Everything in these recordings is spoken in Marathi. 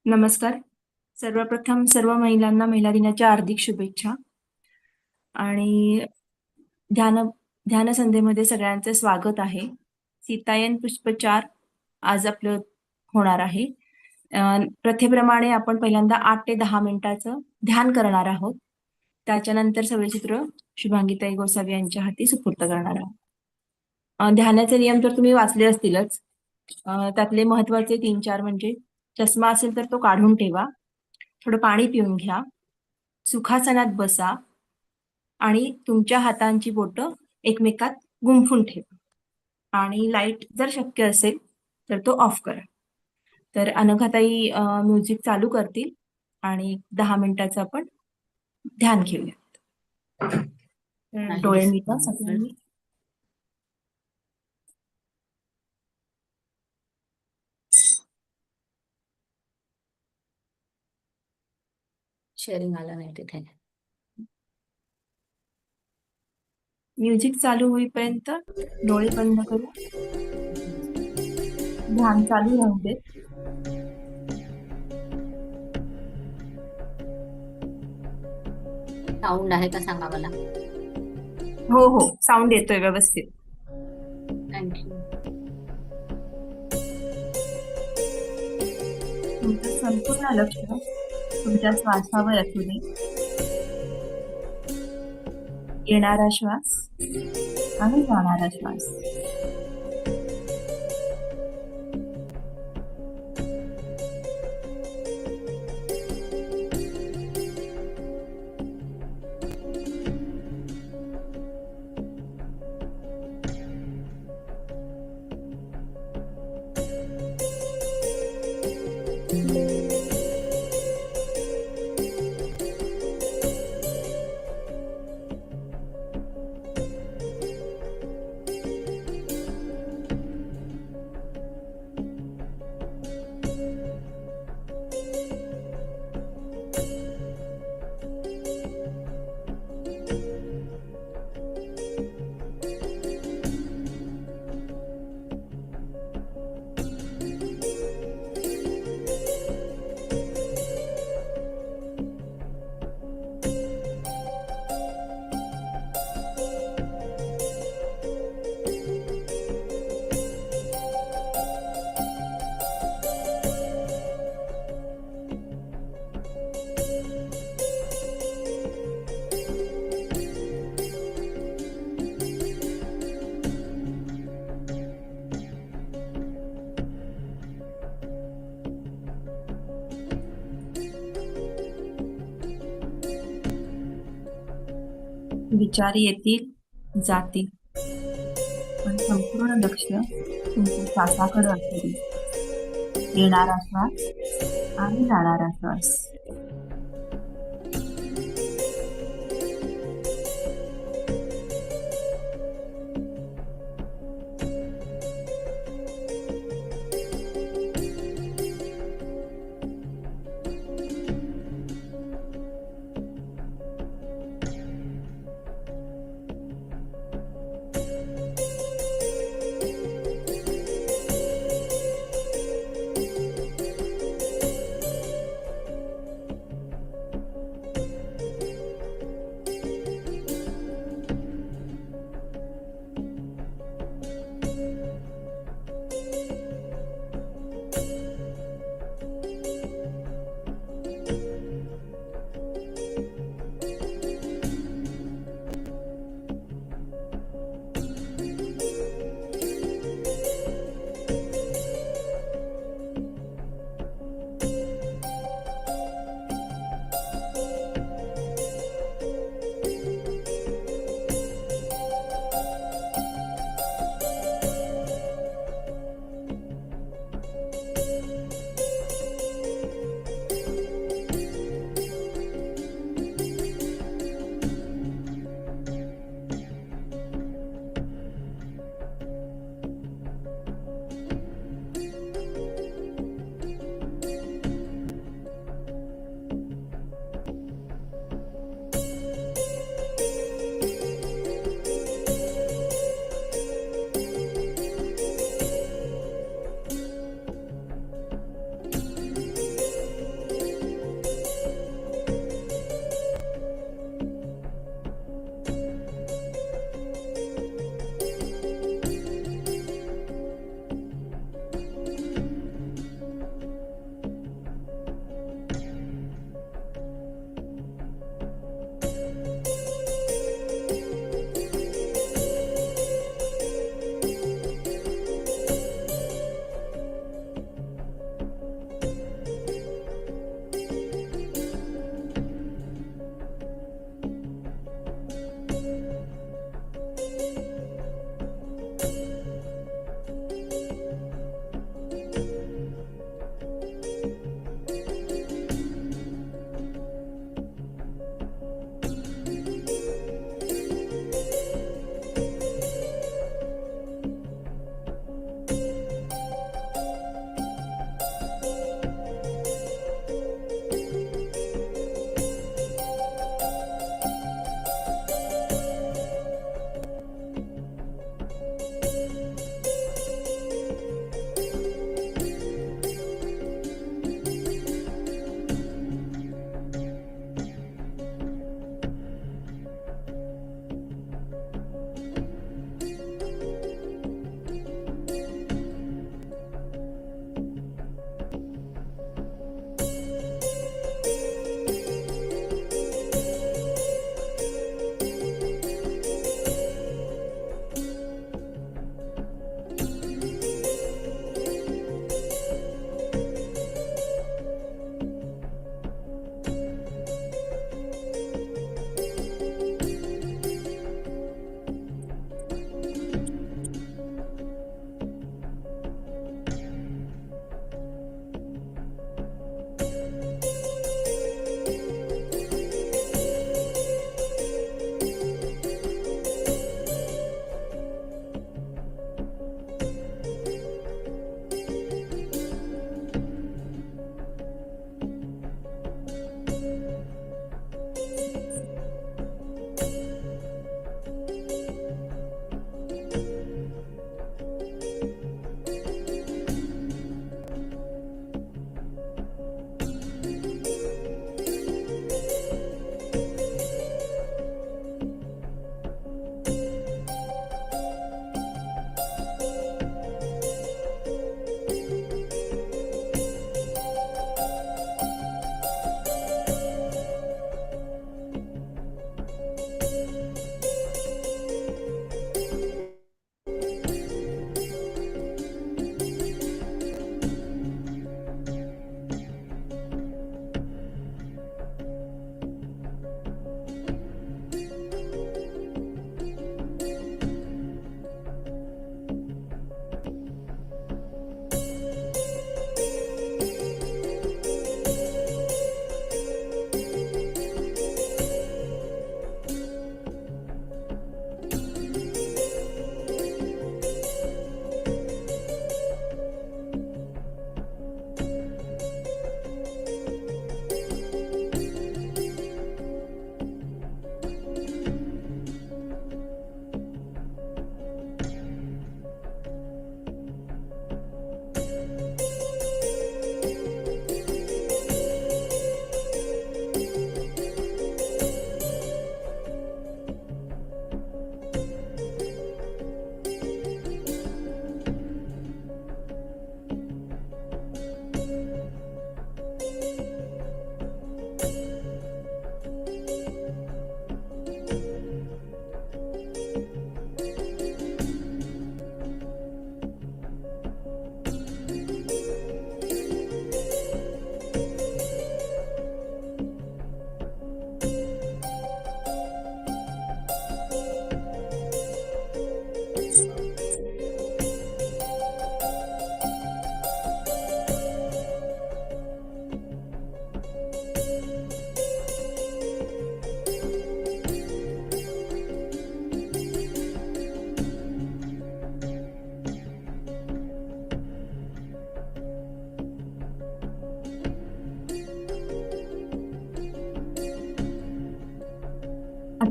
नमस्कार. सर्वप्रथम सर्व महिलांना महिला दिनाच्या हार्दिक शुभेच्छा. आणि ध्यान ध्यान संध्येमध्ये सगळ्यांचं स्वागत आहे. सीतायन पुष्पचार आज आपलं होणार आहे. प्रथेप्रमाणे आपण पहिल्यांदा 8 ते 10 मिनिटाचं ध्यान करणार आहोत. त्याच्यानंतर सगळे चित्र शुभांगीताई गोसावी यांच्या हाती सुपूर्त करणार आहोत. ध्यानाचे नियम तर तुम्ही वाचले असतीलच. त्यातले महत्वाचे 3-4 म्हणजे चष्मा असेल तर तो काढून ठेवा. थोडं पाणी पिऊन घ्या. सुखासनात बसा आणि तुमच्या हातांची बोटं एकमेकात गुंफून ठेवा. आणि लाईट जर शक्य असेल तर तो ऑफ करा. तर अनघाताई म्युझिक चालू करतील आणि 10 मिनिटाचं आपण ध्यान घेऊयात. तर डोळे मिटा सगळ्यांनी. शेअरिंग आलं नाही तिथे. म्युझिक चालू होईपर्यंत डोळे बंद करू. ध्यान चालू राहू दे. साऊंड आहे का सांगा मला. हो हो, साऊंड येतोय व्यवस्थित. थँक्यू. तुमचं संपूर्ण लक्ष तुमच्या श्वासावर असू दे. येणारा श्वास आणि जाणारा श्वास. विचार येतील जातील, पण संपूर्ण लक्ष तुमच्या श्वासाकडे असू दे. येणारा श्वास आणि जाणारा श्वास.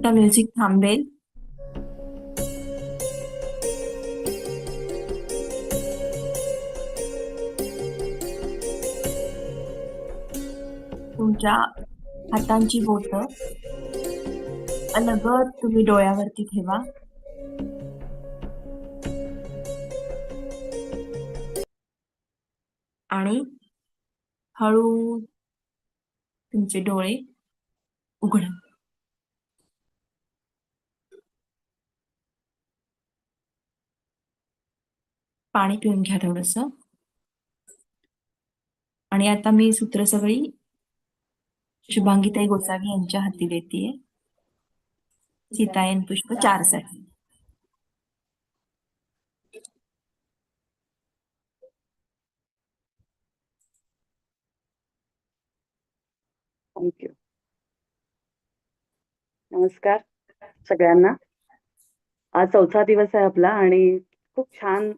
आता म्युझिक थांबेल. तुमच्या हातांची बोटं अलगद तुम्ही डोळ्यावरती ठेवा. आणि हळू तुमचे डोळे उघडा. पाणी पिऊन घ्या थोडंसं. आणि आता मी सूत्र सगळी शुभांगीताई गोसावी यांच्या हाती देतीये. सीतायन पुष्प 4 साठी. थँक्यू. नमस्कार सगळ्यांना. आज चौथा दिवस आहे आपला आणि खूप छान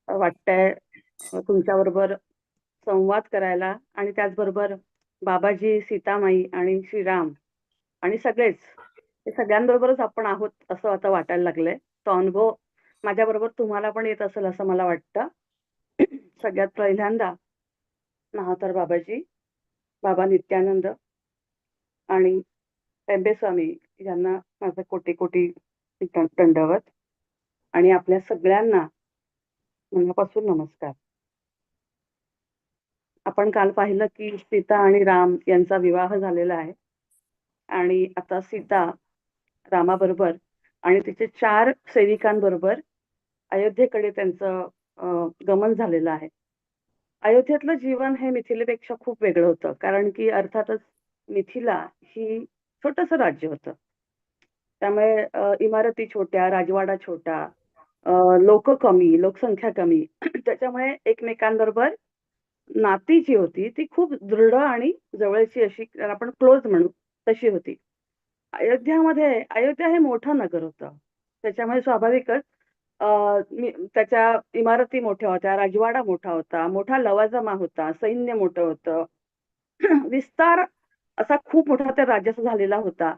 वाटतंय तुमच्याबरोबर संवाद करायला आणि त्याचबरोबर बाबाजी, सीतामाई आणि श्रीराम आणि सगळेच हे सगळ्यांबरोबरच आपण आहोत असं आता वाटायला लागलंय. तो अनुभव माझ्याबरोबर तुम्हाला पण येत असेल असं मला वाटतं. सगळ्यात पहिल्यांदा महातर बाबाजी, बाबा नित्यानंद आणि टेंबे स्वामी यांना माझा कोटी कोटी दंडवत आणि आपल्या सगळ्यांना मनापासून नमस्कार. आपण काल पाहिलं की सीता आणि राम यांचा विवाह झालेला आहे आणि आता सीता रामाबरोबर आणि तिचे 4 सेविकांबरोबर अयोध्येकडे त्यांचं गमन झालेलं आहे. अयोध्येतलं जीवन हे मिथिलेपेक्षा खूप वेगळं होतं, कारण की अर्थातच मिथिला ही छोटंसं राज्य होतं. त्यामुळे इमारती छोट्या, राजवाडा छोटा, लोक कमी, लोकसंख्या कमी. त्याच्यामुळे एकमेकांबरोबर नाती जी होती ती खूप दृढ आणि जवळची अशी त्याला आपण क्लोज म्हणू तशी होती. अयोध्या हे मोठं नगर होतं. त्याच्यामुळे स्वाभाविकच त्याच्या इमारती मोठ्या होत्या, राजवाडा मोठा होता, मोठा लवाजमा होता, सैन्य मोठं होतं. विस्तार असा खूप मोठा त्या राज्याचा झालेला होता.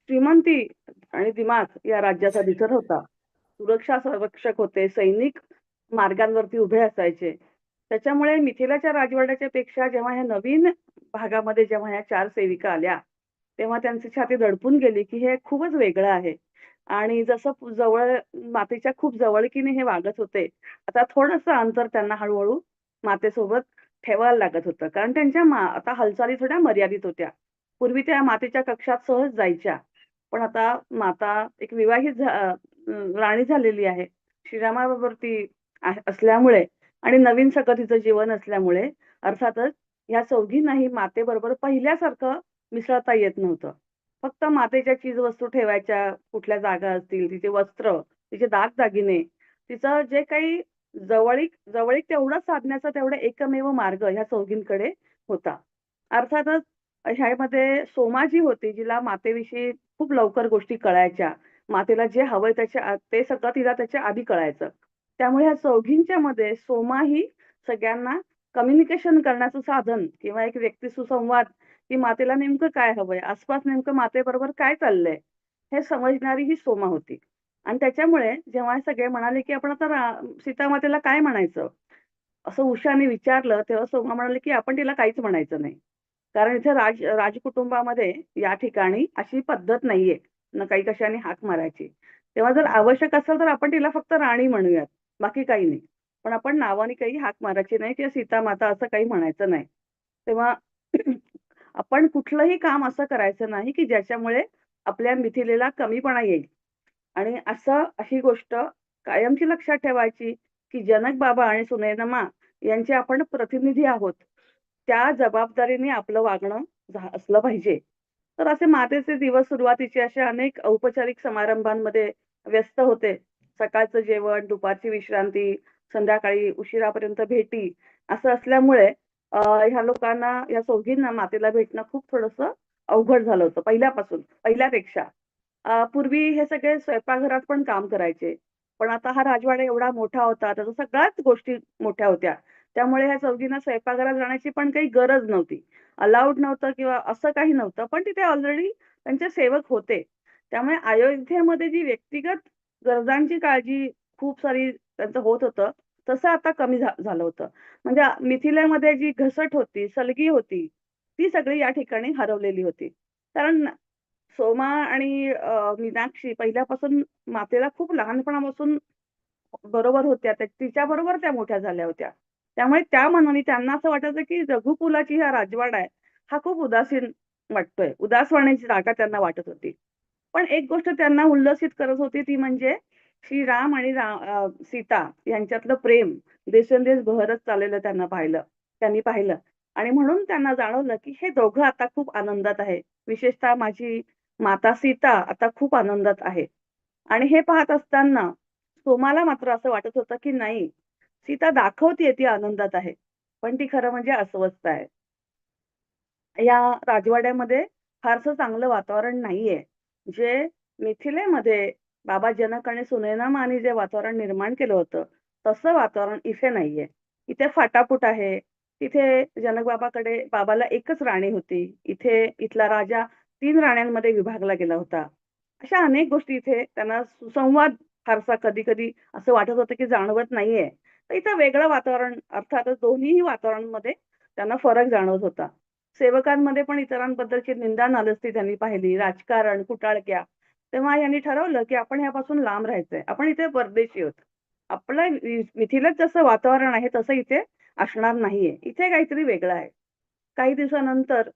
श्रीमंती आणि दिमाग या राज्याचा दिसत होता. सुरक्षा संरक्षक होते, सैनिक मार्गांवरती उभे असायचे. त्याच्यामुळे मिथिलाच्या राजवाड्याच्या पेक्षा जेव्हा ह्या नवीन भागामध्ये जेव्हा ह्या 4 सेविका आल्या, तेव्हा त्यांची छाती दडपून गेली की हे खूपच वेगळं आहे. आणि जसं मातेच्या खूप जवळकीने हे वागत होते, आता थोडंसं अंतर त्यांना हळूहळू मातेसोबत ठेवायला लागत होतं. कारण त्यांच्या आता हालचाली थोड्या मर्यादित होत्या. पूर्वी त्या मातेच्या कक्षात सहज जायच्या. पण आता माता एक विवाहित राणी झालेली आहे. श्रीरामाबरोबर ती असल्यामुळे आणि नवीन सकतीचं जीवन असल्यामुळे अर्थातच ह्या चौघींनाही मातेबरोबर पहिल्यासारखं मिसळता येत नव्हतं. फक्त मातेच्या चीजवस्तू ठेवायच्या, कुठल्या जागा असतील, तिचे वस्त्र, तिचे दागदागिने, तिचं जे काही जवळीक तेवढं साधण्याचा तेवढा एकमेव मार्ग ह्या चौघींकडे होता. अर्थातच ह्यामध्ये सोमा जी होती, जिला मातेविषयी खूप लवकर गोष्टी कळायच्या. मातेला जे हवंय ते सगळं तिला त्याच्या आधी कळायचं. त्यामुळे ह्या चौघींच्या मध्ये सोमा ही सगळ्यांना कम्युनिकेशन करण्याचं साधन किंवा एक व्यक्ती सुसंवाद की मातेला नेमकं काय हवंय, आसपास नेमकं मातेबरोबर काय चाललंय, हे समजणारी ही सोमा होती. आणि त्याच्यामुळे जेव्हा हे सगळे म्हणाले की आपण आता सीतामातेला काय म्हणायचं? असं उषाने विचारलं, तेव्हा सोमा म्हणाले की आपण तिला काहीच म्हणायचं नाही. कारण इथे राजकुटुंबामध्ये या ठिकाणी अशी पद्धत नाहीये, ना काही कशाने हाक मारायची. तेव्हा जर आवश्यक असेल तर आपण तिला फक्त राणी म्हणूयात, बाकी काही नाही. पण आपण नावाने काही हाक मारायची नाही किंवा सीता माता असं काही म्हणायचं नाही. तेव्हा आपण कुठलंही काम असं करायचं नाही की ज्याच्यामुळे आपल्या मिथिलेला कमीपणा येईल. आणि अशी गोष्ट कायमची लक्षात ठेवायची की जनक बाबा आणि सुनैना यांचे आपण प्रतिनिधी आहोत. त्या जबाबदारीने आपलं वागणं असलं पाहिजे. तर असे मातेचे दिवस सुरुवातीचे असे अनेक औपचारिक समारंभांमध्ये व्यस्त होते. सकाळचं जेवण, दुपारची विश्रांती, संध्याकाळी उशिरापर्यंत भेटी असं असल्यामुळे ह्या लोकांना, या चौघींना मातेला भेटणं खूप थोडंसं अवघड झालं होतं पहिल्यापेक्षा. पूर्वी हे सगळे स्वयंपाकघरात पण काम करायचे. पण आता हा राजवाडा एवढा मोठा होता, त्याच्या सगळ्याच गोष्टी मोठ्या होत्या. त्यामुळे ह्या चौघींना स्वयंपाकघरात जाण्याची पण काही गरज नव्हती. अलाउड नव्हतं किंवा असं काही नव्हतं. पण तिथे ऑलरेडी त्यांचे सेवक होते. त्यामुळे अयोध्येमध्ये जी व्यक्तिगत गरजांची काळजी खूप सारी त्यांचं होत होतं, तसं आता कमी झालं होतं. म्हणजे मिथिलेमध्ये जी घसट होती, सलगी होती, ती सगळी या ठिकाणी हरवलेली होती. कारण सोमा आणि मीनाक्षी पहिल्यापासून मातेला खूप लहानपणापासून बरोबर होत्या. तिच्याबरोबर त्या मोठ्या झाल्या होत्या. त्यामुळे त्या मनाने त्यांना असं वाटायचं, की रघुकुलाची हा राजवाडा आहे, हा खूप उदासीन वाटतोय. उदास वाण्याची जागा त्यांना वाटत होती. पण एक गोष्ट त्यांना उल्लसित करत होती ती म्हणजे श्रीराम आणि सीता यांच्यातलं प्रेम दिवसेंदिवस बहरत चाललेलं त्यांनी पाहिलं आणि म्हणून त्यांना जाणवलं, की हे दोघं आता खूप आनंदात आहे. विशेषतः माझी माता सीता आता खूप आनंदात आहे. आणि हे पाहत असताना सोमाला मात्र असं वाटत होतं, की नाही, सीता दाखवतीये ती आनंदात आहे, पण ती खरं म्हणजे अस्वस्थ आहे. या राजवाड्यामध्ये फारसं चांगलं वातावरण नाहीये. जे मिथिलेमध्ये बाबा जनक आणि सुनैनामाने जे वातावरण निर्माण केलं होतं, तसं वातावरण इथे नाहीये. इथे फाटाफूट आहे. तिथे बाबाला एकच राणी होती. इथला राजा 3 राण्यांमध्ये विभागला गेला होता. अशा अनेक गोष्टी इथे त्यांना सुसंवाद फारसा कधी-कधी असं वाटत होतं, की जाणवत नाहीये. तर इथं वेगळं वातावरण अर्थातच दोन्हीही वातावरणामध्ये त्यांना फरक जाणवत होता. सेवकांमध्ये पण इतरांबद्दलची निंदा नालस्ती त्यांनी पाहिली, राजकारण, कुटाळक्या. तेव्हा यांनी ठरवलं, की आपण ह्यापासून लांब राहायचंय. आपण इथे परदेशी आहोत. आपलं मिथिलेत जसं वातावरण आहे तसं इथे असणार नाहीये. इथे काहीतरी वेगळं आहे. काही दिवसानंतर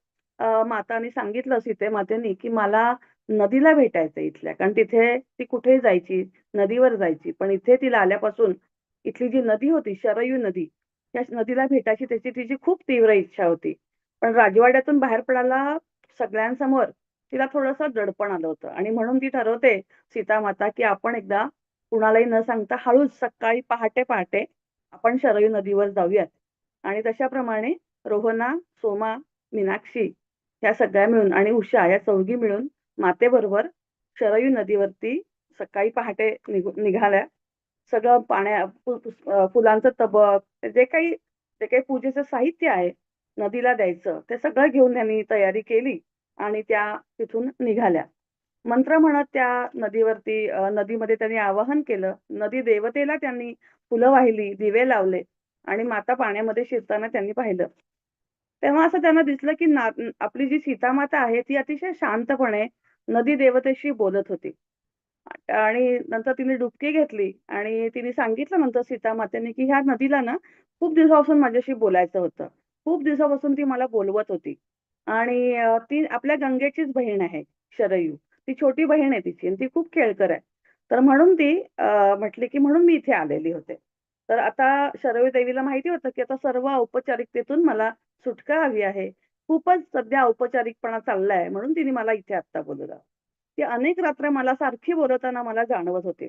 माताने सांगितलं सीतेमातेनी, की मला नदीला भेटायचं इथल्या. कारण तिथे ती कुठेही जायची, नदीवर जायची. पण इथे तिला आल्यापासून इथली जी नदी होती, शरयू नदी, त्या नदीला भेटायची तिची खूप तीव्र इच्छा होती. पण राजवाड्यातून बाहेर पडायला सगळ्यांसमोर तिला थोडंसं दडपण आलं होतं आणि म्हणून ती ठरवते सीतामाता, की आपण एकदा कुणालाही न सांगता हळूच सकाळी पहाटे-पहाटे आपण शरयू नदीवर जाऊयात. आणि तशाप्रमाणे रोहना, सोमा, मीनाक्षी ह्या सगळ्या मिळून आणि उषा या चौघी मिळून मातेबरोबर शरयू नदीवरती सकाळी पहाटे निघाल्या. सगळं फुलांचं तबक जे काही पूजेचं साहित्य आहे नदीला द्यायचं, ते सगळं घेऊन त्यांनी तयारी केली आणि त्या तिथून निघाल्या. मंत्र म्हणत त्या नदीमध्ये त्यांनी आवाहन केलं. नदी देवतेला त्यांनी फुलं वाहिली, दिवे लावले आणि माता पाण्यामध्ये शिरताना त्यांनी पाहिलं. तेव्हा असं त्यांना दिसलं, की आपली जी सीतामाता आहे, ती अतिशय शांतपणे नदी देवतेशी बोलत होती. आणि नंतर तिने डुबकी घेतली आणि तिने सांगितलं नंतर सीतामातेने, की ह्या नदीला ना खूप दिवसापासून माझ्याशी बोलायचं होतं. खूप दिवसापासून ती मला बोलवत होती. आणि ती आपल्या गंगेचीच बहीण आहे, शरयू. ती छोटी बहीण आहे तिची आणि ती खूप खेळकर आहे. तर म्हणून ती म्हटली, की म्हणून मी इथे आलेली होते. तर आता शरयू देवीला माहिती होतं, की आता सर्व औपचारिकतेतून मला सुटका हवी आहे. खूपच सध्या औपचारिकपणा चाललाय म्हणून तिने मला इथे आत्ता बोलावलं. ती अनेक रात्र मला सारखी बोलवताना मला जाणवत होते.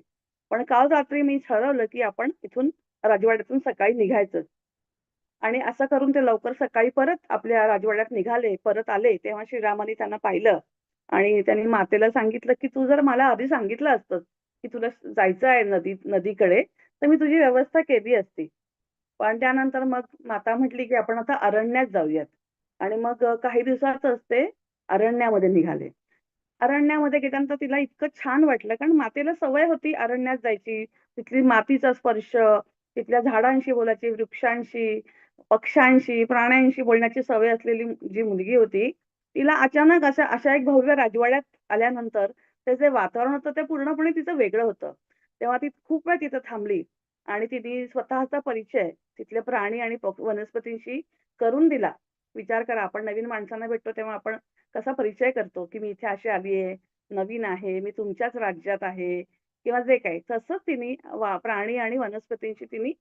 पण काल रात्री मी ठरवलं, की आपण इथून राजवाड्यातून सकाळी निघायचंच. आणि असं करून ते लवकर सकाळी परत आपल्या राजवाड्यात निघाले. परत आले तेव्हा श्रीरामाने त्यांना पाहिलं आणि त्यांनी मातेला सांगितलं, की "तू जर मला आधी सांगितलं असतंस, की तुला जायचं आहे नदीकडे, तर मी तुझी व्यवस्था केली असती." पण त्यानंतर मग माता म्हटली, की "आपण आता अरण्यात जाऊयात." आणि मग काही दिवसातच ते अरण्यामध्ये निघाले. अरण्यामध्ये गेल्यानंतर तिला इतकं छान वाटलं, कारण मातेला सवय होती अरण्यात जायची. तिथली मातीचा स्पर्श, तिथल्या झाडांशी बोलायची, वृक्षांशी, पक्ष्यांशी, प्राण्यांशी बोलण्याची सवय असलेली जी मुलगी होती, तिला अचानक अशा एक भव्य राजवाड्यात आल्यानंतर ते जे वातावरण होतं ते पूर्णपणे तिचं वेगळं होतं. तेव्हा ती खूप वेळ तिथं थांबली आणि तिने स्वतःचा परिचय तिथले प्राणी आणि वनस्पतींशी करून दिला. विचार करा, आपण नवीन माणसांना भेटतो तेव्हा आपण कसा परिचय करतो, की मी इथे अशी आलीये, नवीन आहे, मी तुमच्याच राज्यात आहे किंवा जे काही. तसंच तिने प्राणी आणि वनस्पतींशी तिने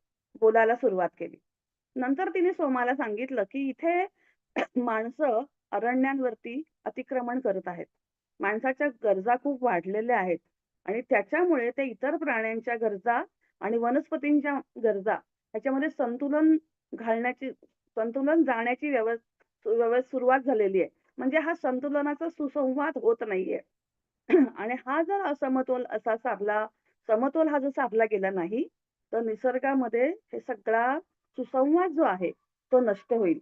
बोलायला सुरुवात केली. नंतर तिने सोमाला सांगितलं, की इथे माणसं अरण्यांवरती अतिक्रमण करत आहेत. माणसाच्या गरजा खूप वाढलेल्या आहेत आणि त्याच्यामुळे ते इतर प्राण्यांच्या गरजा आणि वनस्पतींच्या गरजा ह्याच्यामध्ये संतुलन जाण्याची सुरुवात झालेली आहे. म्हणजे हा संतुलनाचा सुसंवाद होत नाहीये. आणि हा जर समतोल हा जर साधला गेला नाही, तर निसर्गामध्ये हे सगळा सुसंवाद जो आहे, तो नष्ट होईल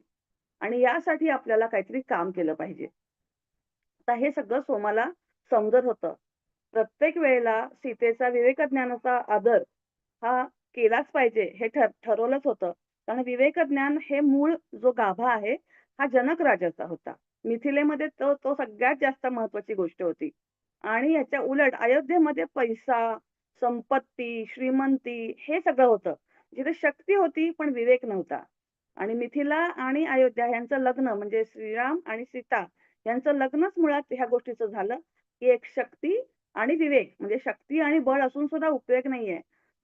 आणि यासाठी आपल्याला काहीतरी काम केलं पाहिजे. आता हे सगळं सोमाला समजत होतं. प्रत्येक वेळेला सीतेचा विवेकज्ञानाचा आदर हा केलाच पाहिजे हे ठरवलंच होतं. कारण विवेकज्ञान हे मूळ जो गाभा आहे, हा जनक राजाचा होता. मिथिलेमध्ये तो तो सगळ्यात जास्त महत्वाची गोष्ट होती. आणि याच्या उलट अयोध्येमध्ये पैसा, संपत्ती, श्रीमंती हे सगळं होतं. जिथे शक्ती होती पण विवेक नव्हता. आणि मिथिला आणि अयोध्या यांचं लग्न म्हणजे श्रीराम आणि सीता यांचं लग्नच मुळात ह्या गोष्टीचं झालं, की एक शक्ती आणि विवेक म्हणजे शक्ती आणि बळ असून सुद्धा उपयोग नाहीये.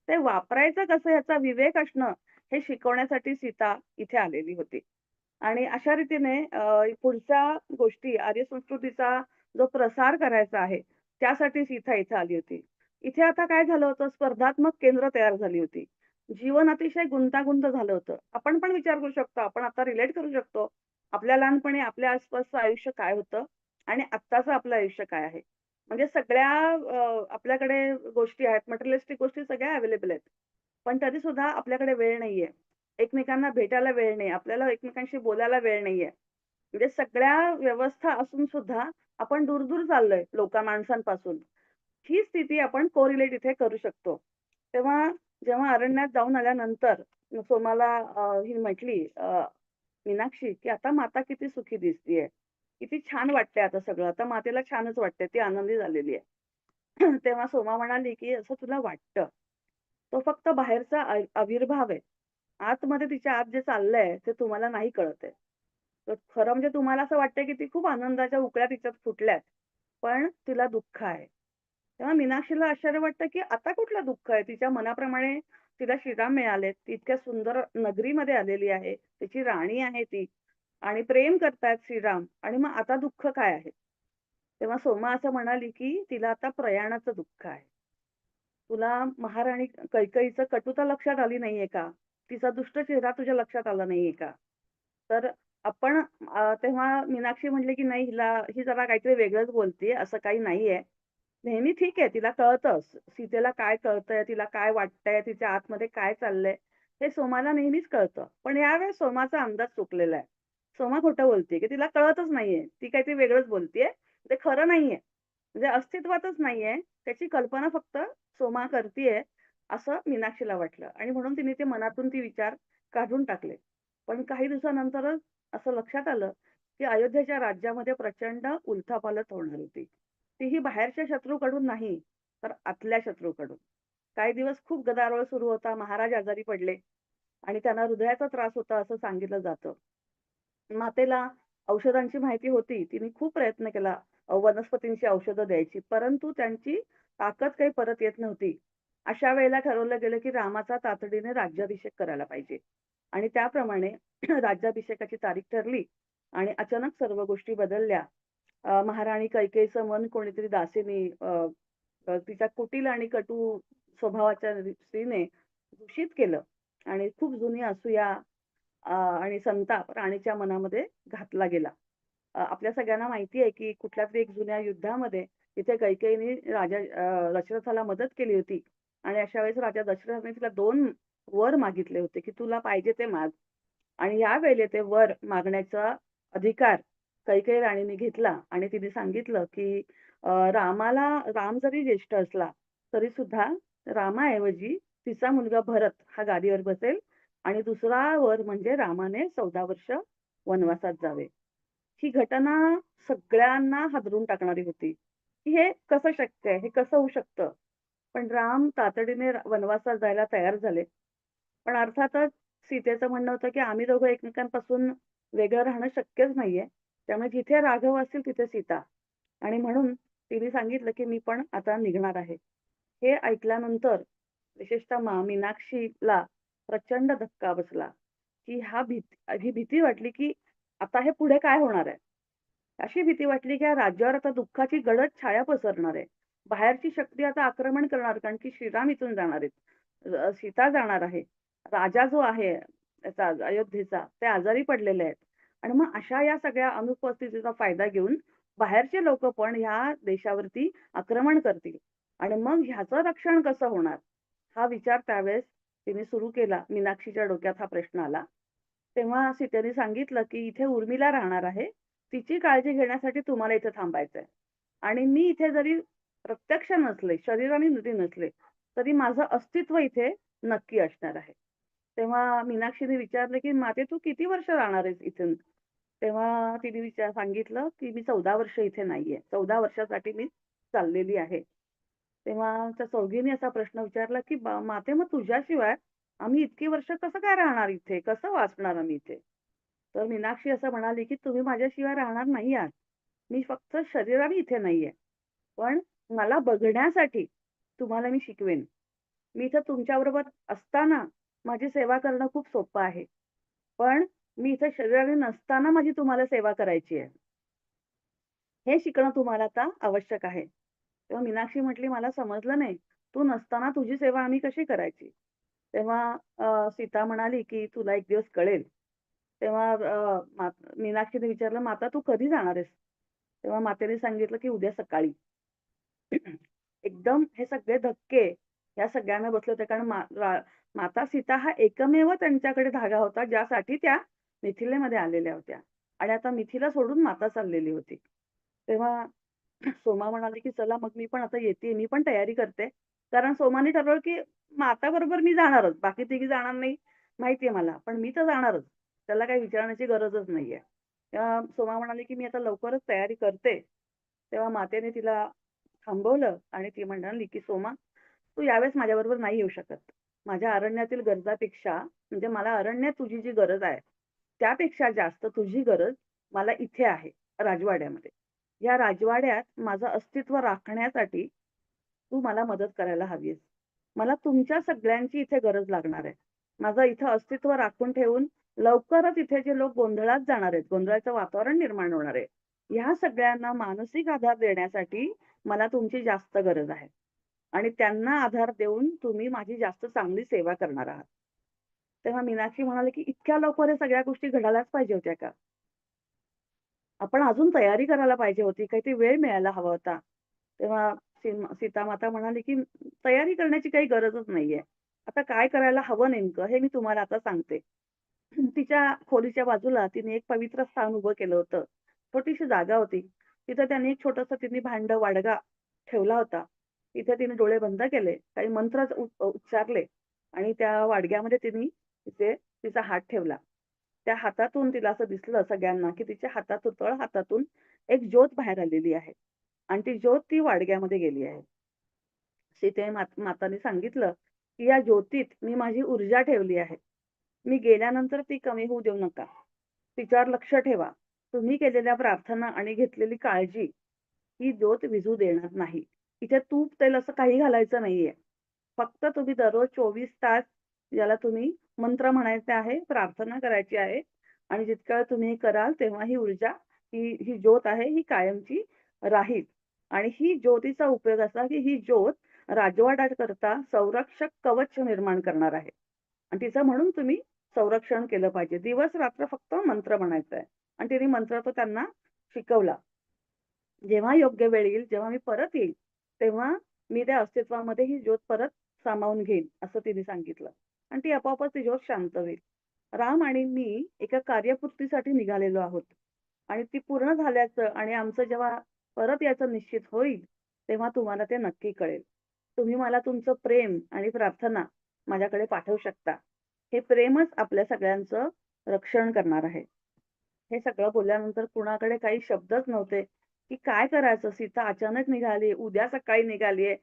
ते वापरायचं कसं याचा विवेक असणं हे शिकवण्यासाठी सीता इथे आलेली होती. आणि अशा रीतीने पुढच्या गोष्टी आर्य संस्कृतीचा जो प्रसार करायचा आहे, त्यासाठी सीता इथे आली होती. इथे आता काय झालं होतं, स्पर्धात्मक केंद्र तयार झाली होती. जीवन अतिशय गुंतागुंत झालं होतं. आपण पण विचार करू शकतो, आपण आता रिलेट करू शकतो. आपल्या लहानपणी आपल्या आसपासचं आयुष्य काय होतं आणि आत्ताचं आपलं आयुष्य काय आहे. म्हणजे सगळ्या आपल्याकडे गोष्टी आहेत, मटेरियलिस्टिक गोष्टी सगळ्या अवेलेबल आहेत. पण तरी सुद्धा आपल्याकडे वेळ नाहीये. एकमेकांना भेटायला वेळ नाही. आपल्याला एकमेकांशी बोलायला वेळ नाहीये. म्हणजे सगळ्या व्यवस्था असून सुद्धा आपण दूर-दूर चाललोय माणसांपासून. ही स्थिती आपण कोरिलेट इथे करू शकतो. तेव्हा जेव्हा अरण्यात जाऊन आल्यानंतर सोमाला ही म्हटली मीनाक्षी, की "आता माता किती सुखी दिसतीये. किती छान वाटतंय आता सगळं. आता मातेला छानच वाटतंय. ती आनंदी झालेली आहे." तेव्हा सोमा म्हणाली, की "असं तुला वाटतं. तो फक्त बाहेरचा आविर्भाव आहे. आतमध्ये तिच्या आत जे चाललंय ते तुम्हाला नाही कळत आहे. तर खरं म्हणजे तुम्हाला असं वाटतंय, की ती खूप आनंदाच्या उकळ्या तिच्यात फुटल्यात. पण तिला दुःख आहे." तेव्हा मीनाक्षीला आश्चर्य वाटतं, की आता कुठलं दुःख आहे? तिच्या मनाप्रमाणे तिला श्रीराम मिळालेत. ती इतक्या सुंदर नगरीमध्ये आलेली आहे. तिची राणी आहे ती आणि प्रेम करतायत श्रीराम आणि मग आता दुःख काय आहे? तेव्हा सोमा असं म्हणाली, की तिला आता प्रयाणाचं दुःख आहे. तुला महाराणी कैकेयीचं कटुता लक्षात आली नाहीये का? तिचा दुष्ट चेहरा तुझ्या लक्षात आला नाहीये का? तर आपण तेव्हा मीनाक्षी म्हटली, की "नाही ही जरा काहीतरी वेगळंच बोलतीये, असं काही नाहीये." नेहमी ठीक आहे, तिला कळतं सीतेला काय कळतंय, तिला काय वाटतंय, तिच्या आतमध्ये काय चाललंय, हे सोमाला नेहमीच कळतं. पण यावेळेस सोमाचा अंदाज चुकलेला आहे. सोमा खोटं बोलतीये, की तिला कळतच नाहीये. ती काहीतरी वेगळंच बोलतीये. ते खरं नाहीये. म्हणजे अस्तित्वातच नाहीये. त्याची कल्पना फक्त सोमा करतीये, असं मीनाक्षीला वाटलं आणि म्हणून तिने ते मनातून ती विचार काढून टाकले. पण काही दिवसानंतरच असं लक्षात आलं, की अयोध्येच्या राज्यामध्ये प्रचंड उलथापालथ होणार होती. तीही बाहेरच्या शत्रूकडून नाही, तर आतल्या शत्रूकडून. काही दिवस खूप गदारोळ सुरू होता. महाराज आजारी पडले आणि त्यांना हृदयाचा त्रास होता असं सांगितलं जातं. मातेला औषधांची माहिती होती. तिने खूप प्रयत्न केला वनस्पतींची औषधं द्यायची. परंतु त्यांची ताकद काही परत येत नव्हती. अशा वेळेला ठरवलं गेलं, की रामाचा तातडीने राज्याभिषेक करायला पाहिजे. आणि त्याप्रमाणे राज्याभिषेकाची तारीख ठरली आणि अचानक सर्व गोष्टी बदलल्या. महाराणी कैकेयीचं मन कोणीतरी दासीने तिच्या कुटील आणि कटू स्वभावाच्या स्त्रीने दूषित केलं आणि खूप जुनी असूया आणि संताप राणीच्या मनामध्ये घातला गेला. आपल्या सगळ्यांना माहिती आहे, की कुठल्यातरी एक जुन्या युद्धामध्ये तिथे कैकेयीने राजा दशरथाला मदत केली होती आणि अशा वेळेस राजा दशरथाने तिला 2 वर मागितले होते, की तुला पाहिजे ते माग. आणि यावेळेला ते वर मागण्याचा अधिकार कैकेयी राणीने घेतला आणि तिने सांगितलं, की राम जरी ज्येष्ठ असला, तरी सुद्धा रामाऐवजी तिचा मुलगा भरत हा गादीवर बसेल आणि दुसरा वर म्हणजे रामाने 14 वर्ष वनवासात जावे. ही घटना सगळ्यांना हादरून टाकणारी होती, की हे कसं शक्य आहे? हे कसं होऊ शकतं? पण राम तातडीने वनवासात जायला तयार झाले. पण अर्थातच सीतेचं म्हणणं होतं, की आम्ही दोघं एकमेकांपासून वेगळं राहणं शक्यच नाहीये. त्यामुळे जिथे राघव असतील तिथे सीता आणि म्हणून तिने सांगितलं, की मी पण आता निघणार आहे. हे ऐकल्यानंतर विशेषतः मीनाक्षीला प्रचंड धक्का बसला, की ही भीती वाटली, की आता हे पुढे काय होणार आहे? अशी भीती वाटली, की या राज्यावर आता दुःखाची गडद छाया पसरणार आहे. बाहेरची शक्ती आता आक्रमण करणार कारण की श्रीराम इथून जाणार आहेत. सीता जाणार आहे. राजा जो आहे याचा अयोध्येचा ते आजारी पडलेले आहेत. आणि मग अशा या सगळ्या अनुपस्थितीचा फायदा घेऊन बाहेरचे लोकं पण ह्या देशावरती आक्रमण करतील आणि मग ह्याचं रक्षण कसं होणार? हा विचार त्यावेळेस तिने सुरू केला. मीनाक्षीच्या डोक्यात हा प्रश्न आला. तेव्हा सीतेने सांगितलं, की "इथे उर्मिला राहणार आहे. तिची काळजी घेण्यासाठी तुम्हाला इथे थांबायचंय आणि मी इथे जरी प्रत्यक्ष नसले, शरीराने जरी नसले, तरी माझं अस्तित्व इथे नक्की असणार आहे. तेव्हा मीनाक्षीने विचारलं, की "माते तू किती वर्ष राहणार आहेस इथून?" तेव्हा तिने सांगितलं, की "मी 14 वर्ष इथे नाहीये. 14 वर्षासाठी मी चाललेली आहे." तेव्हा त्या चौघींनी असा प्रश्न विचारला, की माते मग तुझ्याशिवाय आम्ही इतकी वर्ष कसं काय राहणार इथे? कसं वाचणार आम्ही इथे?" तर मीनाक्षी असं म्हणाली, की "तुम्ही माझ्याशिवाय राहणार नाही आहात. मी फक्त शरीराने इथे नाहीये. पण मला बघण्यासाठी तुम्हाला मी शिकवेन. मी इथं तुमच्याबरोबर असताना माझी सेवा करणं खूप सोपं आहे. पण मी इथं शरीराने नसताना माझी तुम्हाला सेवा करायची आहे. हे शिकणं तुम्हाला आता आवश्यक आहे." तेव्हा मीनाक्षी म्हटली, "मला समजलं नाही. तू नसताना तुझी सेवा आम्ही कशी करायची?" तेव्हा सीता म्हणाली, की "तुला एक दिवस कळेल." तेव्हा मीनाक्षीने विचारलं, "माता तू कधी जाणार आहेस?" तेव्हा मातेने सांगितलं, की "उद्या सकाळी." एकदम हे सगळे धक्के या सगळ्यांना बसले होते. कारण माता सीता हा एकमेव त्यांच्याकडे धागा होता, ज्यासाठी त्या मिथिलेमध्ये आलेल्या होत्या आणि आता मिथिला सोडून माता चाललेली होती. तेव्हा सोमा म्हणाली, की "चला मग मी पण आता येतेय. मी पण तयारी करते." कारण सोमाने ठरवलं, की माताबरोबर मी जाणारच. बाकी तिघी जाणार नाही माहितीये मला, पण मी तर जाणारच. त्याला काही विचारण्याची गरजच नाहीये. तेव्हा सोमा म्हणाली, की "मी आता लवकरच तयारी करते." तेव्हा मातेने तिला थांबवलं आणि ती म्हणाली, की "सोमा, तू यावेळेस माझ्याबरोबर नाही येऊ शकत. माझ्या अरण्यातील गरजापेक्षा म्हणजे मला अरण्यात तुझी जी गरज आहे, त्यापेक्षा जास्त तुझी गरज मला इथे आहे, राजवाड्यामध्ये. या राजवाड्यात माझं अस्तित्व राखण्यासाठी तू मला मदत करायला हवी आहेस. मला तुमच्या सगळ्यांची इथे गरज लागणार आहे. माझं इथं अस्तित्व राखून ठेवून लवकरच इथे जे लोक गोंधळात जाणार आहेत, गोंधळाचं वातावरण निर्माण होणार आहे. ह्या सगळ्यांना मानसिक आधार देण्यासाठी मला तुमची जास्त गरज आहे. आणि त्यांना आधार देऊन तुम्ही माझी जास्त चांगली सेवा करणार आहात." तेव्हा मीनाक्षी म्हणाले, की "इतक्या लवकर हे सगळ्या गोष्टी घडायलाच पाहिजे होत्या का? आपण अजून तयारी करायला पाहिजे होती. काहीतरी वेळ मिळायला हवा होता." तेव्हा सीतामाता म्हणाली, की "तयारी करण्याची काही गरजच नाहीये. आता काय करायला हवं नेमकं हे मी तुम्हाला आता सांगते." तिच्या खोलीच्या बाजूला तिने एक पवित्र स्थान उभं केलं होतं. छोटीशी जागा होती. तिथं त्यांनी एक छोटंसं तिने वाडगा ठेवला होता. तिथे तिने डोळे बंद केले. काही मंत्र उच्चारले आणि त्या वाडग्यामध्ये तिने तिचा हात ठेवला. त्या हातातून तिला असं दिसलं सगळ्यांना, की तिच्या हातातून तळ हातातून एक ज्योत बाहेर आलेली आहे आणि ती ज्योत ती वाडग्यामध्ये गेली आहे. माताने सांगितलं, की "या ज्योतीत मी माझी ऊर्जा ठेवली आहे. मी गेल्यानंतर ती कमी होऊ देऊ नका. तिच्यावर लक्ष ठेवा. तुम्ही केलेल्या प्रार्थना आणि घेतलेली काळजी ही ज्योत विझू देणार नाही. तिथे तूप, तेल असं काही घालायचं नाहीये. फक्त तुम्ही दररोज 24 तास याला तुम्ही मंत्र म्हणायचे आहे, प्रार्थना करायची आहे आणि जितका वेळ तुम्ही हे कराल तेव्हा ही ऊर्जा, ही ज्योत आहे ही कायमची राहील आणि ही ज्योतीचा उपयोग असा, की ही ज्योत राजवाड्याकरता संरक्षक कवच निर्माण करणार आहे आणि तिचं म्हणून तुम्ही संरक्षण केलं पाहिजे. दिवस-रात्र फक्त मंत्र म्हणायचा आहे आणि तिने मंत्र तो त्यांना शिकवला. जेव्हा योग्य वेळ येईल, जेव्हा मी परत येईल, तेव्हा मी त्या अस्तित्वामध्ये ही ज्योत परत सामावून घेईन, असं तिने सांगितलं आणि ती आपोआपच ती ज्योत शांत होईल. राम आणि मी एका कार्यपूर्तीसाठी निघालेलो आहोत आणि ती पूर्ण झाल्याचं आणि आमचं जेव्हा परत यायचं निश्चित होईल, तेव्हा तुम्हाला ते नक्की कळेल. तुम्ही मला तुमचं प्रेम आणि प्रार्थना माझ्याकडे पाठवू शकता. हे प्रेमच आपल्या सगळ्यांचं रक्षण करणार आहे. हे सगळं बोलल्यानंतर कुणाकडे काही शब्दच नव्हते, की काय करायचं? सीता अचानक निघाली, उद्या सकाळी निघाली आहे.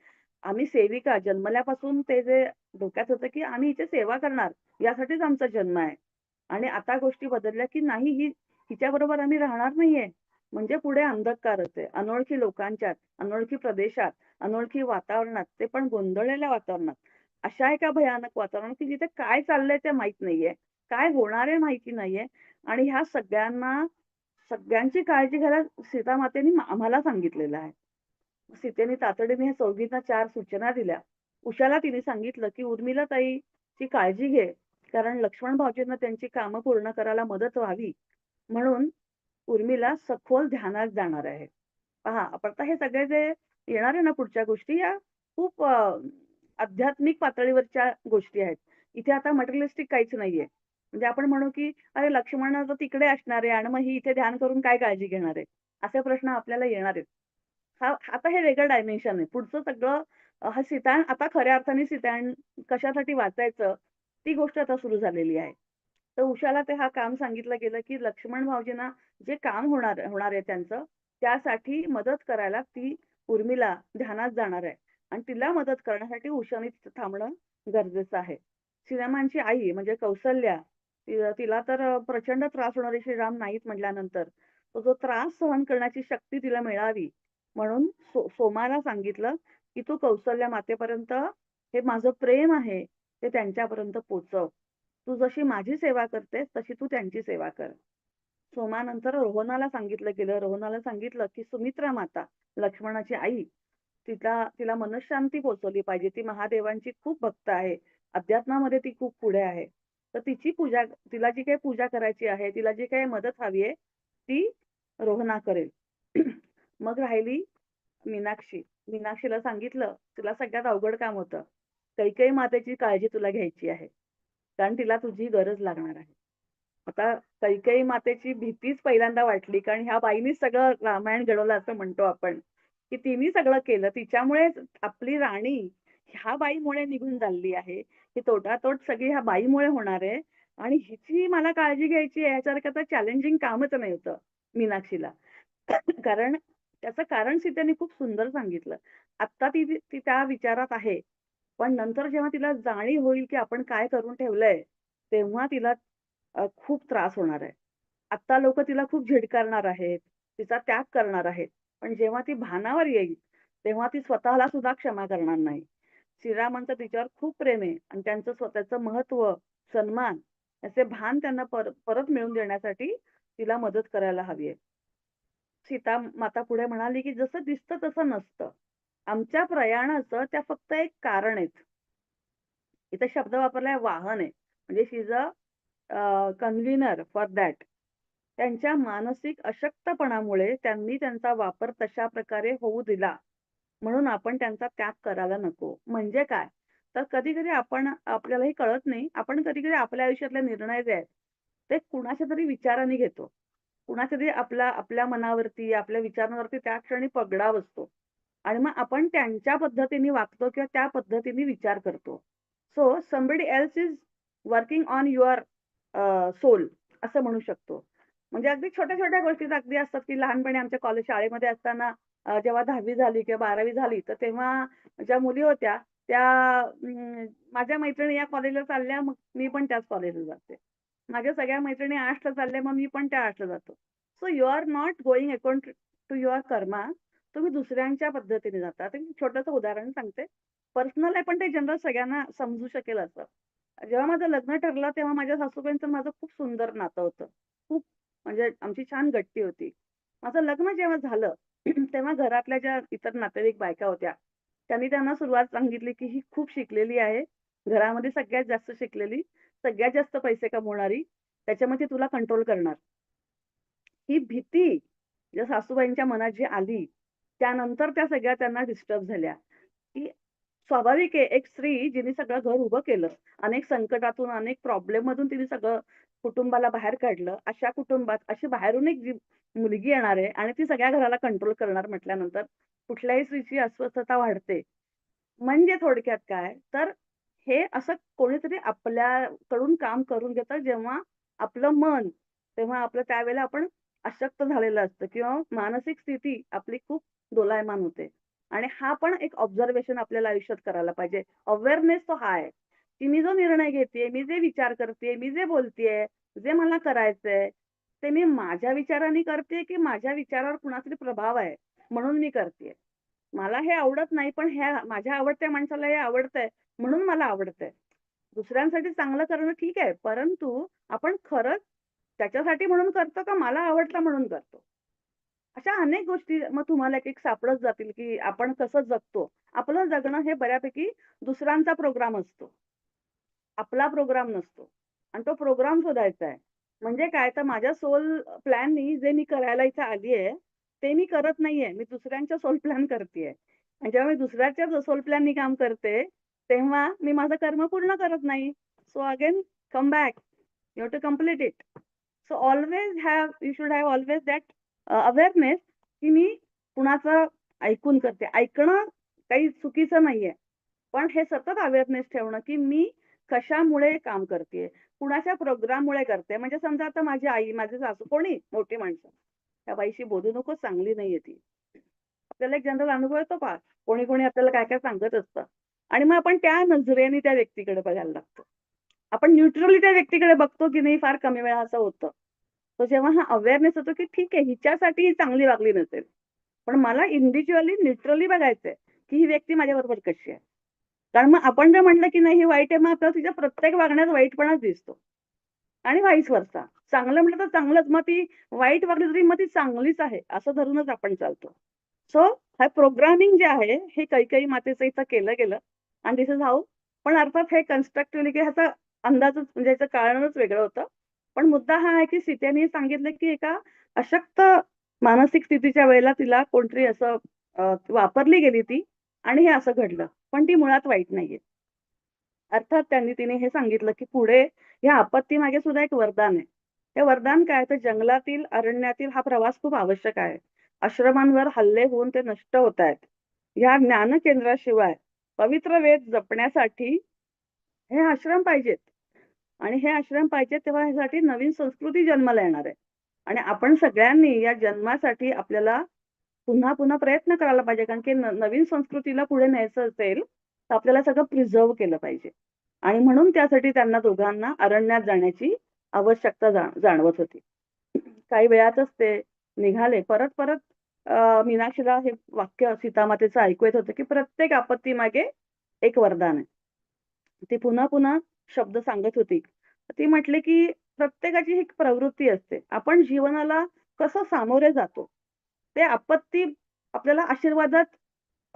आम्ही सेविका जन्मल्यापासून ते जे डोक्यात होतं, की आम्ही हिची सेवा करणार, यासाठीच आमचा जन्म आहे. आणि आता गोष्टी बदलल्या, की नाही हिच्याबरोबर आम्ही राहणार नाहीये. म्हणजे पुढे अंधकारच आहे. अनोळखी लोकांच्यात, अनोळखी प्रदेशात, अनोळखी वातावरणात, ते पण गोंधळलेल्या वातावरणात. अशा एका भयानक वातावरणात, की जिथे काय चाललंय ते माहीत नाहीये. काय होणार आहे माहिती नाहीये आणि ह्या सगळ्यांची काळजी घ्यायला सीतामातेने आम्हाला सांगितलेलं आहे. सीतेने तातडीने ह्या चौघींना 4 सूचना दिल्या. उषाला तिने सांगितलं, की "उर्मिला ताईची काळजी घे, कारण लक्ष्मण भाऊजींना त्यांची कामं पूर्ण करायला मदत व्हावी, म्हणून उर्मिला सखोल ध्यानात जाणार आहे." पहा, आपण आता हे सगळे जे येणार आहे ना पुढच्या गोष्टी, या खूप आध्यात्मिक पातळीवरच्या गोष्टी आहेत. इथे आता मटेरिअलिस्टिक काहीच नाहीये. म्हणजे आपण म्हणू, की "अरे, लक्ष्मण तर तिकडे असणार आहे आणि मग ही इथे ध्यान करून काय काळजी घेणार आहे?" असे प्रश्न आपल्याला येणार आहेत. आता हे वेगळं डायमेन्शन आहे. पुढचं सगळं हा सीतायन आता खऱ्या अर्थाने सीतायन कशासाठी वाचायचं, ती गोष्ट आता सुरू झालेली आहे. तर उषाला ते हा काम सांगितलं गेलं, की लक्ष्मण भाऊजींना जे काम होणार होणार आहे त्यांचं, त्यासाठी मदत करायला ती उर्मिला ध्यानात जाणार आहे आणि तिला मदत करण्यासाठी उषाने तिथं थांबणं गरजेचं आहे. श्रीरामांची आई म्हणजे कौसल्या, तिला तर प्रचंड त्रास होणारे श्रीराम नाहीत म्हटल्यानंतर, तो जो त्रास सहन करण्याची शक्ती तिला मिळावी म्हणून सोमाला सांगितलं, की "तू कौसल्या मातेपर्यंत हे माझं प्रेम आहे, ते त्यांच्यापर्यंत पोहोचव. तू जशी माझी सेवा करतेस, तशी तू त्यांची सेवा कर." सोमानंतर रोहनाला सांगितलं गेलं. रोहनाला सांगितलं, की सुमित्रा माता, लक्ष्मणाची आई, तिला मनःशांती पोहोचवली पाहिजे. ती महादेवांची खूप भक्त आहे. अध्यात्मामध्ये ती खूप पुढे आहे. तर तिला जी काही पूजा करायची आहे, तिला जी काही मदत हवी आहे, ती रोहना करेल. मग राहिली मीनाक्षी. मीनाक्षीला सांगितलं, "तुला सगळ्यात अवघड काम होतं. कैकेयी मातेची काळजी तुला घ्यायची आहे. कारण तिला तुझी गरज लागणार आहे." आता कैकेयी मातेची भीतीच पहिल्यांदा वाटली, कारण ह्या बाईनीच सगळं रामायण घडवलं असं म्हणतो आपण, की तिने सगळं केलं. तिच्यामुळेच आपली राणी ह्या बाईमुळे निघून चालली आहे. ही तोटातोट सगळी ह्या बाईमुळे होणार आहे आणि हिची मला काळजी घ्यायची आहे ह्याच्यासारखं तर चॅलेंजिंग कामच नाही होतं मीनाक्षीला. कारण त्याचं कारण सीतेने खूप सुंदर सांगितलं. आत्ता ती ती त्या विचारात आहे. पण नंतर जेव्हा तिला जाणीव होईल, की आपण काय करून ठेवलंय, तेव्हा तिला खूप त्रास होणार आहे. आत्ता लोकं तिला खूप झिडकारणार आहेत, तिचा त्याग करणार आहेत. पण जेव्हा ती भानावर येईल, तेव्हा ती स्वतःला सुद्धा क्षमा करणार नाही. श्रीरामांचं तिच्यावर खूप प्रेम आहे आणि त्यांचं स्वतःचं महत्त्व, सन्मान याचे भान त्यांना परत मिळवून देण्यासाठी तिला मदत करायला हवी आहे. सीता माता पुढे म्हणाली, की "जसं दिसतं तसं नसतं. आमच्या प्रयाणाचं त्या फक्त एक कारण आहेत." इथे शब्द वापरलाय वाहन आहे. म्हणजे शी इज कन्व्हिनर फॉर दॅट. त्यांच्या मानसिक अशक्तपणामुळे त्यांनी त्यांचा वापर तशा प्रकारे होऊ दिला. म्हणून आपण त्यांचा त्याग करायला नको. म्हणजे काय? तर कधी-कधी आपल्यालाही कळत नाही. आपण कधी-कधी आपल्या आयुष्यातले निर्णय जे आहेत, ते कुणाच्या तरी विचाराने घेतो. कुणाच्या तरी आपल्या मनावरती, आपल्या विचारांवरती त्या क्षणी पगडा बसतो. आणि मग आपण त्यांच्या पद्धतीने वागतो किंवा त्या पद्धतीने विचार करतो. So somebody else is working on your soul असं म्हणू शकतो. म्हणजे अगदी छोट्या-छोट्या गोष्टीत अगदी असतात, की लहानपणी आमच्या शाळेमध्ये असताना जेव्हा 10वी झाली किंवा 12वी झाली, तर तेव्हा ज्या मुली होत्या त्या माझ्या मैत्रिणी या कॉलेजला चालल्या, मग मी पण त्याच कॉलेजला जाते. माझ्या सगळ्या मैत्रिणी आर्ट्सला चालल्या, मग मी पण त्या आर्ट्सला जातो. So you are not going according to your karma. तुम्ही दुसऱ्यांच्या पद्धतीने जाता. आता मी छोटंसं उदाहरण सांगते. पर्सनल आहे, पण ते जनरल सगळ्यांना समजू शकेल असं. जेव्हा माझं लग्न ठरलं, तेव्हा माझ्या सासूबाईंचं माझं खूप सुंदर नातं होतं. खूप म्हणजे आमची छान गट्टी होती. माझं लग्न जेव्हा झालं, तेव्हा घरातल्या ज्या इतर नातेवाईक बायका होत्या, त्यांनी त्यांना सुरुवात सांगितली, की ही खूप शिकलेली आहे. घरामध्ये सगळ्यात जास्त शिकलेली, सगळ्यात जास्त पैसे कमवणारी, त्याच्यामुळे ती तुला कंट्रोल करणार. ही भीती ज्या सासूबाईंच्या मनात जी आली, त्यानंतर त्या सगळ्या त्यांना डिस्टर्ब झाल्या, की स्वाभाविक आहे एक स्त्री जिने सगळं घर उभं केलं, अनेक संकटातून, अनेक प्रॉब्लेममधून तिने सगळं कुटुंबाला बाहेर काढलं. अशा कुटुंबात अशी बाहेरून एक जी मुलगी येणार आहे आणि ती सगळ्या घराला कंट्रोल करणार म्हटल्यानंतर कुठल्याही स्त्रीची अस्वस्थता वाढते. म्हणजे थोडक्यात काय, तर हे असं कोणीतरी आपल्याकडून काम करून घेतं, जेव्हा आपलं मन, तेव्हा आपलं त्यावेळेला आपण अशक्त झालेलं असतं किंवा मानसिक स्थिती आपली खूप दोलायमान होते. आणि हा पण एक ऑब्झर्वेशन आपल्याला आयुष्यात करायला पाहिजे. अवेअरनेस तो हा आहे, की मी जो निर्णय घेतेय, मी जे विचार करतेय, मी जे बोलतेय, जे मला करायचंय, ते मी माझ्या विचाराने करतेय, की माझ्या विचारावर कुणाचा प्रभाव आहे, म्हणून मी करतेय. मला हे आवडत नाही, पण माझ्या आवडत्या माणसाला हे आवडतंय, म्हणून मला आवडतंय. दुसऱ्यांसाठी चांगलं करणं ठीक आहे, परंतु आपण खरंच त्याच्यासाठी म्हणून करतो का मला आवडतं म्हणून करतो? अशा अनेक गोष्टी मग तुम्हाला एक-एक सापडत जातील, की आपण कसं जगतो. आपलं जगणं हे बऱ्यापैकी दुसऱ्यांचा प्रोग्राम असतो. आपला प्रोग्राम नसतो आणि तो प्रोग्राम शोधायचा आहे. म्हणजे काय तर माझ्या सोल प्लॅननी जे मी करायला इथे आली आहे, ते मी करत नाहीये. मी दुसऱ्यांच्या सोल प्लॅन करतीये. आणि जेव्हा मी दुसऱ्याच्या सोल प्लॅननी काम करते, तेव्हा मी माझं कर्म पूर्ण करत नाही. So again come back. You have to complete it. So always have you should have always that awareness, की मी कुणाचं ऐकून करते. ऐकणं काही चुकीचं नाहीये. पण हे सतत अवेअरनेस ठेवणं, की मी कशामुळे काम करतेय, कुणाच्या प्रोग्राममुळे करते. म्हणजे समजा आता माझी आई, माझी सासू, कोणी मोठी माणसं, त्या बाईशी बोलू नको, चांगली नाहीये ती. आपल्याला एक जनरल अनुभव येतो पहा. कोणी कोणी आपल्याला काय काय सांगत असतं आणि मग आपण त्या नजरेने त्या व्यक्तीकडे बघायला लागतो. आपण न्यूट्रली त्या व्यक्तीकडे बघतो की नाही, फार कमी वेळा असं होतं. तर जेव्हा हा अवेअरनेस होतो की ठीक आहे, हिच्यासाठी ही चांगली वागली नसेल, पण मला इंडिव्हिज्युअली न्यूट्रली बघायचंय की ही व्यक्ती माझ्याबरोबर कशी आहे. कारण मग आपण जर म्हटलं की नाही ही वाईट आहे, मग आपल्याला तिच्या प्रत्येक वागण्यात वाईटपणाच दिसतो आणि व्हाईस वर्सा. चांगलं म्हटलं तर चांगलंच, मग ती वाईट वागली तरी मग ती चांगलीच आहे असं धरूनच आपण चालतो. सो हे प्रोग्रामिंग जे आहे हे कैकेयी मातेचं इथं केलं गेलं आणि दिस इज हाऊ. पण अर्थात हे कन्स्ट्रक्टिव्हली की ह्याचा अंदाजच म्हणजे याचं कारणच वेगळं होतं. पण मुद्दा हा आहे की सीतेने सांगितलं की एका अशक्त मानसिक स्थितीच्या वेळेला तिला कोणतरी असं वापरली गेली ती आणि हे असं घडलं. पण ती मुळात वाईट नाहीये. अर्थात तिने हे सांगितलं की पुढे या आपत्तीमागे सुद्धा एक वरदान आहे. हे वरदान काय, तर जंगलातील, अरण्यातील हा प्रवास खूप आवश्यक आहे. आश्रमांवर हल्ले होऊन ते नष्ट होत आहेत. या ज्ञान केंद्राशिवाय पवित्र वेद जपण्यासाठी हे आश्रम पाहिजेत आणि हे आश्रम पाहिजेत तेव्हा ह्यासाठी नवीन संस्कृती जन्माला येणार आहे. आणि आपण सगळ्यांनी या जन्मासाठी आपल्याला पुन्हा पुन्हा प्रयत्न करायला पाहिजे. कारण की नवीन संस्कृतीला पुढे न्यायचं असेल, तर आपल्याला सगळं प्रिझर्व्ह केलं पाहिजे. आणि म्हणून त्यासाठी त्यांना दोघांना अरण्यात जाण्याची आवश्यकता जाणवत होती. काही वेळातच ते निघाले. परत परत मीनाक्षीला हे वाक्य सीतामातेचं ऐकू येत होतं, की प्रत्येक आपत्तीमागे एक वरदान आहे. ती पुन्हा पुन्हा शब्द सांगत होती. ती म्हटली, की प्रत्येकाची एक प्रवृत्ती असते. आपण जीवनाला कसं सामोरे जातो, ते आपत्ती आपल्याला आशीर्वादात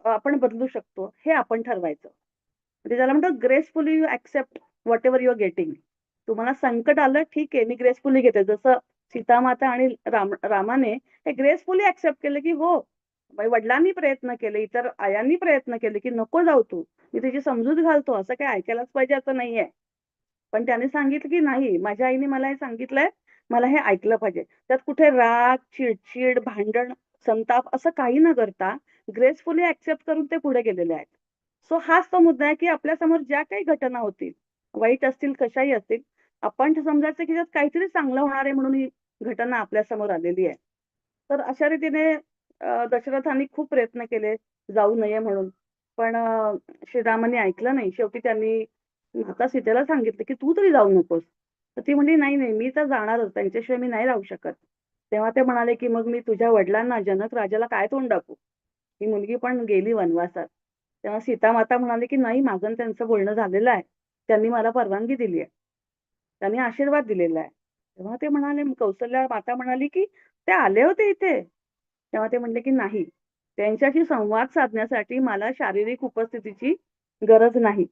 आपण बदलू शकतो, हे आपण ठरवायचं. म्हणजे त्याला म्हणतात gracefully you accept whatever you are getting. तुम्हाला संकट आलं, ठीक आहे, मी ग्रेसफुली घेते. जसं सीतामाता आणि रामाने हे ग्रेसफुली एक्सेप्ट केलं, की हो, वडिलांनी प्रयत्न केले, इतर आयांनी प्रयत्न केले, की नको जाऊ तू. मी तिची समजूत घालतो, असं काही ऐकायलाच पाहिजे असं नाहीये. पण त्याने सांगितलं, की नाही, माझ्या आईने मला हे सांगितलंय, मला हे ऐकलं पाहिजे. त्यात कुठे राग, चिड-चिड, भांडण, संताप असं काही न करता ग्रेसफुली एक्सेप्ट करून ते पुढे गेलेले आहेत. सो हाच तो मुद्दा आहे, की आपल्यासमोर ज्या काही घटना होतील, वाईट असतील, कशाही असतील, आपण समजायचं, की त्यात काहीतरी चांगलं होणार आहे म्हणून ही घटना आपल्यासमोर आलेली आहे. तर अशा रीतीने दशरथांनी खूप प्रयत्न केले जाऊ नये म्हणून. पण श्रीरामांनी ऐकलं नाही. शेवटी त्यांनी माता सीतेला सांगितलं, की "तू तरी जाऊ नकोस." तर ती म्हणली, "नाही, नाही, मी तर जाणारच. त्यांच्याशिवाय मी नाही राहू शकत." तेव्हा ते म्हणाले, की "मग मी तुझ्या वडिलांना, जनक राजाला काय तोंड दाखवू? ही मुलगी पण गेली वनवासात." तेव्हा सीतामाता म्हणाली, की "नाही, माझं आणि त्यांचं बोलणं झालेलं आहे. त्यांनी मला परवानगी दिली आहे. त्यांनी आशीर्वाद दिलेला आहे." तेव्हा ते म्हणाले, कौसल्या माता म्हणाली, की "ते आले होते इथे?" तेव्हा ते म्हटले, की "नाही. त्यांच्याशी संवाद साधण्यासाठी मला शारीरिक उपस्थितीची गरज नाही.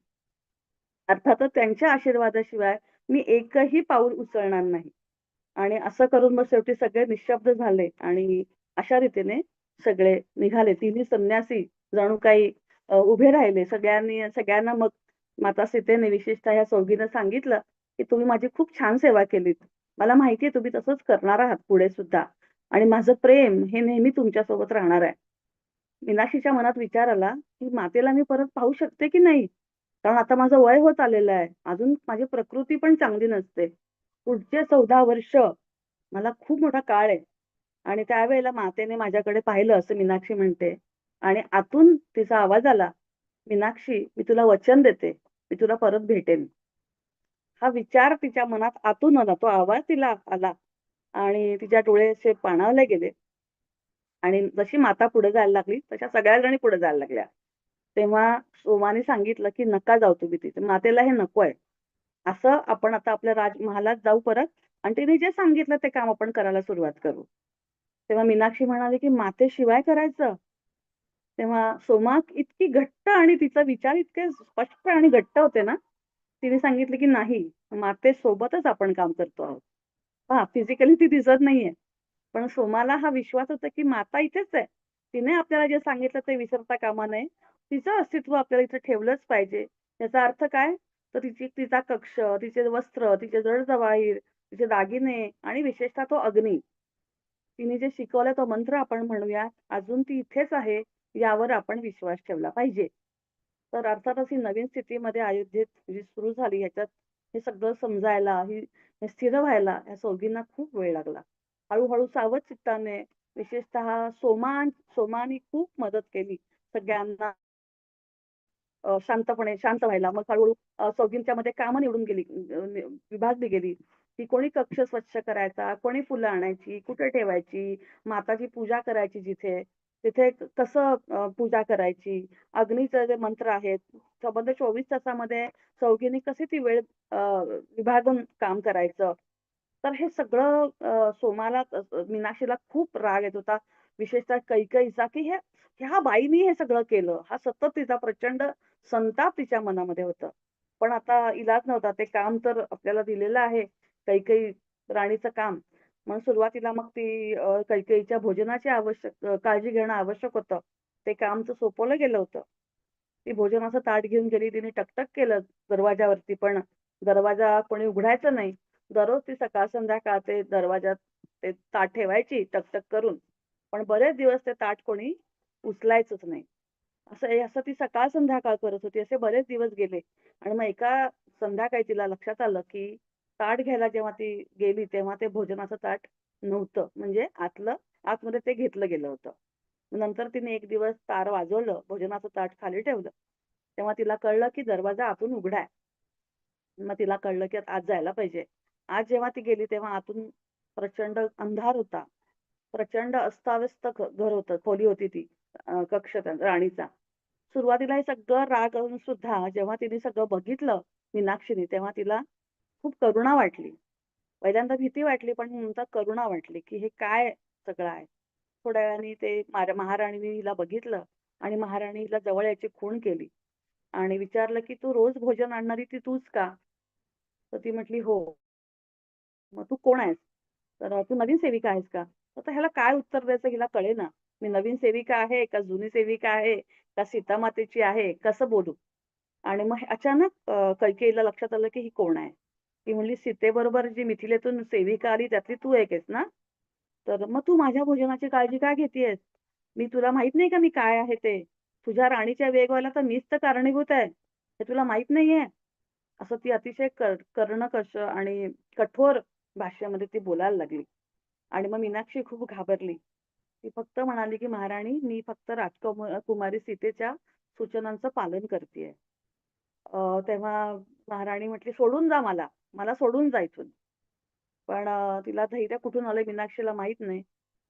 अर्थातच त्यांच्या आशीर्वादाशिवाय मी एकही पाऊल उचलणार नाही." आणि असं करून मग शेवटी सगळे निशब्द झाले आणि अशा रीतीने सगळे निघाले. तिन्ही संन्यासी जणू काही उभे राहिले. सगळ्यांना मग माता सीतेने विशेषतः ह्या चौघींना सांगितलं, की "तुम्ही माझी खूप छान सेवा केलीत. मला माहिती आहे तुम्ही तसंच करणार आहात पुढे सुद्धा आणि माझं प्रेम हे नेहमी तुमच्यासोबत राहणार आहे." मीनाक्षीच्या मनात विचार आला, की मातेला मी परत पाहू शकते की नाही? कारण आता माझं वय होत आलेलं आहे. अजून माझी प्रकृती पण चांगली नसते. पुढचे 14 वर्ष मला खूप मोठा काळ आहे आणि त्यावेळेला मातेने माझ्याकडे पाहिलं असं मीनाक्षी म्हणते आणि आतून तिचा आवाज आला, "मीनाक्षी, मी तुला वचन देते, मी तुला परत भेटेन." हा विचार तिच्या मनात आतून आला. तो आवाज तिला आला आणि तिच्या डोळे असे पाणावले गेले. आणि जशी माता पुढे जायला लागली, तशा सगळ्या जणी पुढे जायला लागल्या. तेव्हा सोमाने सांगितलं, की "नका जाऊ तुम्ही तिथे. मातेला हे नकोय. असं आपण आता आपल्या राजमहालात जाऊ परत आणि तिने जे सांगितलं ते काम आपण करायला सुरुवात करू." तेव्हा मीनाक्षी म्हणाली, की "मातेशिवाय करायचं?" तेव्हा सोमा इतकी घट्ट आणि तिचा विचार इतके स्पष्ट आणि घट्ट होते ना, तिने सांगितलं, की "नाही, मातेसोबतच आपण काम करतो आहोत." पहा, फिजिकली ती दिसत नाहीये. पण सोमाला हा विश्वास होता, की माता इथेच आहे. तिने आपल्याला जे सांगितलं ते विसरता कामा नये. तिचं अस्तित्व आपल्याला इथे ठेवलंच पाहिजे. याचा अर्थ काय? तर तिचा कक्ष, तिचे वस्त्र, तिचे जडजवाहीर, तिचे दागिने आणि विशेषतः तो अग्नी. तिने जे शिकवलं तो मंत्र आपण म्हणूया. अजून ती इथेच आहे. यावर आपण विश्वास ठेवला पाहिजे. तर अर्थातच ही नवीन स्थितीमध्ये अयोध्येत जी सुरू झाली ह्याच्यात हे सगळं समजायला, हे स्थिर व्हायला या सोबींना खूप वेळ लागला. हळू-हळू सावध चित्ताने विशेषतः सोमानी खूप मदत केली सगळ्यांना शांतपणे शांत व्हायला. मग हळू-हळू मध्ये कामं निवडून गेली विभागली गेली, की कोणी कक्ष स्वच्छ करायचा, कोणी फुलं आणायची, कुठे ठेवायची, माताची पूजा करायची जिथे, तिथे कसं पूजा करायची, अग्नीचे जे मंत्र आहेत, संबंध 24 तासामध्ये चौघींनी कशी ती वेळ अ, विभागून काम करायचं. तर हे सगळं सोमाला मीनाक्षीला खूप राग येत होता. विशेषतः कैकेयीचा, की ह्या बाईनी हे सगळं केलं. हा सतत तिचा प्रचंड संताप तिच्या मनामध्ये होतं. पण आता इलाज नव्हता. ते काम तर आपल्याला दिलेलं आहे, कैकेयी राणीचं काम. म्हणून सुरुवातीला मग ती कैकेयीच्या भोजनाची काळजी घेणं आवश्यक होतं. ते काम तर सोपवलं गेलं होतं. ती भोजनाचं ताट घेऊन गेली. तिने टकटक केलं दरवाजावरती, पण दरवाजा कोणी उघडायचं नाही. दररोज ती सकाळ-संध्याकाळ ते दरवाजात ते ताट ठेवायची टकटक करून. पण बरेच दिवस ते ताट कोणी उचलायचंच नाही. असं ती सकाळ-संध्याकाळ करत होती. असे बरेच दिवस गेले आणि मग एका संध्याकाळी तिला लक्षात आलं, की ताट घ्यायला जेव्हा ती गेली, तेव्हा ते भोजनाचं ताट नव्हतं. म्हणजे आतमध्ये ते घेतलं गेलं होतं. नंतर तिने एक दिवस तार वाजवलं, भोजनाचं ताट खाली ठेवलं. तेव्हा तिला कळलं, की दरवाजा आतून उघडा आहे. मग तिला कळलं, की आत जायला पाहिजे. आज जेव्हा ती गेली, तेव्हा आतून प्रचंड अंधार होता. प्रचंड अस्ताव्यस्त घर होतं, खोली होती ती कक्ष राणीचा. सुरुवातीला हे सगळं राग सुद्धा जेव्हा तिने सगळं बघितलं मीनाक्षीने, तेव्हा तिला खूप करुणा वाटली. पहिल्यांदा भीती वाटली, पण नंतर करुणा वाटली, की हे काय सगळं आहे. थोड्या वेळाने ते महाराणीने हिला बघितलं आणि महाराणी हिला जवळ यायची खूण केली आणि विचारलं, की "तू रोज भोजन आणणारी ती तूच का?" तर ती म्हटली, "हो." "मग तू कोण आहेस?" तर "तू नवीन सेविका आहेस का?" आता ह्याला काय उत्तर द्यायचं हिला कळेना. मी नवीन सेविका आहे का जुनी सेविका आहे का सीतामातेची आहे, कसं बोलू? आणि मग हे अचानक कैकेयीला लक्षात आलं, की ही कोण आहे? ती म्हणली, "सीतेबरोबर जी मिथिलेतून सेविका आली त्यातली तू एक आहेस ना? तर मग तू माझ्या भोजनाची काळजी का घेतीयेस? तुला माहित नाही का मी काय आहे ते? तुझ्या राणीच्या वेग व्हायला तर मीच तर कारणीभूत आहे. हे तुला माहित नाहीये?" असं ती अतिशय कर्णकश आणि कठोर भाषेमध्ये ती बोलायला लागली. आणि मग मीनाक्षी खूप घाबरली. ती फक्त म्हणाली, की "महाराणी, मी फक्त कुमारी सीतेच्या सूचनांचं पालन करतीये." तेव्हा महाराणी म्हटली, "सोडून जा मला. मला सोडून जा इथून." पण तिला धैर्य कुठून आलं मीनाक्षीला माहीत नाही.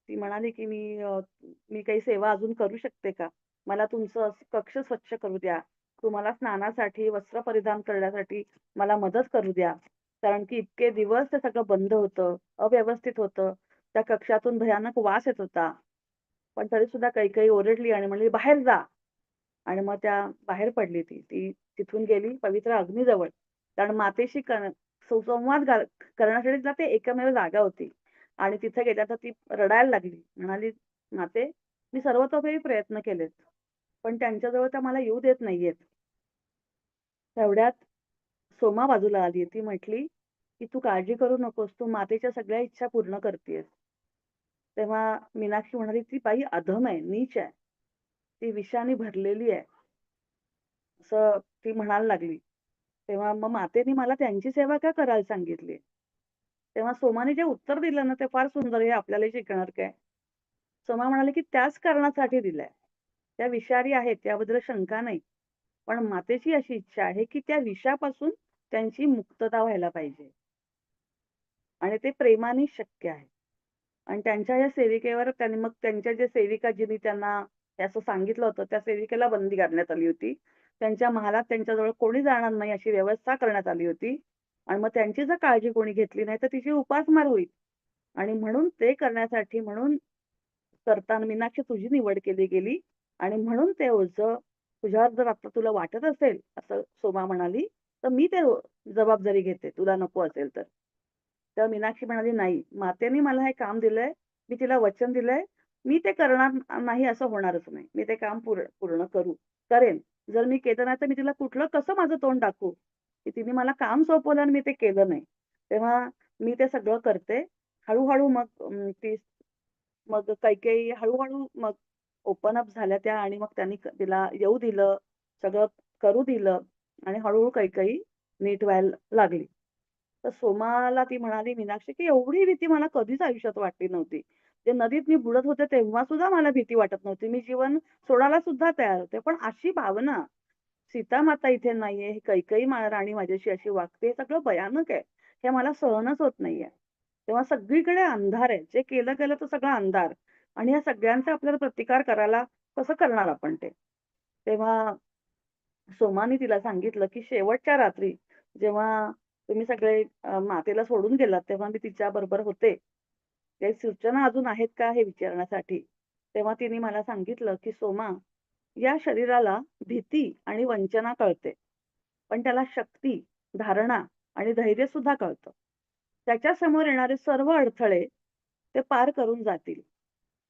ती म्हणाली, की मी काही सेवा अजून करू शकते का? मला तुमचं कक्ष स्वच्छ करू द्या. तुम्हाला स्नानासाठी, वस्त्र परिधान करण्यासाठी मला मदत करू द्या. कारण की इतके दिवस ते सगळं बंद होतं, अव्यवस्थित होतं. त्या कक्षातून भयानक वास येत होता. पण तरीसुद्धा कैकेयी ओरडली आणि म्हणली, "बाहेर जा." आणि मग बाहेर पडली ती. ती तिथून गेली पवित्र अग्नीजवळ. कारण मातेशी सुसंवाद करण्यासाठी तिला ते एकमेव जागा होती. आणि तिथे गेल्यावर ती रडायला लागली. म्हणाली, "माते, मी सर्वतोपरी प्रयत्न केलेत. पण त्यांच्याजवळ त्या मला येऊ देत नाहीयेत." तेवढ्यात सोमा बाजूला आली. ती म्हटली, की "तू काळजी करू नकोस. तू मातेच्या सगळ्या इच्छा पूर्ण करतीयेस." तेव्हा मीनाक्षी म्हणाली, "ती बाई अधम आहे, नीच आहे. ती विषाने भरलेली आहे." असं ती म्हणायला लागली. तेव्हा मग मातेने मला त्यांची सेवा का करायला सांगितली? तेव्हा सोमाने जे उत्तर दिलं ना, ते फार सुंदर आहे. हे आपल्यालाही शिकणार काय? सोमा म्हणाली, की "त्याच कारणासाठी दिलंय. त्या विषारी आहेत त्याबद्दल शंका नाही. पण मातेची अशी इच्छा आहे, की त्या विषापासून त्यांची मुक्तता व्हायला पाहिजे आणि ते प्रेमाने शक्य आहे." आणि त्यांच्या या सेविकेवर त्यांनी मग त्यांच्या ज्या सेविका जिनी त्यांना हे असं सांगितलं होतं, त्या सेविकेला बंदी घालण्यात आली होती. त्यांच्या महालात त्यांच्याजवळ कोणी जाणार नाही अशी व्यवस्था करण्यात आली होती. आणि मग त्यांची जर काळजी कोणी घेतली नाही, तर तिची उपासमार होईल. आणि म्हणून ते करण्यासाठी करताना मीनाक्षी तुझी निवड केली गेली आणि म्हणून ते ओझं तुझ्यावर जर आता तुला वाटत असेल, असं सोमा म्हणाली, तर मी ते जबाबदारी घेते, तुला नको असेल तर. तेव्हा मीनाक्षी म्हणाली, "नाही, मातेने मला हे काम दिलंय. मी तिला वचन दिलंय. मी ते करणार नाही असं होणारच नाही. मी ते काम पूर्ण करेन. जर मी केलं नाही, तर मी तिला कसं माझं तोंड दाखवू, की तिने मला काम सोपवलं आणि मी ते केलं नाही. तेव्हा मी ते सगळं करते." हळू मग कैकेयी हळू मग ओपन अप झाल्या त्या आणि मग त्यांनी तिला येऊ दिलं, सगळं करू दिलं आणि हळू-हळू कैकेयी नीट व्हायला लागली. तर सोमाला ती म्हणाली, "मीनाक्षी, की एवढी भीती मला कधीच आयुष्यात वाटली नव्हती. ते नदीत मी बुडत होते तेव्हा सुद्धा मला भीती वाटत नव्हती. मी जीवन सोडायला सुद्धा तयार होते. पण अशी भावना, सीता माता इथे नाहीये, ही कैकेयी राणी माझ्याशी अशी वागते, हे सगळं भयानक आहे. हे मला सहनच होत नाहीये." तेव्हा सगळीकडे अंधार आहे. जे केलं तर सगळा अंधार आणि या सगळ्यांचा आपल्याला प्रतिकार करायला कसं करणार आपण ते? तेव्हा सोमानी तिला सांगितलं, की शेवटच्या रात्री जेव्हा तुम्ही सगळे मातेला सोडून गेलात, तेव्हा मी तिच्याबरोबर होते. काही सूचना अजून आहेत का हे विचारण्यासाठी. तेव्हा तिने मला सांगितलं, की "सोमा, या शरीराला भीती आणि वंचना कळते, पण त्याला शक्ती, धारणा आणि धैर्य सुद्धा कळतं. त्याच्यासमोर येणारे सर्व अडथळे ते पार करून जातील.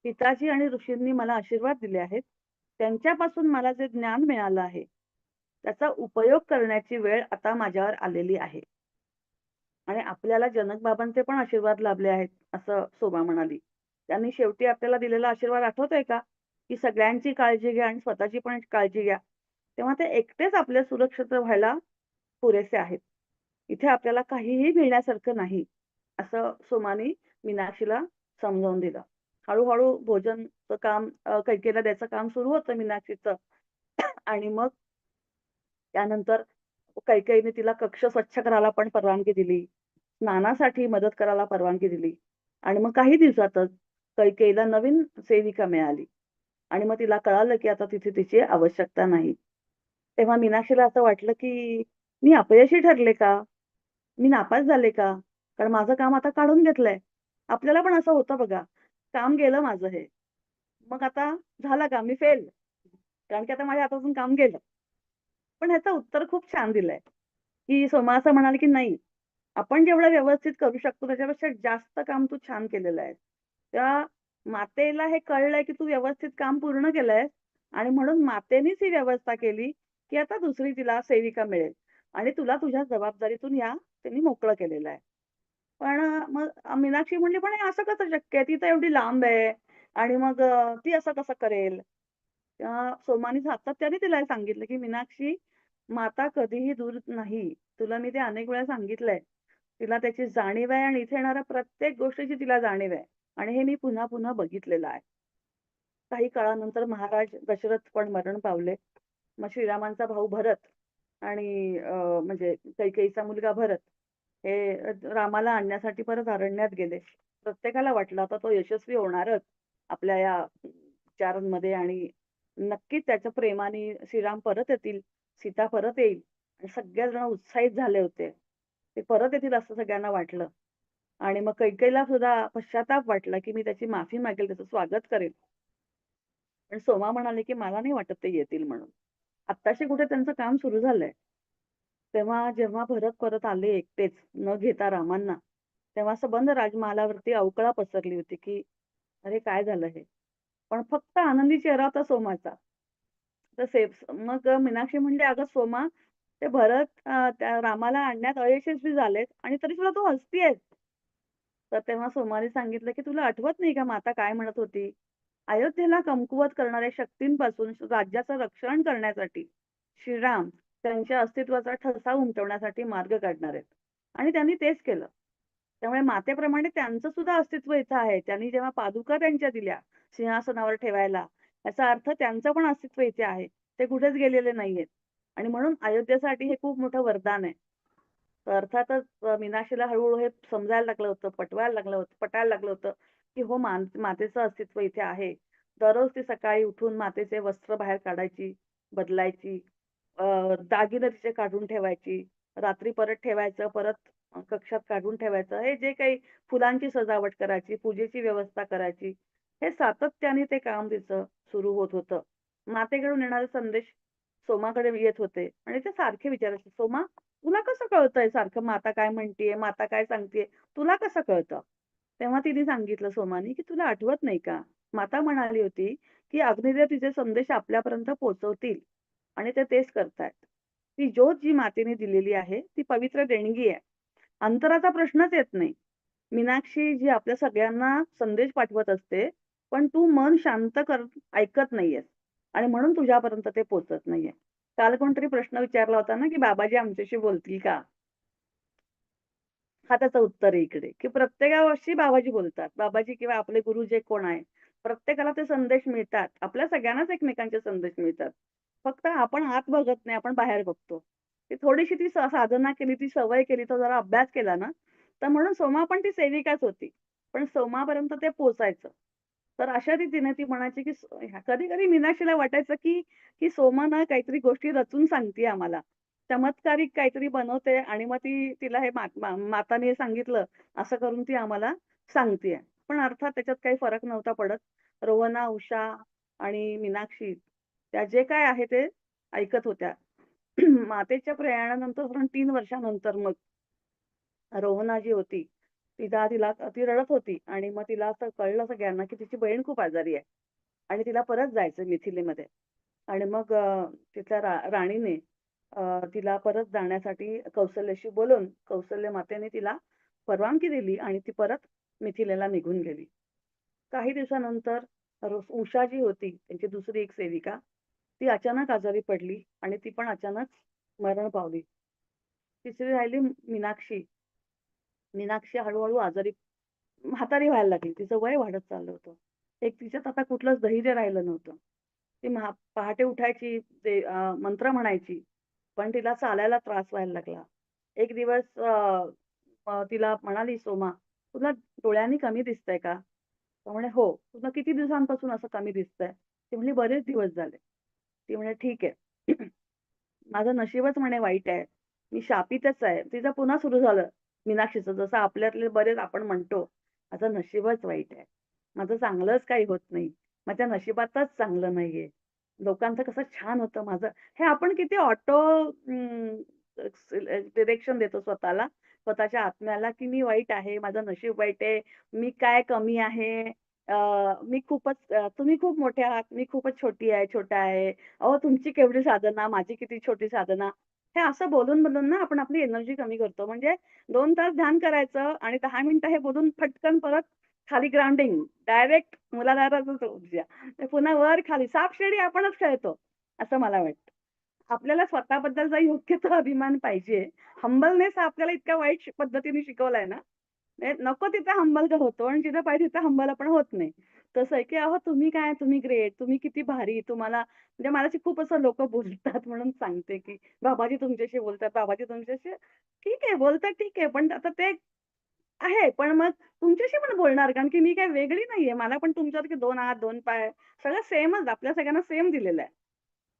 पिताजी आणि ऋषींनी मला आशीर्वाद दिले आहेत. त्यांच्यापासून मला जे ज्ञान मिळालं आहे, त्याचा उपयोग करण्याची वेळ आता माझ्यावर आलेली आहे." आणि आपल्याला जनक बाबांचे पण आशीर्वाद लाभले आहेत, असं शोभा म्हणाली. त्यांनी शेवटी आपल्याला दिलेला आशीर्वाद आठवतोय का? की सगळ्यांची काळजी घ्या आणि स्वतःची पण काळजी घ्या. तेव्हा ते एकटेच आपल्या सुरक्षित व्हायला पुरेसे आहेत. इथे आपल्याला काहीही मिळण्यासारखं नाही, असं सोमानी मीनाक्षीला समजावून दिलं. हळू-हळू भोजनचं काम कैकेयीला द्यायचं काम सुरू होतं मीनाक्षीचं आणि मग त्यानंतर कैकेयीने तिला कक्ष स्वच्छ करायला पण परवानगी दिली. स्नानासाठी मदत करायला परवानगी दिली आणि मग काही दिवसातच कैकेयीला नवीन सेविका मिळाली आणि मग तिला कळालं, की आता तिथे तिची आवश्यकता नाही. तेव्हा मीनाक्षीला असं वाटलं, की मी अपयशी ठरले का? मी नापास झाले का? कारण माझं काम आता काढून घेतलंय. आपल्याला पण असं होतं बघा, काम गेलं माझं हे. मग आता झालं का? मी फेल. कारण की आता माझ्या हातातून काम गेलं. पण ह्याचं उत्तर खूप छान दिलंय, की सोमा असं म्हणाली, की "नाही, आपण जेवढं व्यवस्थित करू शकतो त्याच्यापेक्षा जास्त काम तू छान केलेलं आहे. त्या मातेला हे कळलंय, की तू व्यवस्थित काम पूर्ण केलंयस आणि म्हणून मातेनीच ही व्यवस्था केली, की आता दुसरी तिला सेविका मिळेल आणि तुला तुझ्या जबाबदारीतून त्यांनी मोकळं केलेलं आहे." पण मग मीनाक्षी म्हणली, "पण हे असं कसं शक्य आहे? ती तर एवढी लांब आहे आणि मग ती असं कसं करेल?" सोमानी सातत्याने तिला हे सांगितलं, की "मीनाक्षी, माता कधीही दूर नाही. तुला मी ते अनेक वेळा सांगितलंय. तिला त्याची जाणीव आहे आणि इथे येणाऱ्या प्रत्येक गोष्टीची तिला जाणीव आहे आणि हे मी पुन्हा-पुन्हा बघितलेलं आहे." काही काळानंतर महाराज दशरथ पण मरण पावले. मग श्रीरामांचा भाऊ भरत आणि म्हणजे कैकेयीचा मुलगा भरत हे रामाला आणण्यासाठी परत अरण्यात गेले. प्रत्येकाला वाटलं आता तो यशस्वी होणारच आपल्या या विचारांमध्ये आणि नक्कीच त्याच्या प्रेमाने श्रीराम परत येतील, सीता परत येईल आणि सगळेजण उत्साहित झाले होते. ते परत येतील असं सगळ्यांना वाटलं आणि मग कैकेयीला सुद्धा पश्चाताप वाटला, की मी त्याची माफी मागेल, त्याचं स्वागत करेल. पण सोमा म्हणाले, की "मला नाही वाटत ते येतील म्हणून." आत्ताशी कुठे त्यांचं काम सुरू झालंय. तेव्हा जेव्हा भरत परत आले एकटेच, न घेता रामांना, तेव्हा सबंध राजमहालावरती अवकळा पसरली होती, की "अरे काय झालं हे?" पण फक्त आनंदी चेहरा होता सोमाचा. तर मग मीनाक्षी म्हणली, "अगं सोमा, ते भरत त्या रामाला आणण्यात अयशस्वी झालेत आणि तरी सुद्धा तू हसतीयेस." तर तेव्हा सोमाने सांगितलं, की "तुला आठवत नाही का माता काय म्हणत होती? अयोध्येला कमकुवत करणाऱ्या शक्तींपासून राज्याचं रक्षण करण्यासाठी श्रीराम त्यांच्या अस्तित्वाचा ठसा उमटवण्यासाठी मार्ग काढणार आहेत." आणि त्यांनी तेच केलं. त्यामुळे मातेप्रमाणे त्यांचं सुद्धा अस्तित्व इथं आहे. त्यांनी जेव्हा पादुका त्यांच्या दिल्या सिंहासनावर ठेवायला, याचा अर्थ त्यांचं पण अस्तित्व इथे आहे. ते कुठेच गेलेले नाहीयेत. आणि म्हणून अयोध्येसाठी हे खूप मोठं वरदान आहे. तर अर्थातच मीनाक्षीला हळू-हळू हे समजायला लागलं होतं, पटायला लागलं होतं, की हो मातेचं अस्तित्व इथे आहे. दररोज ती सकाळी उठून मातेचे वस्त्र बाहेर काढायची, बदलायची, दागिने तिचे काढून ठेवायची, रात्री परत ठेवायचं, परत कक्षात काढून ठेवायचं. हे जे काही फुलांची सजावट करायची, पूजेची व्यवस्था करायची, हे सातत्याने ते काम तिचं सुरू होत होतं. मातेकडून येणारे संदेश सोमाकडे येत होते आणि ते सारखे विचारायचे, "सोमा, तुला कसं कळतंय सारखं माता काय म्हणतीये, माता काय सांगतीये, तुला कसं कळतं?" तेव्हा तिने सांगितलं सोमानी, की "तुला आठवत नाही का? माता म्हणाली होती, की अग्निदेव तिचे संदेश आपल्यापर्यंत पोहोचवतील आणि ते तेच करतायत. ती ज्योत जी मातेने दिलेली आहे, ती पवित्र देणगी आहे. अंतराचा प्रश्नच येत नाही. मीनाक्षी जी आपल्या सगळ्यांना संदेश पाठवत असते, पण तू मन शांत ऐकत नाहीयेस आणि म्हणून तुझ्यापर्यंत ते पोहोचत नाहीये. काल कोणतरी प्रश्न विचारला होता ना, की बाबाजी आमच्याशी बोलतील का? हा त्याचं उत्तर आहे इकडे, की प्रत्येकाशी बाबाजी बोलतात. बाबाजी किंवा आपले गुरु जे कोण आहे, प्रत्येकाला ते संदेश मिळतात. आपल्या सगळ्यांनाच एकमेकांचे संदेश मिळतात. फक्त आपण आत बघत नाही, आपण बाहेर बघतो. ती थोडीशी ती साधना केली, ती सवय केली, तो जरा अभ्यास केला ना, तर म्हणून सोमा पण ती सेविकाच होती. पण सोमापर्यंत ते पोहोचायचं. तर अशा रीतीने ती म्हणायची, की कधी-कधी मीनाक्षीला वाटायचं, की सोमा ना काहीतरी गोष्टी रचून सांगतीये आम्हाला. चमत्कारिक काहीतरी बनवते आणि मग तिला हे माताने सांगितलं, असं करून ती आम्हाला सांगतेय. पण अर्थात त्याच्यात काही फरक नव्हता पडत. रोहना, उषा आणि मीनाक्षी त्या जे काय आहे ते ऐकत होत्या. मातेच्या प्रयाणानंतर साधारण 3 वर्षानंतर मग रोहना जी होती, तिला तिला ती रडत होती आणि मग तिला असं कळलं सगळ्यांना, की तिची बहीण खूप आजारी आहे आणि तिला परत जायचं मिथिलेमध्ये. आणि मग तिथल्या राणीने तिला परत जाण्यासाठी कौसल्याशी बोलून कौसल्य मातेने तिला परवानगी दिली आणि ती परत मिथिलेला निघून गेली. काही दिवसानंतर उषा जी होती, त्यांची दुसरी एक सेविका, ती अचानक आजारी पडली आणि ती पण अचानक मरण पावली. तिसरी राहिली मीनाक्षी. मीनाक्षी हळू आजारी म्हातारी व्हायला लागली. तिचं वय वाढत चाललं होतं. एक तिच्यात आता कुठलंच धैर्य राहिलं नव्हतं. ती पहाटे उठायची, ते मंत्र म्हणायची, पण तिला चालायला त्रास व्हायला लागला. एक दिवस तिला म्हणाली सोमा, "तुला डोळ्यांनी कमी दिसतंय का?" तो म्हणे, "हो." "तुला किती दिवसांपासून असं कमी दिसतंय?" ती म्हणली, "बरेच दिवस झाले." ती म्हणे, "ठीक आहे." माझं नशीबच म्हणे वाईट आहे. मी शापितच आहे. तिचं पुन्हा सुरू झालं मीनाक्षीचं. जसं आपल्यातले बरेच आपण म्हणतो, माझं नशीबच वाईट आहे. माझं चांगलंच काही होत नाही. माझ्या नशिबातच चांगलं नाहीये. लोकांचं कसं छान होतं माझं. हे आपण किती ऑटो डिरेक्शन देतो स्वतःला, स्वतःच्या आत्म्याला, की मी वाईट आहे, माझं नशीब वाईट आहे, मी काय कमी आहे, मी खूपच तुम्ही खूप मोठे आहात, मी खूपच छोटी आहे, छोटा आहे. अहो, तुमची केवढी साधना, माझी किती छोटी साधना. हे असं बोलून ना आपण आपली एनर्जी कमी करतो. म्हणजे 2 तास ध्यान करायचं आणि 10 मिनिटं हे बोलून फटकन परत खाली ग्राउंडिंग, डायरेक्ट मूलाधारातच ऊर्जा. ते पुन्हा वर खाली सापशिडी आपणच खेळतो, असं मला वाटतं. आपल्याला स्वतःबद्दलचा योग्य तो अभिमान पाहिजे. हंबलनेस आपल्याला इतक्या वाईट पद्धतीने शिकवलाय ना, नको तिथं हंबल होतो आणि जिथं पाहिजे तिथं हंबल आपण होत नाही. तसं आहे, की "अहो तुम्ही काय, तुम्ही ग्रेट, तुम्ही किती भारी, तुम्हाला" म्हणजे मलाशी खूप असं लोकं बोलतात म्हणून सांगते, की "बाबाजी तुमच्याशी बोलतात, बाबाजी तुमच्याशी" ठीक आहे, बोलतात ठीक आहे. पण आता ते आहे, पण मग तुमच्याशी पण बोलणार कारण की मी काही वेगळी नाहीये. मला पण तुमच्यासारखे 2 हात, 2 पाय सगळं सेमच आपल्या सगळ्यांना सेम दिलेलं आहे.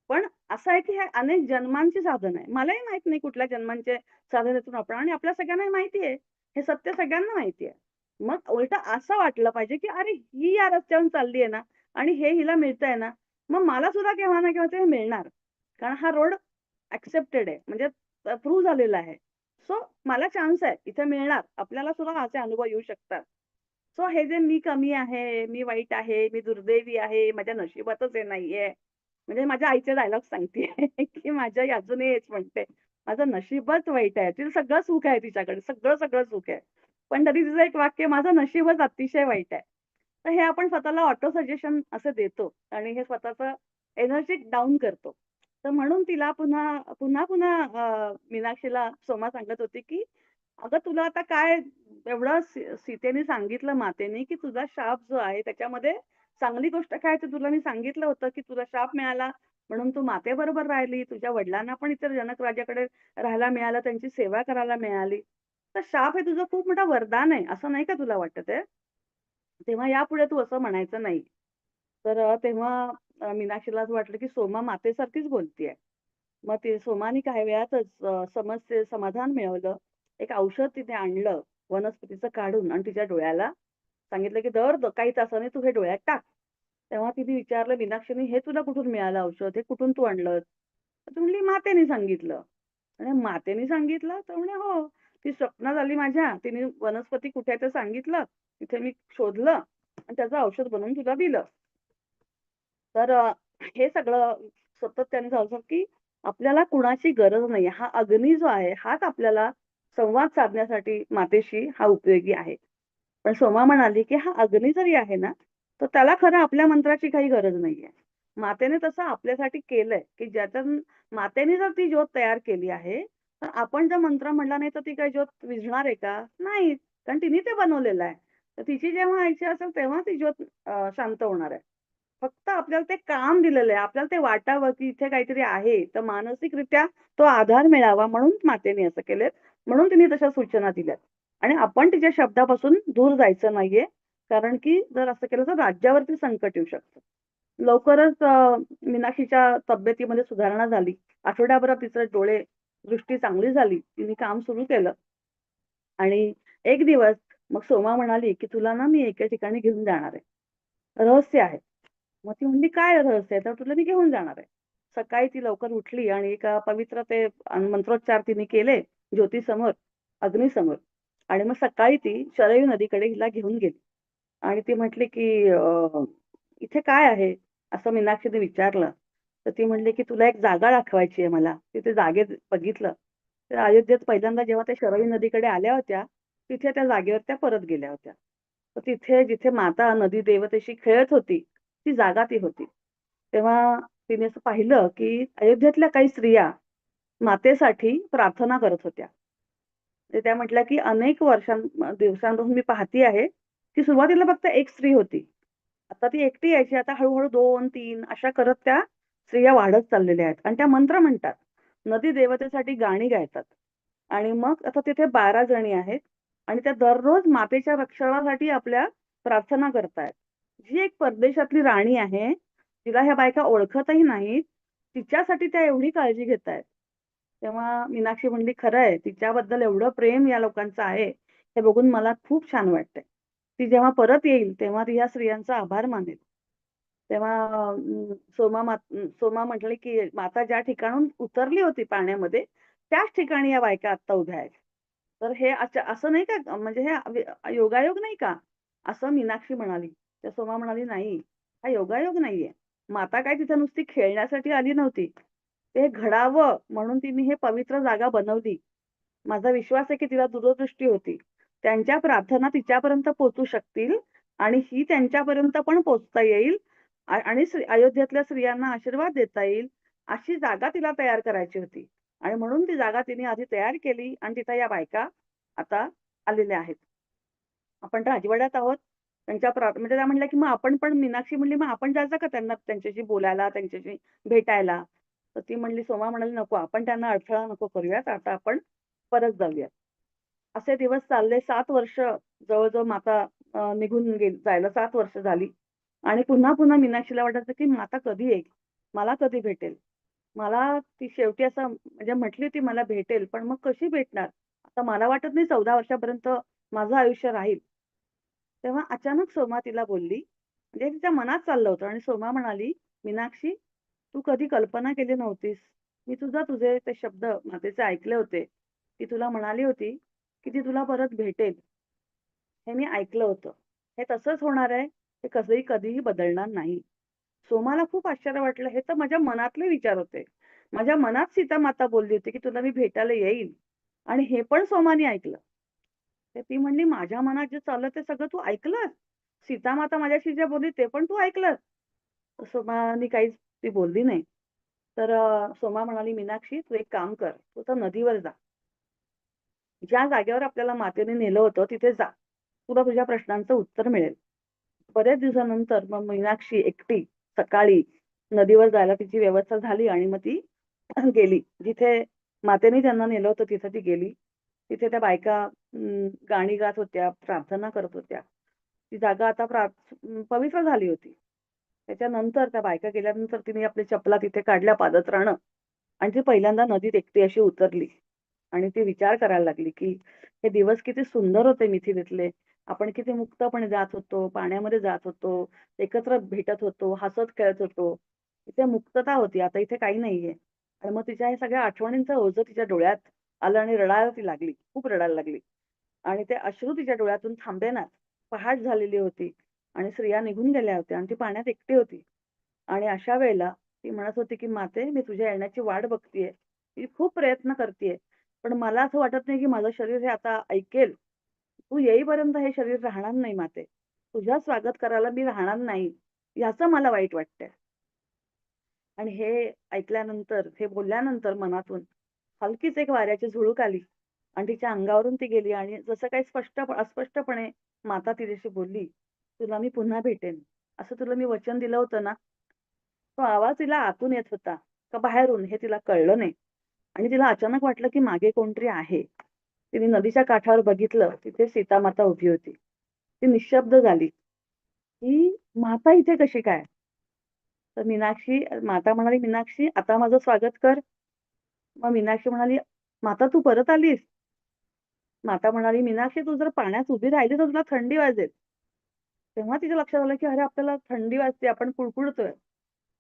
पण असं आहे, की हे अनेक जन्मांची साधन आहे. मलाही माहीत नाही कुठल्या जन्मांचे साधनेतून आपण आणि आपल्या सगळ्यांना माहिती आहे. हे सत्य सगळ्यांना माहिती आहे. मग उलटं असं वाटलं पाहिजे, की अरे ही या रस्त्यावरून चालली आहे ना आणि हे हिला मिळतंय ना, मग मला सुद्धा केव्हा ना केव्हा ते मिळणार. कारण हा रोड एक्सेप्टेड आहे. म्हणजे प्रूव्ह झालेला आहे. सो मला चान्स आहे. इथे मिळणार. आपल्याला सुद्धा असे अनुभव येऊ शकतात. सो हे जे मी कमी आहे, मी वाईट आहे, मी दुर्दैवी आहे, माझ्या नशिबातच हे नाहीये. म्हणजे माझ्या आईचे डायलॉग सांगतेय, की माझी आई अजूनही हेच म्हणते. माझं नशीबच वाईट आहे. तिला सगळं सुख आहे तिच्याकडे. सगळं सुख आहे. पण तरी तिचं एक वाक्य, "माझं नशीबच अतिशय वाईट आहे." तर हे आपण स्वतःला ऑटो सजेशन असं देतो आणि हे स्वतःचं एनर्जी डाउन करतो. तर म्हणून तिला पुन्हा मीनाक्षीला सोमा सांगत होती, की "अगं तुला आता काय एवढं सीतेने सांगितलं मातेने, की तुझा शाप जो आहे त्याच्यामध्ये चांगली गोष्ट काय तर तुला मी सांगितलं होतं, की तुला शाप मिळाला म्हणून तू मातेबरोबर राहिली. तुझ्या वडिलांना पण इतर जनक राजाकडे राहायला मिळालं, त्यांची सेवा करायला मिळाली. तर शाप हे तुझं खूप मोठं वरदान आहे. असं नाही का तुला वाटत आहे? तेव्हा यापुढे तू असं म्हणायचं नाही." तर तेव्हा मीनाक्षीला असं वाटलं, की सोमा मातेसारखीच बोलतीये. मग ते सोमानी काही वेळातच समस्ये समाधान मिळवलं. एक औषध तिने आणलं वनस्पतीचं काढून आणि तिच्या डोळ्याला सांगितलं, की "दर काही तासाने तू हे डोळ्यात टाक." तेव्हा तिने विचारलं मीनाक्षीने, "हे तुला कुठून मिळालं औषध? हे कुठून तू आणलंस?" तर ती म्हणली, "मातेने सांगितलं." म्हणे, "मातेने सांगितलं?" तर म्हणे, "हो. ती स्वप्नात आली माझ्या. तिने वनस्पती कुठे आहे ते सांगितलं. तिथे मी शोधलं आणि त्याचं औषध बनवून तुला दिलं." तर हे सगळं सातत्याने झालं, की आपल्याला कुणाची गरज नाहीये. हा अग्नी जो आहे, हाच आपल्याला संवाद साधण्यासाठी मातेशी हा उपयोगी आहे. पण सोमा म्हणाली, की हा अग्नी जरी आहे ना, तर त्याला खरं आपल्या मंत्राची काही गरज नाहीये. मातेने तसं आपल्यासाठी केलंय, की ज्यातून मातेने जर ती ज्योत तयार केली आहे, तर आपण जर मंत्र म्हणला नाही तर ती काही ज्योत विझणार आहे का? नाही. कारण तिने ते बनवलेलं आहे. तर तिची जेव्हा इच्छा असेल तेव्हा ती ज्योत शांत होणार आहे. फक्त आपल्याला ते काम दिलेलं आहे. आपल्याला ते वाटावं, की इथे काहीतरी आहे. तर मानसिकरित्या तो आधार मिळावा म्हणून मातेने असं केलंय. म्हणून तिने तशा सूचना दिल्यात. आणि आपण तिच्या शब्दापासून दूर जायचं नाहीये. कारण की जर असं केलं तर राज्यावरती संकट येऊ शकतं. लवकरच मीनाक्षीच्या तब्येतीमध्ये सुधारणा झाली. आठवड्याभरात तिचे डोळे दृष्टी चांगली झाली. तिने काम सुरू केलं आणि एक दिवस मग सोमा म्हणाली, की "तुला ना मी एका ठिकाणी घेऊन जाणार आहे. रहस्य आहे." मग ती म्हणली, "काय रहस्य आहे?" तर तुला मी घेऊन जाणार आहे. सकाळी ती लवकर उठली आणि एका पवित्र ते मंत्रोच्चार तिने केले ज्योतीसमोर, अग्नीसमोर आणि मग सकाळी ती शरयू नदीकडे हिला घेऊन गेली आणि ती म्हटली, की "इथे काय आहे?" असं मीनाक्षीने विचारलं. तर ती म्हणली, की "तुला एक जागा दाखवायची आहे मला." तिथे जागेत बघितलं. तर अयोध्येत पहिल्यांदा जेव्हा त्या शरयू नदीकडे आल्या होत्या, तिथे त्या जागेवर त्या परत गेल्या होत्या. तर तिथे जिथे माता नदी देवतेशी खेळत होती, ती जागा ती होती. तेव्हा तिने असं पाहिलं, की अयोध्येतल्या काही स्त्रिया मातेसाठी प्रार्थना करत होत्या. तर त्या म्हटल्या, की "अनेक दिवसांपासून मी पाहती आहे, की सुरुवातीला फक्त एक स्त्री होती. आता ती एकटी यायची. आता हळू-हळू 2-3 अशा करत त्या स्त्रिया वाढत चाललेल्या आहेत आणि त्या मंत्र म्हणतात. नदी देवतेसाठी गाणी गातात आणि मग आता तिथे 12 जणी आहेत आणि त्या दररोज मातेच्या रक्षणासाठी आपल्या प्रार्थना करतायत. जी एक परदेशातली राणी आहे, तिला ह्या बायका ओळखतही नाहीत. तिच्यासाठी त्या एवढी काळजी घेतायत. तेव्हा मीनाक्षी म्हणली, "खरं आहे, तिच्याबद्दल एवढं प्रेम या लोकांचं आहे, हे बघून मला खूप छान वाटतंय. ती जेव्हा परत येईल, तेव्हा ती ह्या स्त्रियांचा आभार मानेल." तेव्हा सोमा म्हटली, की "माता ज्या ठिकाणाहून उतरली होती पाण्यामध्ये, त्याच ठिकाणी या बायका आत्ता उभ्या आहेत." तर हे असं नाही का म्हणजे हे योगायोग नाही का? असं मीनाक्षी म्हणाली. तर सोमा म्हणाली, "नाही, हा योगायोग नाहीये. माता काय तिथे नुसती खेळण्यासाठी आली नव्हती. ते घडावं म्हणून तिने हे पवित्र जागा बनवली. माझा विश्वास आहे की तिला दूरदृष्टी होती. त्यांच्या प्रार्थना तिच्यापर्यंत पोहोचू शकतील आणि ही त्यांच्यापर्यंत पण पोहोचता येईल आणि अयोध्येतल्या स्त्रियांना आशीर्वाद देता येईल, अशी जागा तिला तयार करायची होती. आणि म्हणून ती जागा तिने आधी तयार केली आणि तिथं या बायका आता आलेल्या आहेत. आपण राजवाड्यात आहोत. म्हणजे त्या म्हणल्या, की "मग आपण पण" मीनाक्षी म्हणली, "मग आपण जायचं का त्यांना त्यांच्याशी बोलायला, त्यांच्याशी भेटायला?" तर ती म्हणली सोमा म्हणाली, "नको, आपण त्यांना अडथळा नको करूयात. आता आपण परत जाऊयात." असे दिवस चालले 7 वर्ष जवळ-जवळ माता निघून जायला 7 वर्ष झाली आणि पुन्हा-पुन्हा मीनाक्षीला वाटायचं, की माता कधी येईल? मला कधी भेटेल? मला ती शेवटी असं म्हणजे म्हटली होती मला भेटेल, पण मग कशी भेटणार? आता मला वाटत नाही 14 वर्षापर्यंत माझं आयुष्य राहील. तेव्हा अचानक सोमा तिला बोलली, म्हणजे तिच्या मनात चाललं होतं आणि सोमा म्हणाली, "मीनाक्षी, तू कधी कल्पना केली नव्हतीस. मी तुझे ते शब्द मातेचे ऐकले होते. ती तुला म्हणाली होती, की ती तुला परत भेटेल. हे मी ऐकलं होतं. हे तसंच होणार आहे. हे कसंही कधीही बदलणार नाही." सोमाला खूप आश्चर्य वाटलं. हे तर माझ्या मनातले विचार होते. माझ्या मनात सीता माता बोलली होती, की तुला मी भेटायला येईल आणि हे पण सोमाने ऐकलं. तर ती म्हणली, "माझ्या मनात जे चाललं ते सगळं तू ऐकलंस? सीतामाता माझ्याशी जे बोलली ते पण तू ऐकलंस?" तर सोमानी काहीच ती बोलली नाही. तर सोमा म्हणाली, "मीनाक्षी, तू एक काम कर. तू आता नदीवर जा. ज्या जागेवर आपल्याला मातेने नेलं होतं तिथे जा. तुला तुझ्या प्रश्नांचं उत्तर मिळेल." बऱ्याच दिवसानंतर मग मीनाक्षी एकटी सकाळी नदीवर जायला तिची व्यवस्था झाली आणि मग ती गेली. जिथे मातेने त्यांना नेलं होतं तिथे ती गेली. तिथे त्या बायका गाणी गात होत्या, प्रार्थना करत होत्या. ती जागा आता पवित्र झाली होती. त्याच्यानंतर त्या बायका गेल्यानंतर तिने आपल्या चपला तिथे काढल्या पादत्राणं आणि ती पहिल्यांदा नदीत एकटी अशी उतरली आणि ती विचार करायला लागली, की हे दिवस किती सुंदर होते मिथिलेतले. आपण किती मुक्तपणे जात होतो, पाण्यामध्ये जात होतो, एकत्र भेटत होतो, हसत-खेळत होतो. इथे मुक्तता होती, आता इथे काही नाहीये. आणि मग तिच्या ह्या सगळ्या आठवणींचं ओझं तिच्या डोळ्यात आलं आणि रडायला ती लागली, खूप रडायला लागली. आणि ते अश्रू तिच्या डोळ्यातून थांबेनाच. पहाट झालेली होती आणि स्त्रिया निघून गेल्या होत्या आणि ती पाण्यात एकटी होती. आणि अशा वेळेला ती म्हणत होती, की "माते, मी तुझ्या येण्याची वाट बघतीये. मी खूप प्रयत्न करतीये. पण मला असं वाटत नाही, की माझं शरीर हे आता ऐकेल. तू येईपर्यंत हे शरीर राहणार नाही माते. तुझ्या स्वागत करायला मी राहणार नाही, याचं मला वाईट वाटतंय. आणि हे ऐकल्यानंतर, हे बोलल्यानंतर मनातून हलकीच एक वाऱ्याची झुळूक आली आणि तिच्या अंगावरून ती गेली आणि जसं काही अस्पष्टपणे माता तिच्याशी बोलली, "तुला मी पुन्हा भेटेन. असं तुला मी वचन दिलं होतं ना?" तो आवाज तिला आतून येत होता का बाहेरून हे तिला कळलं नाही आणि तिला अचानक वाटलं की मागे कोणतरी आहे. तिने नदीच्या काठावर बघितलं, तिथे सीतामाता उभी होती. ती निशब्द झाली. ही माता इथे कशी काय? तर माता म्हणाली, "मीनाक्षी, आता माझं स्वागत कर." मग मीनाक्षी म्हणाली, "माता तू परत आलीस?" माता म्हणाली, "मीनाक्षी तू जर पाण्यात उभी राहिली तर तुला थंडी वाजेल." तेव्हा तिच्या लक्षात आलं, की अरे आपल्याला थंडी वाजते, आपण कुडकुडतोय.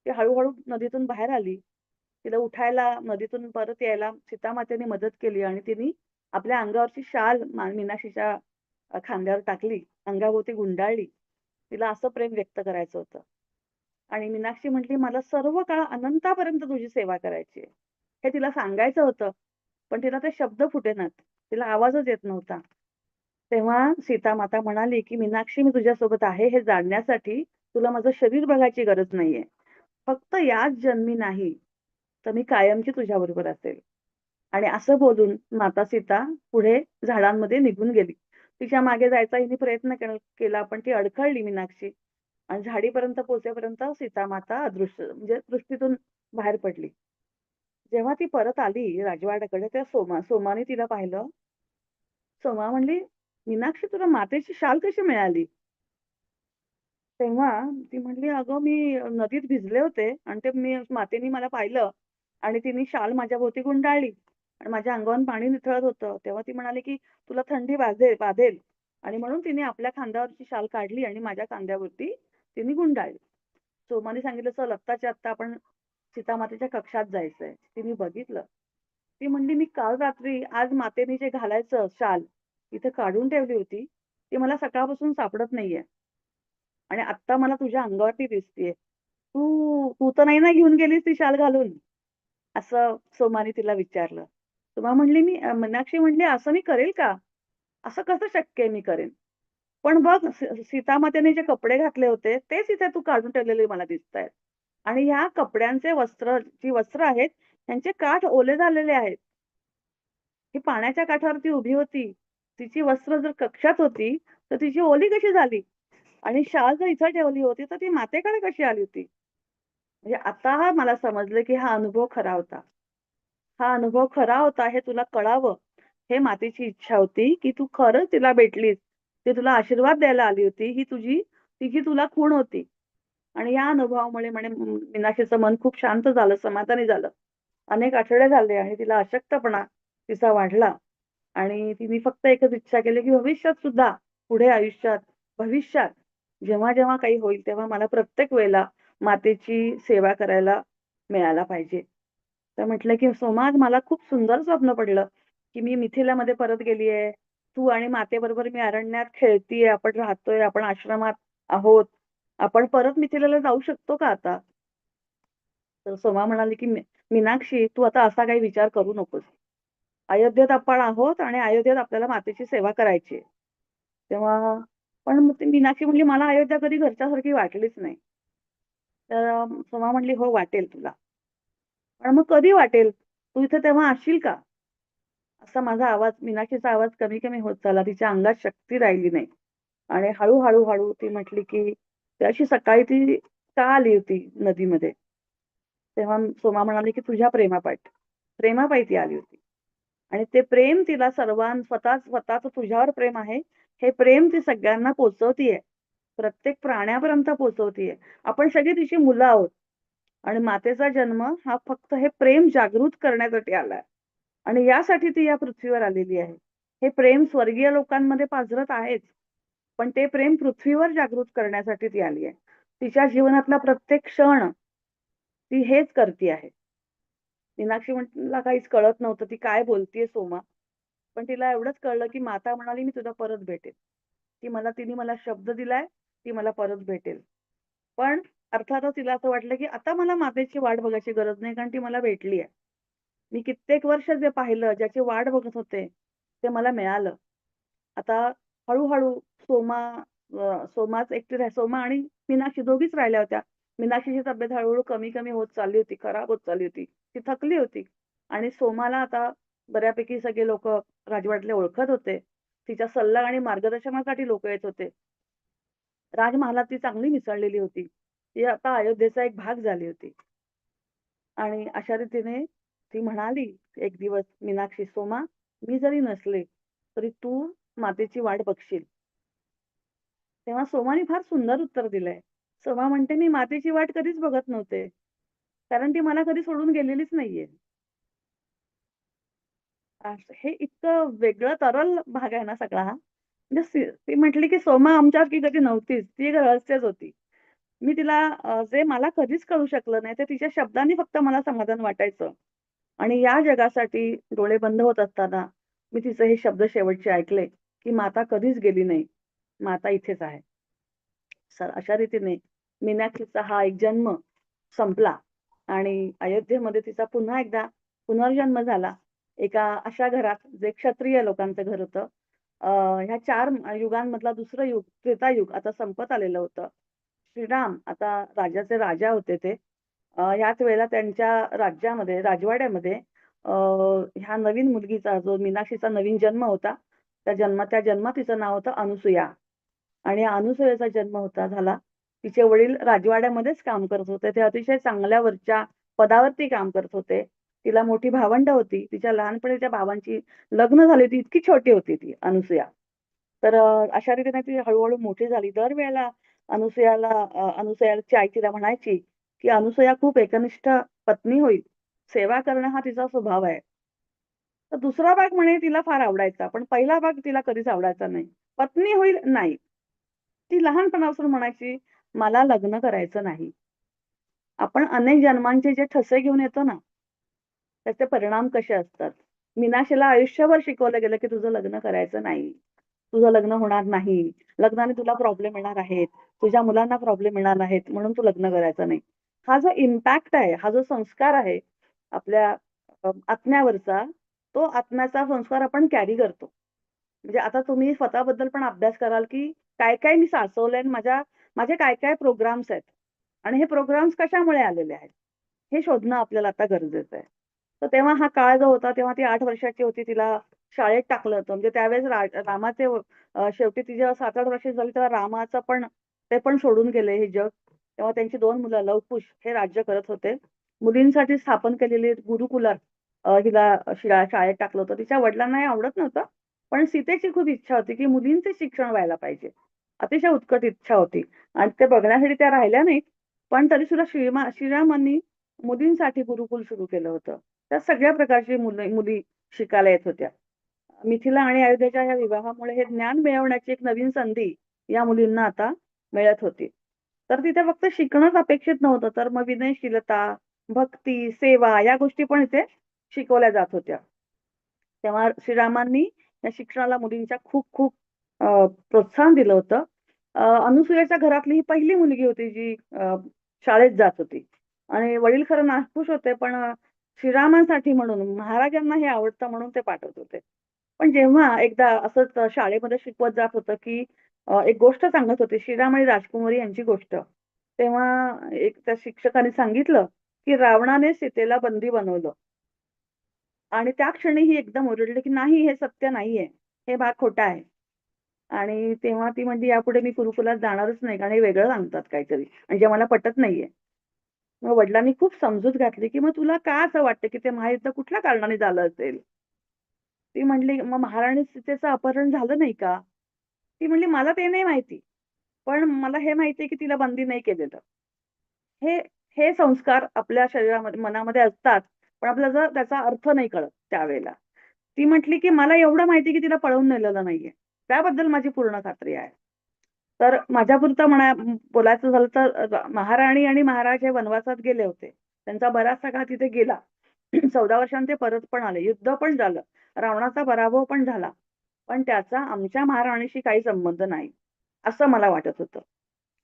ती हळू नदीतून बाहेर आली. तिला उठायला, नदीतून परत यायला सीतामातेने मदत केली आणि तिने आपल्या अंगावरची शाल मीनाक्षीच्या खांद्यावर टाकली, अंगाभोवती गुंडाळली. तिला असं प्रेम व्यक्त करायचं होतं. आणि मीनाक्षी म्हटली, "मला सर्व काळ अनंतापर्यंत तुझी सेवा करायची आहे." हे तिला सांगायचं होतं, पण तिला ते शब्द फुटेनात. तिला आवाजच येत नव्हता. तेव्हा सीतामाता म्हणाली, की "मीनाक्षी, मी तुझ्यासोबत आहे हे जाणण्यासाठी तुला माझं शरीर बघायची गरज नाहीये. फक्त याच जन्मी नाही, तर मी कायमची तुझ्याबरोबर असेल." आणि असं बोलून माता सीता पुढे झाडांमध्ये निघून गेली. तिच्या मागे जायचा हिने प्रयत्न केला, पण ती अडखळली मीनाक्षी आणि झाडीपर्यंत पोहोचेपर्यंत सीतामाता अदृश्य म्हणजे दृष्टीतून बाहेर पडली. जेव्हा ती परत आली राजवाड्याकडे, त्या सोमाने तिला पाहिलं. सोमा म्हणली, "मीनाक्षी, तुला मातेची शाल कशी मिळाली?" तेव्हा ती म्हटली, "अगं मी नदीत भिजले होते आणि मातेने मला पाहिलं आणि तिने शाल माझ्या भोवती गुंडाळली आणि माझ्या अंगावरून पाणी निथळत होतं. तेव्हा ती म्हणाली, की तुला थंडी वाजेल आणि म्हणून तिने आपल्या खांद्यावरची शाल काढली आणि माझ्या खांद्यावरती तिने गुंडाळली." सोमाने सांगितलं, "चल आत्ताच्या आत्ता आपण सीतामातेच्या कक्षात जायचंय." तिने बघितलं. ती म्हणली, "मी काल रात्री आज मातेने जे घालायचं शाल इथे काढून ठेवली होती, ती मला सकाळपासून सापडत नाहीये. आणि आत्ता मला तुझ्या अंगावरती दिसतीये. तू तर नाही ना घेऊन गेलीस ती शाल घालून?" असं सोमाने तिला विचारलं. सोमा म्हणली, मीनाक्षी म्हणली, "असं मी करेल का? असं कसं शक्य आहे मी करेन? पण बघ सीतामातेने जे कपडे घातले होते, तेच इथे तू काढून ठेवलेले मला दिसतायत. आणि ह्या कपड्यांचे जी वस्त्र आहेत, त्यांचे काठ ओले झालेले आहेत. ही पाण्याच्या काठावरती उभी होती. तिची वस्त्र जर कक्षात होती, तर तिची ओली कशी झाली? आणि शाल जर इथं ठेवली होती, तर ती मातेकडे कशी आली होती?" म्हणजे आता मला समजलं, की हा अनुभव खरा होता. हा अनुभव खरा होता हे तुला कळावं. हे मातेची इच्छा होती, की तू खरंच तिला भेटलीस. ती तुला आशीर्वाद द्यायला आली होती. तिची तुला खूण होती. आणि या अनुभवामुळे म्हणे मीनाक्षीचं मन खूप शांत झालं, समाधानी झालं. अनेक आठवडे झाले आणि तिला अशक्तपणा तिचा वाढला आणि तिने फक्त एकच इच्छा केली, की भविष्यात सुद्धा, पुढे आयुष्यात, भविष्यात जेव्हा काही होईल, तेव्हा मला प्रत्येक वेळेला मातेची सेवा करायला मिळायला पाहिजे. तर म्हटलं, की "सोमा, आज मला खूप सुंदर स्वप्न पडलं, की मी मिथिलामध्ये परत गेली आहे. तू आणि मातेबरोबर मी अरण्यात खेळतीये, आपण राहतोय, आपण आश्रमात आहोत. आपण परत मिथिलेला जाऊ शकतो का आता?" तर सोमा म्हणाली, की मीनाक्षी, तू आता असा काही विचार करू नकोस. अयोध्येत आपण आहोत आणि अयोध्येत आपल्याला मातेची सेवा करायची आहे." तेव्हा पण मग ती मीनाक्षी म्हटली, "मला अयोध्या कधी घरच्यासारखी वाटलीच नाही." तर सोमा म्हटली, "हो, वाटेल तुला. पण मग कधी वाटेल? तू इथे तेव्हा असशील का?" असा माझा आवाज, मीनाक्षीचा आवाज कमी-कमी होत चालला. तिच्या अंगात शक्ती राहिली नाही. आणि हळू ती म्हटली, की "त्या दिवशी सकाळी ती का आली होती नदीमध्ये?" तेव्हा सोमा म्हणाली, की "तुझ्या प्रेमापायी ती आली होती." आणि ते प्रेम तिला स्वतःचं तुझ्यावर प्रेम आहे, हे प्रेम ती सगळ्यांना पोहोचवतीये. प्रत्येक प्राण्यापर्यंत पोहोचवतीये. आपण सगळी तिची मुलं आहोत. आणि मातेचा जन्म हा फक्त हे प्रेम जागृत करण्यासाठी आलाय. आणि यासाठी ती या पृथ्वीवर आलेली आहे. हे प्रेम स्वर्गीय लोकांमध्ये पाझरत आहेच. पण ते प्रेम पृथ्वीवर जागृत करण्यासाठी ती आली आहे. तिच्या जीवनातला प्रत्येक क्षण ती हेच करती आहे. मीनाक्षी ला काहीच कळत नव्हतं, ती काय बोलतीये सोमा. पण तिला एवढंच कळलं, की माता म्हणाली, "मी तुला परत भेटेन." तिने मला शब्द दिलाय, ती मला परत भेटेल. पण अर्थातच तिला असं वाटलं, की आता मला मातेची वाट बघायची गरज नाही, कारण ती मला भेटली आहे. मी कित्येक वर्ष जे पाहिलं, ज्याची वाट बघत होते, ते मला मिळालं. आता हळू-हळू सोमा सोमाच एकटी सोमा आणि मीनाक्षी दोघीच राहिल्या होत्या. मीनाक्षीची तब्येत हळूहळू कमी कमी होत चालली होती, खराब होत चालली होती. ती थकली होती आणि सोमाला आता बऱ्यापैकी सगळे लोक राजवाड्यातले ओळखत होते. तिच्या सल्ला आणि मार्गदर्शनासाठी लोक येत होते. राजमहालात ती चांगली मिसळलेली होती. ती आता अयोध्येचा एक भाग झाली होती. आणि अशा रीतीने ती म्हणाली एक दिवस, मीनाक्षी, सोमा, मी जरी नसले तरी तू मातेची वाट बघशील. तेव्हा सोमाने फार सुंदर उत्तर दिलंय. सोमा म्हणते, मी मातेची वाट कधीच बघत नव्हते, कारण ती मला कधी सोडून गेलेलीच नाहीये. हे इतकं वेगळं तरल भाग आहे ना सगळा. म्हणजे ती म्हटली की सोमा आमच्यासारखी कधी नव्हतीच. ती एक रहस्यच होती. मी तिला जे मला कधीच कळू शकलं नाही, ते तिच्या शब्दांनी फक्त मला समाधान वाटायचं. आणि या जगासाठी डोळे बंद होत असताना मी तिचे हे शब्द शेवटचे ऐकले, की माता कधीच गेली नाही. माता इथेच आहे. अशा रीतीने मीनाक्षीचा हा एक जन्म संपला आणि अयोध्येमध्ये तिचा पुन्हा एकदा पुनर्जन्म झाला. एका अशा घरात जे क्षत्रिय लोकांचं घर होतं. ह्या 4 युगांमधला दुसरं युग, त्रेतायुग आता संपत आलेलं होतं. श्रीराम आता राज्याचे राजा होते ते. याच वेळेला त्यांच्या राज्यामध्ये, राजवाड्यामध्ये ह्या नवीन मुलगीचा, जो मीनाक्षीचा नवीन जन्म होता, त्या जन्मात तिचं नाव होतं अनुसूया. आणि अनुसूयेचा जन्म झाला. तिचे वडील राजवाड्यामध्येच काम करत होते. ते अतिशय चांगल्या वरच्या पदावरती काम करत होते. तिला मोठी भावंड होती. तिच्या लहानपणीच्या भावांची लग्न झाली होती. इतकी छोटी होती ती अनुसूया. तर अशा रीतीने ती हळूहळू मोठी झाली. दरवेळेला अनुसूयाची आई तिला म्हणायची, की अनुसूया खूप एकनिष्ठ पत्नी होईल. सेवा करणं हा तिचा स्वभाव आहे. तर दुसरा भाग म्हणे तिला फार आवडायचा, पण पहिला भाग तिला कधीच आवडायचा नाही. पत्नी होईल नाही. ती लहानपणापासून म्हणायची, मला लग्न करायचं नाही. आपण अनेक जन्मांचे जे ठसे घेऊन येतो ना, त्याचे परिणाम कसे असतात. मीनाक्षीला आयुष्यभर शिकवलं गेलं, की तुझं लग्न करायचं नाही. तुझं लग्न होणार नाही. लग्नाने तुला प्रॉब्लेम येणार आहेत. तुझ्या मुलांना प्रॉब्लेम येणार आहेत, म्हणून तू लग्न करायचं नाही. हा जो इम्पॅक्ट आहे, हा जो संस्कार आहे आपल्या आत्म्यावरचा, तो आत्म्याचा संस्कार आपण कॅरी करतो. म्हणजे आता तुम्ही स्वतःबद्दल पण अभ्यास कराल, की काय-काय मी साचवलंय आणि माझे काय-काय प्रोग्राम्स आहेत आणि हे प्रोग्राम्स कशामुळे आलेले आहेत, हे शोधणं आपल्याला आता गरजेचं आहे. तर तेव्हा हा काळ जो होता, तेव्हा ती 8 वर्षाची होती. तिला शाळेत टाकलं होतं. म्हणजे त्यावेळेस रामाचे शेवटी ती जेव्हा 7-8 वर्षाची झाली, तेव्हा रामाचं पण ते पण सोडून गेले हे जग. तेव्हा त्यांची 2 मुलं लव-कुश हे राज्य करत होते. मुलींसाठी स्थापन केलेली गुरुकुलात हिला शाळेत टाकलं होतं. तिच्या वडिलांना हे आवडत नव्हतं. पण सीतेची खूप इच्छा होती, की मुलींचे शिक्षण व्हायला पाहिजे. अतिशय उत्कट इच्छा होती आणि ते बघण्यासाठी त्या राहिल्या नाहीत. पण तरी सुद्धा श्रीरामांनी मुलींसाठी गुरुकुल सुरू केलं होतं. त्या सगळ्या प्रकारची मुली शिकायला येत होत्या. मिथिला आणि अयोध्येच्या या विवाहामुळे हे ज्ञान मिळवण्याची एक नवीन संधी या मुलींना आता मिळत होती. तर तिथे फक्त शिकणंच अपेक्षित नव्हतं, तर मग विनयशीलता, भक्ती, सेवा या गोष्टी पण इथे शिकवल्या जात होत्या. तेव्हा श्रीरामांनी या शिक्षणाला मुलींच्या खूप खूप प्रोत्साहन दिलं होतं. अनुसूयाच्या घरातली ही पहिली मुलगी होती जी शाळेत जात होती आणि वडील खरं नाखुश होते, पण श्रीरामांसाठी म्हणून, महाराजांना हे आवडतं म्हणून ते पाठवत होते. पण जेव्हा एकदा असंच शाळेमध्ये शिकवत जात होतं, की एक गोष्ट सांगत होते, श्रीराम आणि राजकुमारी यांची गोष्ट. तेव्हा एक त्या शिक्षकाने सांगितलं, की रावणाने सीतेला बंदी बनवलं. आणि त्या क्षणी ही एकदम ओरडली, की "नाही, हे सत्य नाहीये. हे भाग खोटा आहे." आणि तेव्हा ती म्हणली, "यापुढे मी गुरुकुलात जाणारच नाही, कारण हे वेगळं सांगतात काहीतरी आणि जे मला पटत नाहीये." मग वडिलांनी खूप समजूत घातली, की "मग तुला का असं वाटतं, की ते महायुद्ध कुठल्या कारणाने झालं असेल?" ती म्हणली, "मग महाराणी सीतेचं अपहरण झालं नाही का?" ती म्हणली, "मला ते नाही माहिती. पण मला हे माहिती आहे, की तिला बंदी नाही केलेलं." हे हे संस्कार आपल्या शरीरामध्ये, मनामध्ये असतात, पण आपल्याला जर त्याचा अर्थ नाही कळत त्यावेळेला. ती म्हटली, की "मला एवढं माहिती की तिला पळवून नेलेलं नाहीये. त्याबद्दल माझी पूर्ण खात्री आहे." तर माझ्यापुरतं बोलायचं झालं तर महाराणी आणि महाराज हे वनवासात गेले होते. त्यांचा बराचसा काळ तिथे गेला. 14 वर्षांनी ते परत पण आले. युद्ध पण झालं. रावणाचा पराभव पण झाला. पण त्याचा आमच्या महाराणीशी काही संबंध नाही, असं मला वाटत होतं.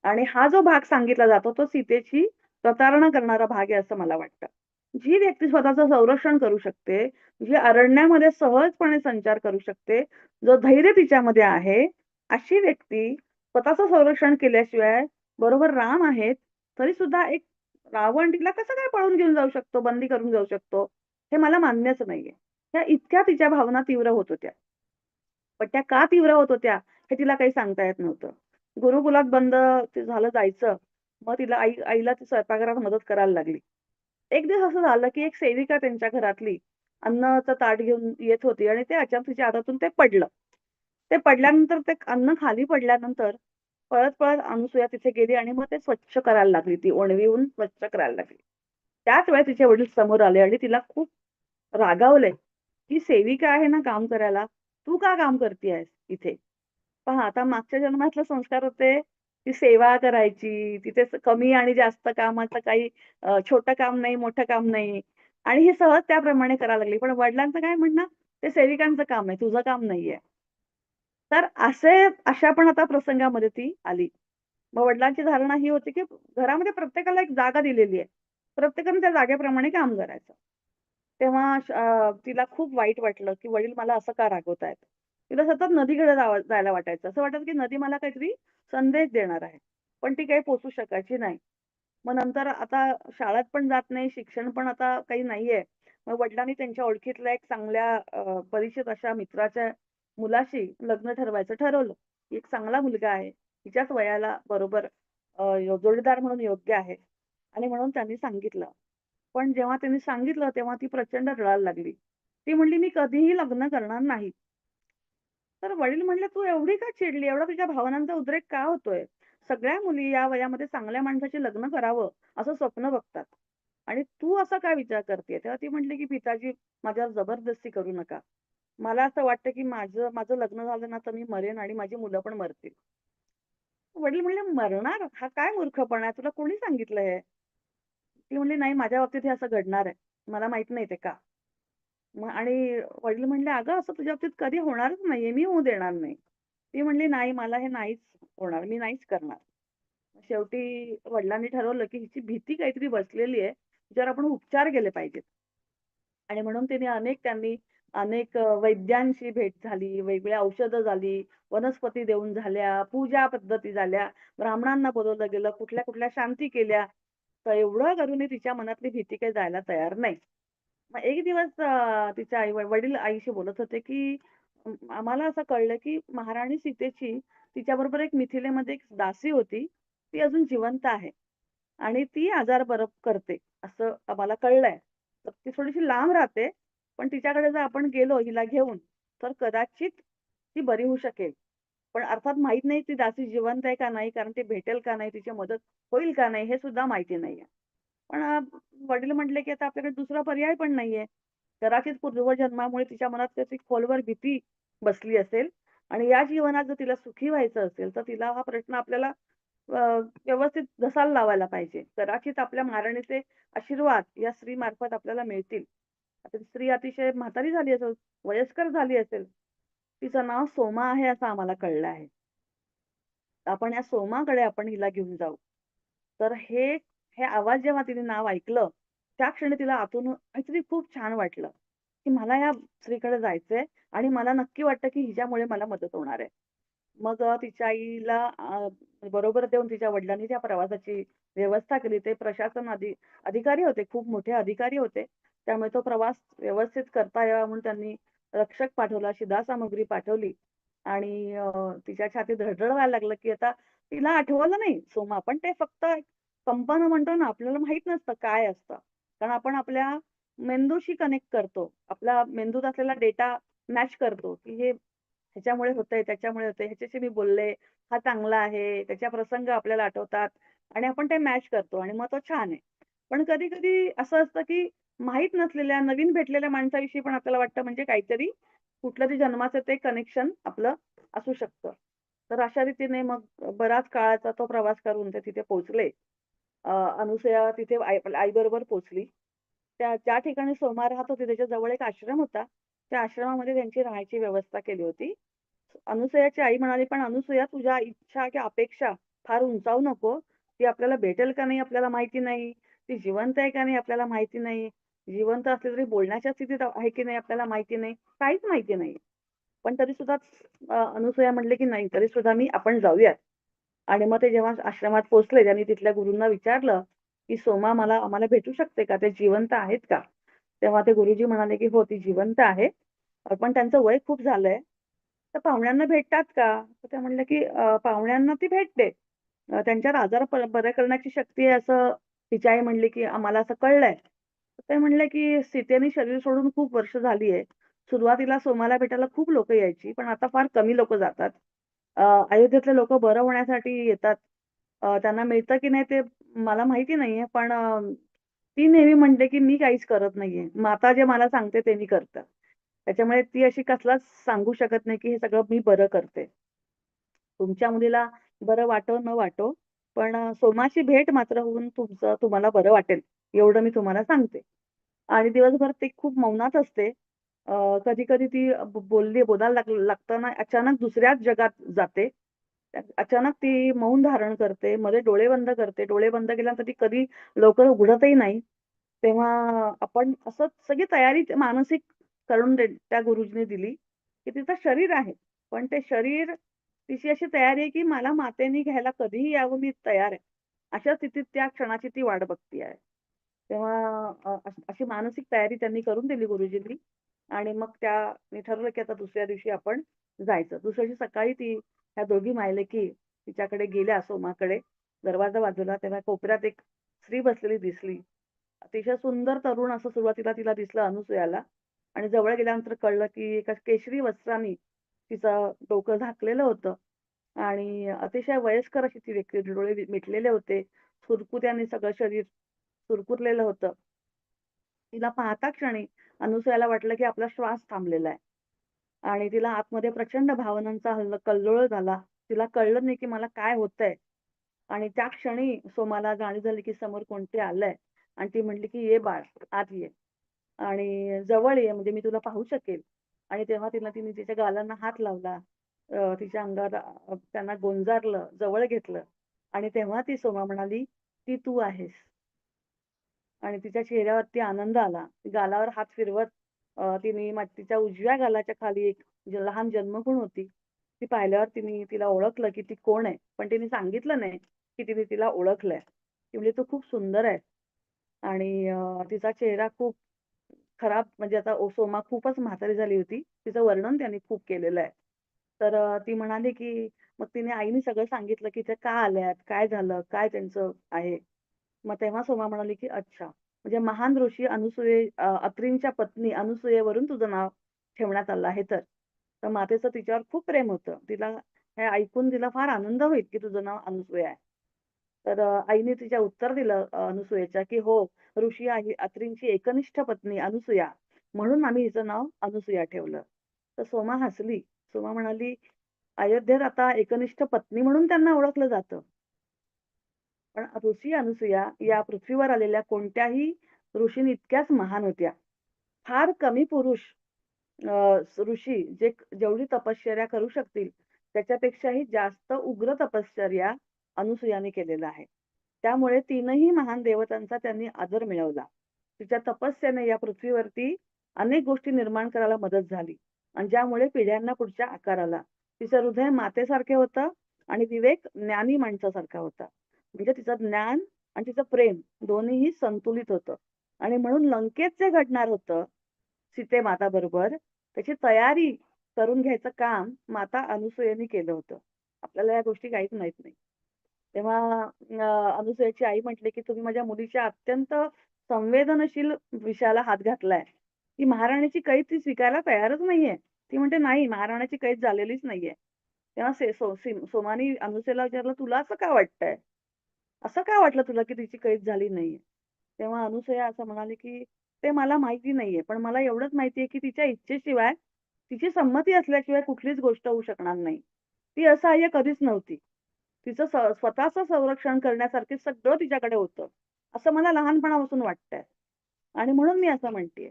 आणि हा जो भाग सांगितला जातो, तो सीतेची प्रतारणा करणारा भाग आहे असं मला वाटतं. जी व्यक्ती स्वतःचं संरक्षण करू शकते, जी अरण्यामध्ये सहजपणे संचार करू शकते, जो धैर्य तिच्यामध्ये आहे, अशी व्यक्ती स्वतःचं संरक्षण केल्याशिवाय बरोबर राम आहेत, तरी सुद्धा एक रावण तिला कसं काय पळून घेऊन जाऊ शकतो, बंदी करून जाऊ शकतो, हे मला मान्यच नाहीये. त्या इतक्या तिच्या भावना तीव्र होत होत्या. पण त्या का तीव्र होत होत्या, हे तिला काही सांगता येत नव्हतं. गुरुकुलात बंद ते झालं जायचं. मग तिला आईला ती स्वयंपाकघरात मदत करायला लागली. एक दिवस असं झालं, की एक सेविका त्यांच्या घरातली अन्नाचं ताट घेऊन येत होती आणि ते अचानक तिच्या हातातून ते पडलं. ते पडल्यानंतर ते अन्न खाली पडल्यानंतर पळत-पळत अनुसूया तिथे गेली आणि मग ते स्वच्छ करायला लागली. ती ओणवीहून स्वच्छ करायला लागली. त्याच वेळेस तिचे वडील समोर आले आणि तिला खूप रागावले, "ही सेविका आहे ना काम करायला, तू का काम करतीयेस इथे?" पहा आता मागच्या जन्मातले संस्कार होते, की सेवा करायची, तिथे कमी आणि जास्त कामाचं काही छोटं काम नाही, मोठं काम नाही आणि हे सहज त्याप्रमाणे करायला लागली. पण वडिलांचं काय म्हणणं, "ते सेविकांचं काम आहे, तुझं काम नाहीये." तर अशा पण आता प्रसंगामध्ये ती आली. मग वडिलांची धारणा ही होती, की घरामध्ये प्रत्येकाला एक जागा दिलेली आहे. प्रत्येकाने त्या जागेप्रमाणे काम करायचं. तेव्हा तिला खूप वाईट वाटलं, की वडील मला असं का रागवतायत? तिला सतत नदीकडे जायला वाटायचं. असं वाटायचं, की नदी मला काहीतरी संदेश देणार आहे. पण ती काही पोहोचू शकायची नाही. मग नंतर आता शाळेत पण जात नाही, शिक्षण पण आता काही नाहीये. मग वडिलांनी त्यांच्या ओळखीतल्या एक चांगल्या परिचित अशा मित्राच्या मुलाशी लग्न ठरवायचं ठरवलं. एक चांगला मुलगा आहे. तिच्याच वयाला बरोबर जोडीदार म्हणून योग्य आहे आणि म्हणून त्यांनी सांगितलं. पण जेव्हा त्यांनी सांगितलं तेव्हा ती प्रचंड रडायला लागली. ती म्हणली, "मी कधीही लग्न करणार नाही." तर वडील म्हणले, "तू एवढी का चिडली? एवढा तुझ्या भावनांचा उद्रेक का होतोय? सगळ्या मुली या वयामध्ये चांगल्या माणसाशी लग्न करावं असं स्वप्न बघतात आणि तू असा काय विचार करतेय?" तेव्हा ती म्हटली, की "पिताजी माझ्यावर जबरदस्ती करू नका. मला असं वाटतं, की माझं माझं लग्न झालं ना, तर मी मरेन आणि माझी मुलं पण मरतील." वडील म्हणले, "मरणार? हा काय मूर्खपणा आहे? तुला कोणी सांगितलं हे?" ती म्हणली, "नाही, माझ्या बाबतीत हे असं घडणार आहे. मला माहीत नाही ते का." मग आणि वडील म्हणले, "अगं, असं तुझ्या बाबतीत कधी होणारच नाहीये. मी होऊ देणार नाही." ती म्हणली, "नाही, मला हे नाहीच होणार. मी नाहीच करणार." शेवटी वडिलांनी ठरवलं, की हिची भीती काहीतरी बसलेली आहे. हिच्यावर आपण उपचार केले पाहिजेत. आणि म्हणून त्यांनी अनेक वैद्यांशी भेट झाली, वेगळी औषधं झाली, वनस्पती देऊन झाल्या, पूजा पद्धती झाल्या, ब्राह्मणांना बोलावलं गेलं, कुठल्या-कुठल्या शांती केल्या. तर एवढं करूनही तिच्या मनातली भीती काही जायला तयार नाही. मग एक दिवस तिचे वडील आईशी बोलत होते, की आम्हाला असं कळलं, की महाराणी सीतेची तिच्याबरोबर एक मिथिलेमध्ये एक दासी होती. ती अजून जिवंत आहे आणि ती आजार बरं करते, असं आम्हाला कळलंय. तर ती थोडीशी लांब राहते, पण तिच्याकडे जर आपण गेलो हिला घेऊन, तर कदाचित ती बरी होऊ शकेल. पण अर्थात माहीत नाही ती दासी जिवंत आहे का नाही, कारण ती भेटेल का नाही, तिची मदत होईल का नाही, हे सुद्धा माहिती नाहीये. पण वडील म्हटले, की आता आपल्याकडे दुसरा पर्याय पण नाहीये. कदाचित पूर्वजन्मामुळे तिच्या मनात त्याची खोलवर भीती बसली असेल आणि या जीवनात जर तिला सुखी व्हायचं असेल, तर तिला हा प्रश्न आपल्याला व्यवस्थित घसाला लावायला पाहिजे. कदाचित आपल्या महाराणीचे आशीर्वाद या स्त्रीमार्फत आपल्याला मिळतील. आता ती स्त्री अतिशय म्हातारी झाली असेल, वयस्कर झाली असेल. तिचं नाव सोमा आहे असं आम्हाला कळलं आहे. आपण या सोमाकडे आपण हिला घेऊन जाऊ. तर हे आवाज जेव्हा तिने नाव ऐकलं, त्या क्षणी तिला आतून काहीतरी खूप छान वाटलं, की मला या स्त्रीकडे जायचंय आणि मला नक्की वाटतं, की हिच्यामुळे मला मदत होणार आहे. मग तिच्या आईला बरोबर देऊन तिच्या वडिलांनी त्या प्रवासाची व्यवस्था केली. ते प्रशासन अधिकारी होते, खूप मोठे अधिकारी होते. त्यामुळे तो प्रवास व्यवस्थित करता यावा म्हणून त्यांनी रक्षक पाठवला, शिधासामुग्री पाठवली आणि तिच्या छातीत धडधड व्हायला लागलं, की आता तिला आठवलं नाही सोमा, पण ते फक्त कंपन म्हणतो ना, आपल्याला माहीत नसतं काय असतं. कारण आपण आपल्या मेंदूशी कनेक्ट करतो. आपला मेंदूत असलेला डेटा मॅच करतो, की हे ह्याच्यामुळे होतंय, त्याच्यामुळे होतंय, ह्याच्याशी मी बोलले, हा चांगला आहे, त्याच्या प्रसंग आपल्याला आठवतात आणि आपण ते मॅच करतो आणि मग तो छान आहे. पण कधी-कधी असं असतं, की माहीत नसलेल्या, नवीन भेटलेल्या माणसाविषयी पण आपल्याला वाटतं म्हणजे काहीतरी कुठलंतरी जन्माचं ते कनेक्शन आपलं असू शकतं. तर अशा रीतीने मग बराच काळाचा तो प्रवास करून ते तिथे पोहोचले. अनुसया तिथे आईबरोबर पोहोचली. ज्या ठिकाणी सोमा राहत होती त्याच्या जवळ एक आश्रम होता. त्या आश्रमामध्ये त्यांची राहायची व्यवस्था केली होती. अनुसयाची आई म्हणाली, "पण अनुसया तुझ्या इच्छा किंवा अपेक्षा फार उंचावू नको. ती आपल्याला भेटेल का नाही आपल्याला माहिती नाही. ती जिवंत आहे का नाही आपल्याला माहिती नाही. जिवंत असली तरी बोलण्याच्या स्थितीत आहे की नाही आपल्याला माहिती नाही. काहीच माहिती नाही." पण तरी सुद्धा अनुसया म्हटले, की "नाही, तरी सुद्धा आपण जाऊयात." आणि मग ते जेव्हा आश्रमात पोहोचले, त्यांनी तिथल्या गुरूंना विचारलं, की "सोमा आम्हाला भेटू शकते का? ते जिवंत आहेत का?" तेव्हा ते गुरुजी म्हणाले, की "हो, ती जिवंत आहे. पण त्यांचं वय खूप झालंय. तर पाहुण्यांना भेटतात का?" तर त्या म्हणल्या, की पाहुण्यांना ती भेटते. त्यांच्यात आजार बरे करण्याची शक्ती आहे असं तिची आई म्हणली, की "आम्हाला असं कळलंय." तर ते म्हणले, की "सीतेने शरीर सोडून खूप वर्ष झाली आहे. सुरुवातीला सोमाला भेटायला खूप लोकं यायची, पण आता फार कमी लोकं जातात. अयोध्येतले लोकं बरं होण्यासाठी येतात. त्यांना मिळतं की नाही ते मला माहिती नाहीये, पण ती नेहमी म्हणते, की "मी काहीच करत नाहीये. माता जे मला सांगते ते मी करते." त्याच्यामुळे ती अशी कसलाच सांगू शकत नाही, की हे सगळं मी बरं करते. तुमच्या मुलीला बरं वाटो न वाटो, पण सोमाशी भेट मात्र होऊन तुम्हाला बरं वाटेल, एवढं मी तुम्हाला सांगते. आणि दिवसभर ती खूप मौनात असते. कधी-कधी ती बोलायला लागताना अचानक दुसऱ्याच जगात जाते. अचानक ती मौन धारण करते. मध्ये डोळे बंद करते. डोळे बंद केल्यानंतर ती कधी लवकर उघडतही नाही. तेव्हा आपण असं सगळी तयारी मानसिक करून त्या गुरुजींनी दिली, की तिचं शरीर आहे. पण ते शरीर तिची अशी तयारी आहे, की मला मातेने घ्यायला कधीही यावं मी तयार आहे. अशा स्थितीत त्या क्षणाची ती वाट बघतीये. तेव्हा अशी मानसिक तयारी त्यांनी करून दिली गुरुजींनी आणि मग मी ठरवलं, की आता दुसऱ्या दिवशी आपण जायचं. दुसऱ्या दिवशी सकाळी ह्या दोघी मायलेकी तिच्याकडे गेल्या सोमाकडे. दरवाजा बाजूला तेव्हा कोपऱ्यात एक स्त्री बसलेली दिसली. अतिशय सुंदर तरुण असं सुरुवातीला तिला दिसलं अनसूयाला आणि जवळ गेल्यानंतर कळलं, की एका केशरी वस्त्राने तिचं डोकं झाकलेलं होतं आणि अतिशय वयस्कर अशी ती व्यक्ती होती. डोळे मिटलेले होते. सुरकुत्याने सगळं शरीर सुरकुतलेलं होतं. तिला पाहता क्षणी अनसूयाला वाटलं, की आपला श्वास थांबलेला आहे आणि तिला आतमध्ये प्रचंड भावनांचा कल्लोळ झाला. तिला कळलं नाही, की मला काय होतंय आणि त्या क्षणी सोमाला जाणीव झाली, की समोर कोणतरी आलंय आणि ती म्हटली, की "ये बाळ, आत ये आणि जवळ ये म्हणजे मी तुला पाहू शकेल." आणि तेव्हा तिने तिच्या गालांना हात लावला. तिच्या अंगावर त्यांना गोंजारलं, जवळ घेतलं आणि तेव्हा ती सोमा म्हणाली, "ती तू आहेस." आणि तिच्या चेहऱ्यावरती आनंद आला. ती गालावर हात फिरवत तिने तिच्या उजव्या गालाच्या खाली एक लहान जन्मकुण होती. ती पाहिल्यावर तिला ओळखलं, की ती कोण आहे. पण तिने सांगितलं नाही, की तिने तिला ओळखलंय. ती म्हणली, "तू खूप सुंदर आहे." आणि तिचा चेहरा खूप खराब म्हणजे आता सोमा खूपच म्हातारी झाली होती. तिचं वर्णन त्यांनी खूप केलेलं आहे. तर ती म्हणाली, की मग तिने आईने सगळं सांगितलं, की "त्या का आल्यात? काय झालं? काय त्यांचं आहे?" मग तेव्हा सोमा म्हणाली, की "अच्छा, म्हणजे महान ऋषी अत्रींच्या पत्नी अनसूयेवरून तुझं नाव ठेवण्यात आलं आहे तर." तर मातेचं तिच्यावर खूप प्रेम होतं. हे ऐकून तिला फार आनंद होईल, की तुझं नाव अनसूया आहे. तर आईने तिच्या उत्तर दिलं अनसूयेच्या, की "हो, ऋषी आहे अत्रींची एकनिष्ठ पत्नी अनसूया, म्हणून आम्ही हिचं नाव अनसूया ठेवलं." तर सोमा हसली. सोमा म्हणाली, "अयोध्येत आता एकनिष्ठ पत्नी म्हणून त्यांना ओळखलं जातं. पण ऋषी अनसूया या पृथ्वीवर आलेल्या कोणत्याही ऋषींइतक्याच महान होत्या. फार कमी पुरुष ऋषी जेवढी तपश्चर्या करू शकतील, त्याच्यापेक्षाही जास्त उग्र तपश्चर्या अनुसूयाने केलेलं आहे. त्यामुळे तीनही महान देवतांचा त्यांनी आदर मिळवला. तिच्या तपस्येने या पृथ्वीवरती अनेक गोष्टी निर्माण करायला मदत झाली आणि ज्यामुळे पिढ्यांना पुढच्या आकार आला. तिचं हृदय मातेसारखे होतं आणि विवेक ज्ञानी माणसासारखा होता. म्हणजे तिचं ज्ञान आणि तिचं प्रेम दोन्हीही संतुलित होतं आणि म्हणून लंकेत जे घडणार होतं सीतेमाताबरोबर त्याची तयारी करून घ्यायचं काम माता अनसूयेने केलं होतं. आपल्याला या गोष्टी काहीच माहीत नाही. तेव्हा अनसूयेची आई म्हटली, की "तुम्ही माझ्या मुलीच्या अत्यंत संवेदनशील विषयाला हात घातलाय. ती महाराणीची कैद ती स्वीकारायला तयारच नाहीये." ती म्हणते, "नाही, महाराणाची कैद झालेलीच नाहीये." तेव्हा सोमानी अनसूयेला विचारलं, "तुला असं का वाटतंय? असं का वाटलं तुला, की तिची कैद झाली नाहीये?" तेव्हा अनसूया असं म्हणाली, की "ते मला माहिती नाहीये. पण मला एवढंच माहिती आहे, की तिच्या इच्छेशिवाय, तिची संमती असल्याशिवाय कुठलीच गोष्ट होऊ शकणार नाही. ती असहाय्य कधीच नव्हती. तिचं स्वतःचं संरक्षण करण्यासारखं सगळं तिच्याकडे होतं. असं मला लहानपणापासून वाटतंय आणि म्हणून मी असं म्हणतेय."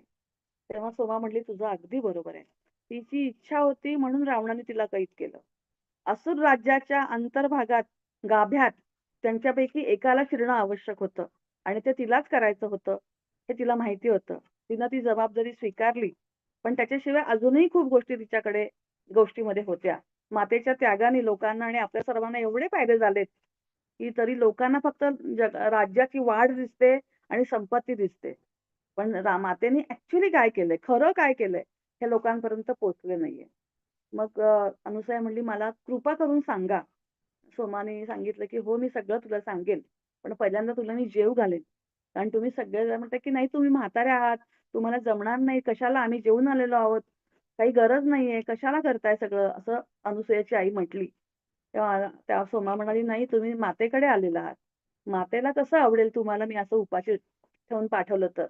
तेव्हा सोमा म्हटली, "तुझं अगदी बरोबर आहे. तिची इच्छा होती म्हणून रावणाने तिला कैद केलं. असुर राज्याच्या अंतर्भागात, गाभ्यात त्यांच्यापैकी एकाला शिरणं आवश्यक होतं आणि ते तिलाच करायचं होतं, हे तिला माहिती होतं. तिनं ती जबाबदारी स्वीकारली. पण त्याच्याशिवाय अजूनही खूप गोष्टी तिच्याकडे गोष्टीमध्ये होत्या. मातेच्या त्यागाने लोकांना आणि आपल्या सर्वांना एवढे फायदे झालेत की तरी लोकांना फक्त राज्याची वाढ दिसते आणि संपत्ती दिसते. पण मातेने ऍक्च्युली काय केलंय, खरं काय केलंय हे लोकांपर्यंत पोहोचले नाहीये. मग अनुसया म्हणली, मला कृपा करून सांगा. सोमाने सांगितलं की हो, मी सगळं तुला सांगेन, पण पहिल्यांदा तुला मी जेव घालेन. कारण तुम्ही सगळेजण म्हणता की नाही तुम्ही म्हातारे आहात, तुम्हाला जमणार नाही, कशाला, आम्ही जेवून आलेलो आहोत, काही गरज नाहीये, कशाला करताय सगळं, असं अनुसयाची आई म्हटली. तेव्हा त्या सोमा म्हणाली, नाही तुम्ही मातेकडे आलेला आहात, मातेला कसं आवडेल तुम्हाला मी असं उपाशी ठेवून पाठवलं तर.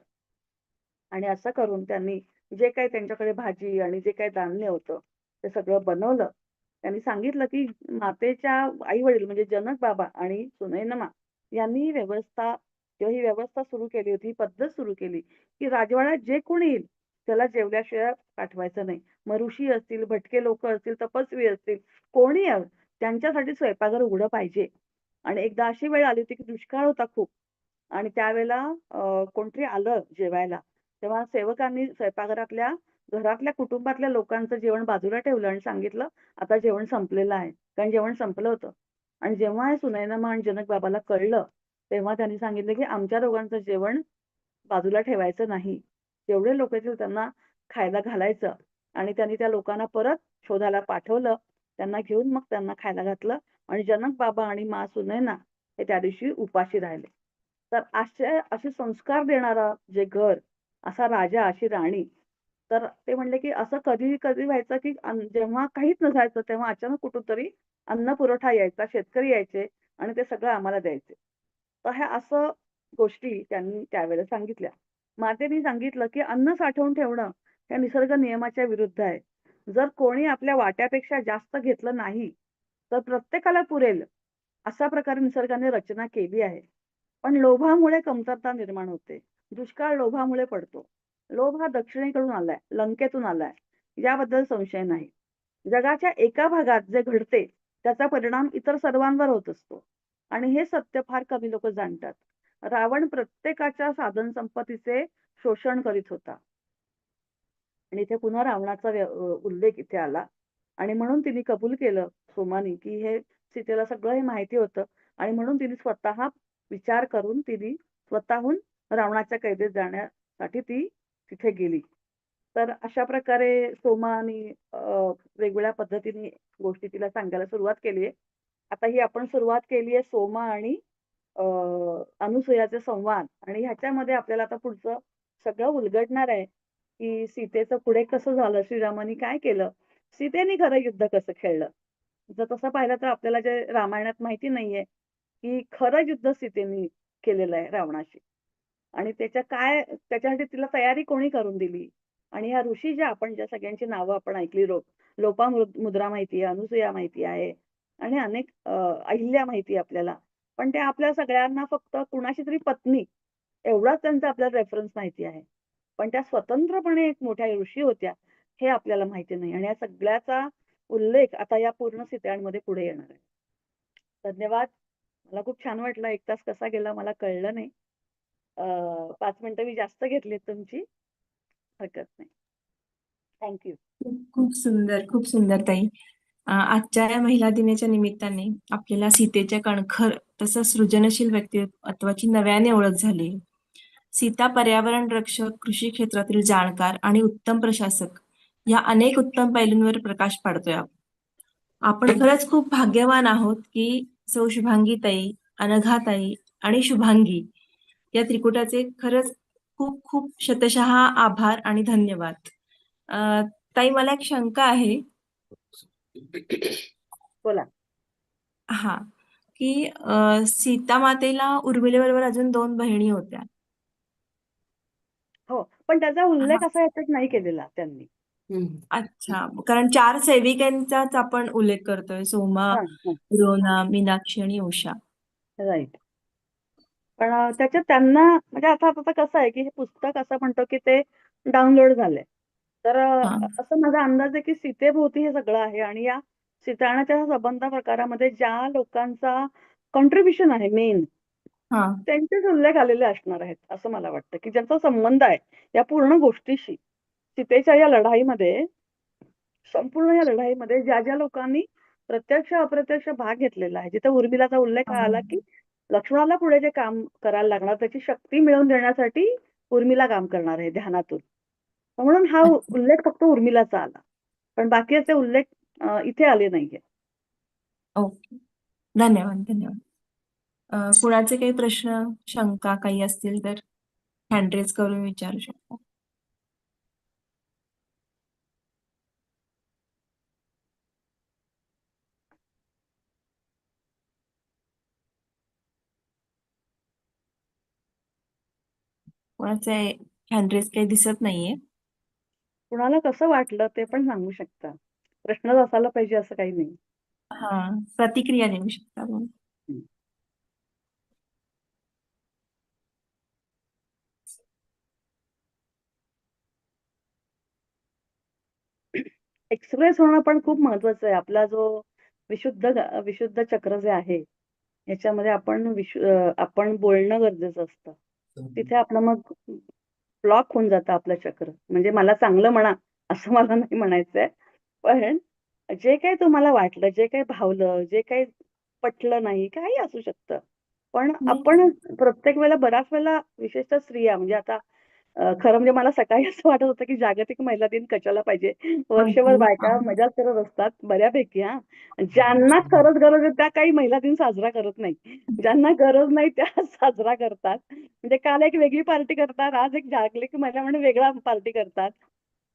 आणि असं करून त्यांनी जे काही त्यांच्याकडे भाजी आणि जे काही धान्य होतं ते सगळं बनवलं. त्यांनी सांगितलं की मातेच्या आई वडील म्हणजे जनक बाबा आणि सुनैनमा यांनी ही व्यवस्था किंवा ही व्यवस्था सुरू केली होती, ही पद्धत सुरू केली की राजवाड्यात जे कोणी येईल त्याला जेवल्याशिवाय पाठवायचं नाही. मग ऋषी असतील, भटके लोक असतील, तपस्वी असतील, कोणी त्यांच्यासाठी स्वयंपाकघर उघडं पाहिजे. आणि एकदा अशी वेळ आली होती की दुष्काळ होता खूप आणि त्यावेळेला कोणतरी आलं जेवायला, तेव्हा सेवकांनी स्वयंपाकघरातल्या घरातल्या कुटुंबातल्या लोकांचं जेवण बाजूला ठेवलं आणि सांगितलं, आता जेवण संपलेलं आहे. कारण जेवण संपलं होतं. आणि जेव्हा हे सुनैना आणि जनक बाबाला कळलं, तेव्हा त्यांनी सांगितलं की आमच्या दोघांचं जेवण बाजूला ठेवायचं नाही. जेवढे लोक येतील त्यांना खायला घालायचं. आणि त्यांनी त्या लोकांना परत शोधायला पाठवलं. त्यांना घेऊन मग त्यांना खायला घातलं आणि जनक बाबा आणि मा सुनैना हे त्या दिवशी उपाशी राहिले. तर असे संस्कार देणारा जे घर, असा राजा, अशी राणी. तर ते म्हणले की असं कधी कधी व्हायचं की जेव्हा काहीच नसायचं तेव्हा अचानक कुठून तरी अन्न पुरवठा यायचा, शेतकरी यायचे आणि ते सगळं आम्हाला द्यायचे. तर ह्या असं गोष्टी त्यांनी त्यावेळेला सांगितल्या. मातेने सांगितलं की अन्न साठवून ठेवणं या निसर्ग नियमाच्या विरुद्ध आहे. जर कोणी आपल्या वाट्यापेक्षा जास्त घेतलं नाही तर प्रत्येकाला पुरेल अशा प्रकारे निसर्गाने रचना केली आहे. पण लोभामुळे कमतरता निर्माण होते. दुष्काळ लोभामुळे पडतो. लोभ हा दक्षिणेकडून आलाय, लंकेतून आलाय, याबद्दल संशय नाही. जगाच्या एका भागात जे घडते त्याचा परिणाम इतर सर्वांवर होत असतो आणि हे सत्य फार कमी लोक जाणतात. रावण प्रत्येकाच्या साधन संपत्तीचे शोषण करीत होता. आणि इथे पुन्हा रावणाचा उल्लेख इथे आला आणि म्हणून तिने कबूल केलं सोमानी की हे सीतेला सगळं हे माहिती होतं आणि म्हणून तिने स्वतः विचार करून तिने स्वतःहून रावणाच्या कैदेत जाण्यासाठी ती तिथे गेली. तर अशा प्रकारे सोमानी वेगवेगळ्या पद्धतीने गोष्टी तिला सांगायला सुरुवात केली आहे. आता ही आपण सुरुवात केली आहे सोमा आणि अनुसूयाचे संवाद आणि ह्याच्यामध्ये आपल्याला आता पुढचं सगळं उलगडणार आहे की सीतेचं पुढे कसं झालं, श्रीरामानी काय केलं, सीतेने खरं युद्ध कसं खेळलं. जर तसं पाहिलं तर आपल्याला जे रामायणात माहिती नाहीये की खरं युद्ध सीतेने केलेलं आहे रावणाशी आणि त्याच्यासाठी तिला तयारी कोणी करून दिली. आणि ह्या ऋषी ज्या सगळ्यांची नावं आपण ऐकली, लोपामुद्रा माहिती आहे, अनुसूया माहिती आहे आणि अनेक अहिल्या माहिती आहे आपल्याला. पण त्या आपल्या सगळ्यांना फक्त कुणाशी तरी पत्नी एवढाच त्यांचा आपल्याला रेफरन्स माहिती आहे. पण त्या स्वतंत्रपणे एक मोठ्या ऋषी होत्या हे आपल्याला माहिती नाही आणि या सगळ्याचा उल्लेख आता या पूर्ण सीतायणमध्ये पुढे येणार आहे. धन्यवाद. मला खूप छान वाटलं. 1 तास कसा गेला मला कळलं नाही. 5 मिनिटं मी जास्त घेतलीत तुमची. हरकत नाही. थँक्यू. खूप सुंदर, खूप सुंदर ताई. आजच्या या महिला दिनाच्या निमित्ताने आपल्याला सीतेच्या कणखर तसंच सृजनशील व्यक्तिमत्वाची नव्याने ओळख झाली. सीता पर्यावरण रक्षक, कृषी क्षेत्रातील जाणकार आणि उत्तम प्रशासक या अनेक उत्तम पैलूंवर प्रकाश पाडतोय. आपण खरंच खूप भाग्यवान आहोत की सौ शुभांगी ताई, अनघा ताई आणि शुभांगी या त्रिकुटाचे खरंच खूप खूप शतशः आभार आणि धन्यवाद. ताई मला एक शंका आहे. बोला. हा, की सीता मातेला उर्मिलेबरोबर अजून 2 बहिणी होत्या. हो, पण त्याचा उल्लेख हा, असा याच्यात नाही केलेला त्यांनी. अच्छा. कारण 4 सेविकांचाच आपण उल्लेख करतोय. सोमा, हां, हां. रोना, मीनाक्षी आणि उषा. राइट. पण त्याच्यात त्यांना म्हणजे आता आता कसं आहे की हे पुस्तक असं म्हणतो की ते डाउनलोड झालंय. तर हा, असं माझा अंदाज आहे की सीतेभोवती हे सगळं आहे आणि या सीतायणाच्या संबंध प्रकारामध्ये ज्या लोकांचा कॉन्ट्रिब्युशन आहे मेन, हा. त्यांचेच उल्लेख आलेले असणार आहेत असं मला वाटतं की ज्यांचा संबंध आहे या पूर्ण गोष्टीशी. सीतेच्या या लढाईमध्ये संपूर्ण या लढाईमध्ये ज्या ज्या लोकांनी प्रत्यक्ष अप्रत्यक्ष भाग घेतलेला आहे, जिथे उर्मिलाचा उल्लेख आला की लक्ष्मणाला पुढे जे काम करायला लागणार त्याची शक्ती मिळवून देण्यासाठी उर्मिला काम करणार आहे ध्यानातून. म्हणून हा अच्छा. उल्लेख फक्त उर्मिलाचा आला. पण बाकी असे उल्लेख इथे आले नाहीये. ओके. धन्यवाद, धन्यवाद. कुणाचे काही प्रश्न, शंका काही असतील तर हँड रेज करून विचारू शकता. कोणाचे हँड रेज काही दिसत नाहीये. कुणाला कसं वाटलं ते पण सांगू शकता. प्रश्नच असायला पाहिजे असं काही नाही. हा, प्रतिक्रिया देऊ शकता मग. हं. एक्सप्रेस होणं पण खूप महत्वाचं आहे. आपला जो विशुद्ध चक्र जे आहे, याच्यामध्ये आपण बोलणं गरजेचं असतं. तिथे आपलं मग ब्लॉक होऊन जातं आपलं चक्र. म्हणजे मला चांगलं म्हणा, असं मला नाही म्हणायचंय. पण जे काही तुम्हाला वाटलं, जे काही भावलं, जे काही पटलं नाही, काही असू शकतं. पण नाही. आपण प्रत्येक वेळेला बऱ्याच वेळेला विशेषतः स्त्रिया म्हणजे आता खरं म्हणजे मला सकाळी असं वाटत होतं, की जागतिक महिला दिन कशाला पाहिजे? वर्षभर माहिती. बायका मजाच करत असतात बऱ्यापैकी हां. ज्यांना खरंच गरज आहे त्या काही महिला दिन साजरा करत नाही. ज्यांना गरज नाही त्या साजरा करतात. म्हणजे काल एक वेगळी पार्टी करतात, आज एक जागतिक महिला म्हणून वेगळा पार्टी करतात.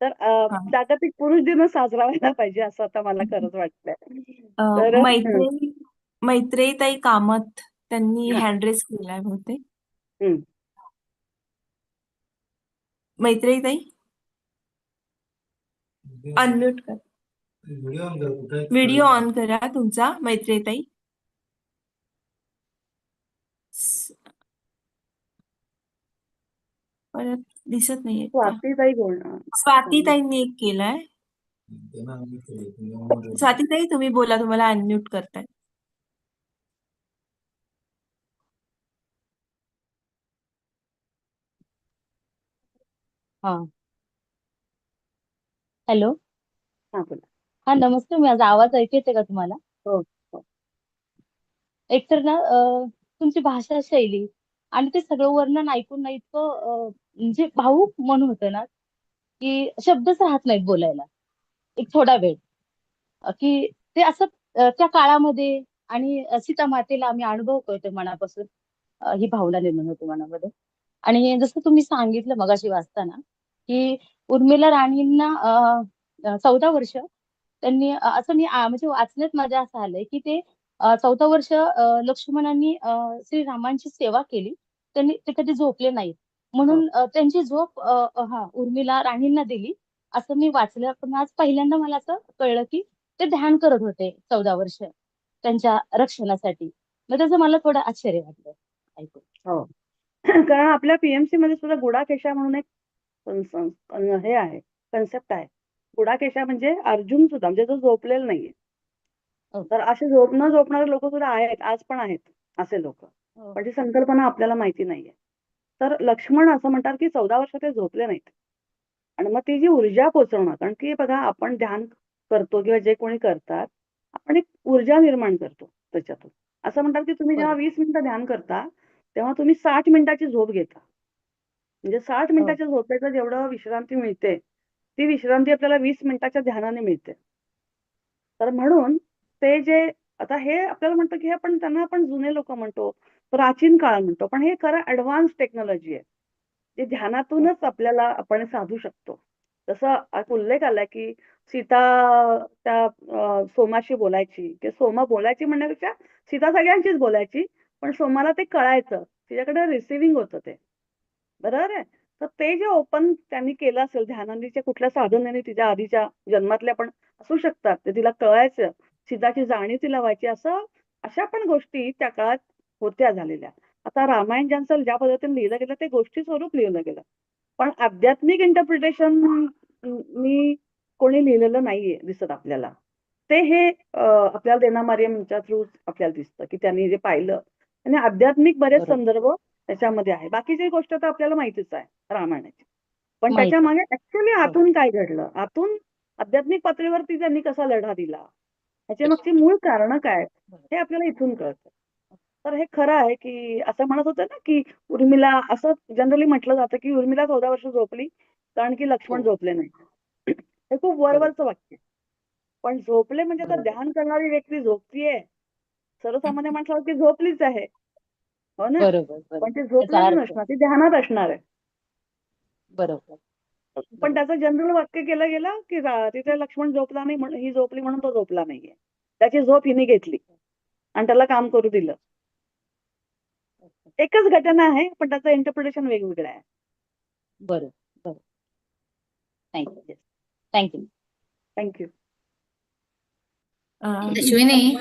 तर हा. जागतिक पुरुष दिनच साजरा व्हायला पाहिजे असं आता मला खरंच वाटतंय. अ, तर मैत्रेयीताई कामत त्यांनी हां. हँड रेज केलाय बहुतेक. हं. मैत्रेयीताई अनम्यूट कर. व्हिडिओ ऑन करा तुमचा, मैत्रेयीताई. परत दिसत नाहीये त्या. स्वातीताई बोलणार. स्वातीताईंनी एक केलाय. स्वातीताई तुम्ही बोला, तुम्हाला अनम्यूट करताय. हा. हॅलो. हां, बोला. हा, नमस्ते. माझा आवाज ऐकू येते का तुम्हाला? हो, हो. एकतर ना तुमची भाषा शैली आणि ते सगळं वर्णन ऐकून ना इतकं म्हणजे भावूक मन होतं ना, की शब्दच राहत नाहीत बोलायला एक थोडा वेळ. की ते असं त्या काळामध्ये आणि सीता मातेला आम्ही अनुभव करतो मनापासून. ही भावना निर्माण होते मनामध्ये. आणि जसं तुम्ही सांगितलं मगाशी वाचताना, की उर्मिला राणींना 14 वर्ष त्यांनी असं मी म्हणजे वाचण्यात माझ्या असं आलंय, की ते 14 वर्ष लक्ष्मणांनी श्रीरामांची सेवा केली. त्यांनी ते कधी झोपले नाहीत. हो. म्हणून त्यांची झोप उर्मिला राणींना दिली, असं मी वाचलं. पण आज पहिल्यांदा मला असं कळलं, की ते ध्यान करत होते 14 वर्ष त्यांच्या रक्षणासाठी. मग त्याचं मला थोडं आश्चर्य वाटलं ऐकून. हो. कारण आपल्या पीएमसी मध्ये सुद्धा गुडाकेशा म्हणून एक हे आहे, कन्सेप्ट आहे. गुडाकेशा म्हणजे अर्जुन सुद्धा म्हणजे जो झोपलेला नाहीये. हो. तर असे न झोपणारे लोक सुद्धा आहेत, आज पण आहेत असे लोक. हो. पण ती संकल्पना आपल्याला माहिती नाहीये. तर लक्ष्मण असं म्हणतात की 14 वर्ष ते झोपले नाहीत. आणि मग ती जी ऊर्जा पोहोचवणं, कारण की बघा आपण ध्यान करतो किंवा जे कोणी करतात, आपण एक ऊर्जा निर्माण करतो त्याच्यातून. असं म्हणतात की तुम्ही जेव्हा बरोबर. 20 मिनिटं ध्यान करता, तेव्हा तुम्ही 60 मिनिटाची झोप घेता. म्हणजे 60 हो. मिनिटाच्या झोपेचं जेवढं विश्रांती मिळते, ती विश्रांती आपल्याला 20 मिनिटाच्या ध्यानाने मिळते. तर म्हणून ते जे आता हे आपल्याला म्हणतो की त्यांना आपण जुने लोक म्हणतो, प्राचीन काळ म्हणतो. पण हे खरं ॲडव्हान्स टेक्नॉलॉजी आहे. जे ध्यानातूनच ओके. आपल्याला आपण साधू शकतो. जसं एक उल्लेख आला की सीता त्या सोमाशी बोलायची, की सोमा बोलायची म्हणण्यापेक्षा सीता सगळ्यांशीच बोलायची. पण सोमाला ते कळायचं. तिच्याकडे रिसिव्हिंग होतं ते. बरोबर आहे? तर ते जे ओपन त्यांनी केलं असेल ध्यानांनीच्या कुठल्या साधनेने तिच्या आधीच्या जन्मातल्या पण असू शकतात. ते तिला कळायचं. सीताची जाणीव तिला व्हायची अशा पण गोष्टी त्या काळात होत्या झालेल्या. आता रामायण ज्या पद्धतीने लिहिलं गेलं ते गोष्टी स्वरूप लिहिलं गेलं. पण आध्यात्मिक इंटरप्रिटेशन मी कोणी लिहिलेलं नाहीये दिसत आपल्याला. ते हे आपल्याला देना मरियमच्या थ्रू आपल्याला दिसतं, की त्यांनी जे पाहिलं आणि आध्यात्मिक बरेच बरोबर. संदर्भ त्याच्यामध्ये आहे. बाकीची गोष्ट तर आपल्याला माहितीच आहे रामायणाची. पण माहित आहे. त्याच्यामागे ॲक्चुअली बरोबर. आतून काय घडलं? आतून आध्यात्मिक पातळीवरती त्यांनी कसा लढा दिला, ह्याची मागची मूळ कारणं काय हे आपल्याला इथून कळतं. तर हे खरं आहे की असं म्हणत होतं ना की उर्मिला, असं जनरली म्हटलं जातं की उर्मिला 14 वर्ष झोपली कारण की लक्ष्मण हो. झोपले नाही. हे खूप बरोबर. वरवरचं वाक्य आहे. पण झोपले म्हणजे आता बरोबर. ध्यान करणारी व्यक्ती झोपतीये, सर्वसामान्य माणसावरती झोपलीच आहे, हो ना. बरोबर बरोबर पण ती त्याचा झोपलेली अर्थ नसणार, ती ध्यानात असणार आहे. बरोबर पण बरोबर त्याचं जनरल वाक्य केलं गेलं की तिथे लक्ष्मण झोपला नाही म्हणून ही झोपली म्हणून तो झोपला नाहीये. त्याची झोप हिने घेतली आणि त्याला काम करू दिलं. एकच घटना आहे पण त्याचं इंटरप्रिटेशन वेगवेगळं आहे. बरोबर बरोबर थँक्यू थँक्यू थँक्यू. अश्विनी,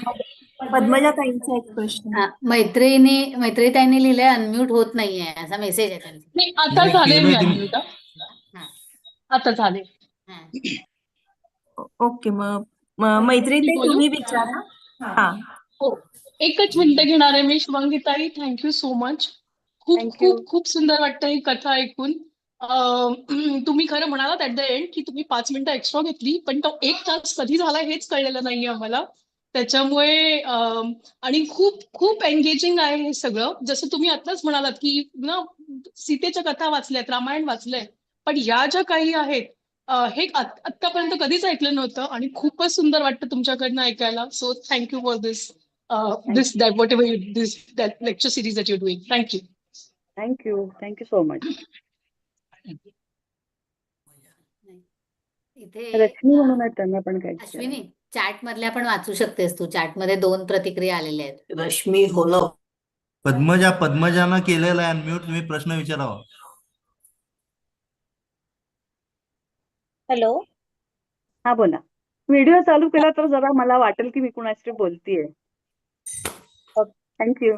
पद्मजाताईंचा एक प्रश्न. मैत्रीताईंनी लिहिलंय अनम्यूट होत नाहीये असा मेसेज आहे त्यांचा. नाही आता झाले मी अनम्यूट हा. आता झाले. हा. ओके, मग मैत्रीताई बोलू? तुम्ही विचारा. हा. हो, एकच मिनिटं घेणार आहे मी. शुभांगीताई, थँक्यू सो मच. खूप थँक्यू. खूप खूप सुंदर वाटतं ही कथा ऐकून. तुम्ही खरं म्हणालात ऍट द एंड की तुम्ही 5 मिनिटं एक्स्ट्रा घेतली, पण तो 1 तास कधी झाला हेच कळलेलं नाहीये आम्हाला. त्याच्यामुळे आणि खूप खूप एंगेजिंग आहे हे सगळं. जसं तुम्ही आताच म्हणालात की ना, सीतेच्या कथा वाचल्यात, रामायण वाचलंय, पण या ज्या काही आहेत हे आत्तापर्यंत कधीच ऐकलं नव्हतं आणि खूपच सुंदर वाटतं तुमच्याकडनं ऐकायला. So thank you for this that what ever this that lecture series that you doing. Thank you. Thank you so much. इथे रश्मी म्हणून आहेत, त्यांना पण काय अश्विनी, चॅट मधल्या पण वाचू शकतेस तू. चॅट मध्ये 2 प्रतिक्रिया आलेल्या आहेत. रश्मी होलव. पद्मजानं केलेलं आहे अनम्यूट, तुम्ही प्रश्न विचारावा. हॅलो हा बोला. व्हिडिओ चालू केला तर जरा मला वाटेल की मी कुणाशी बोलतीये. थँक्यू.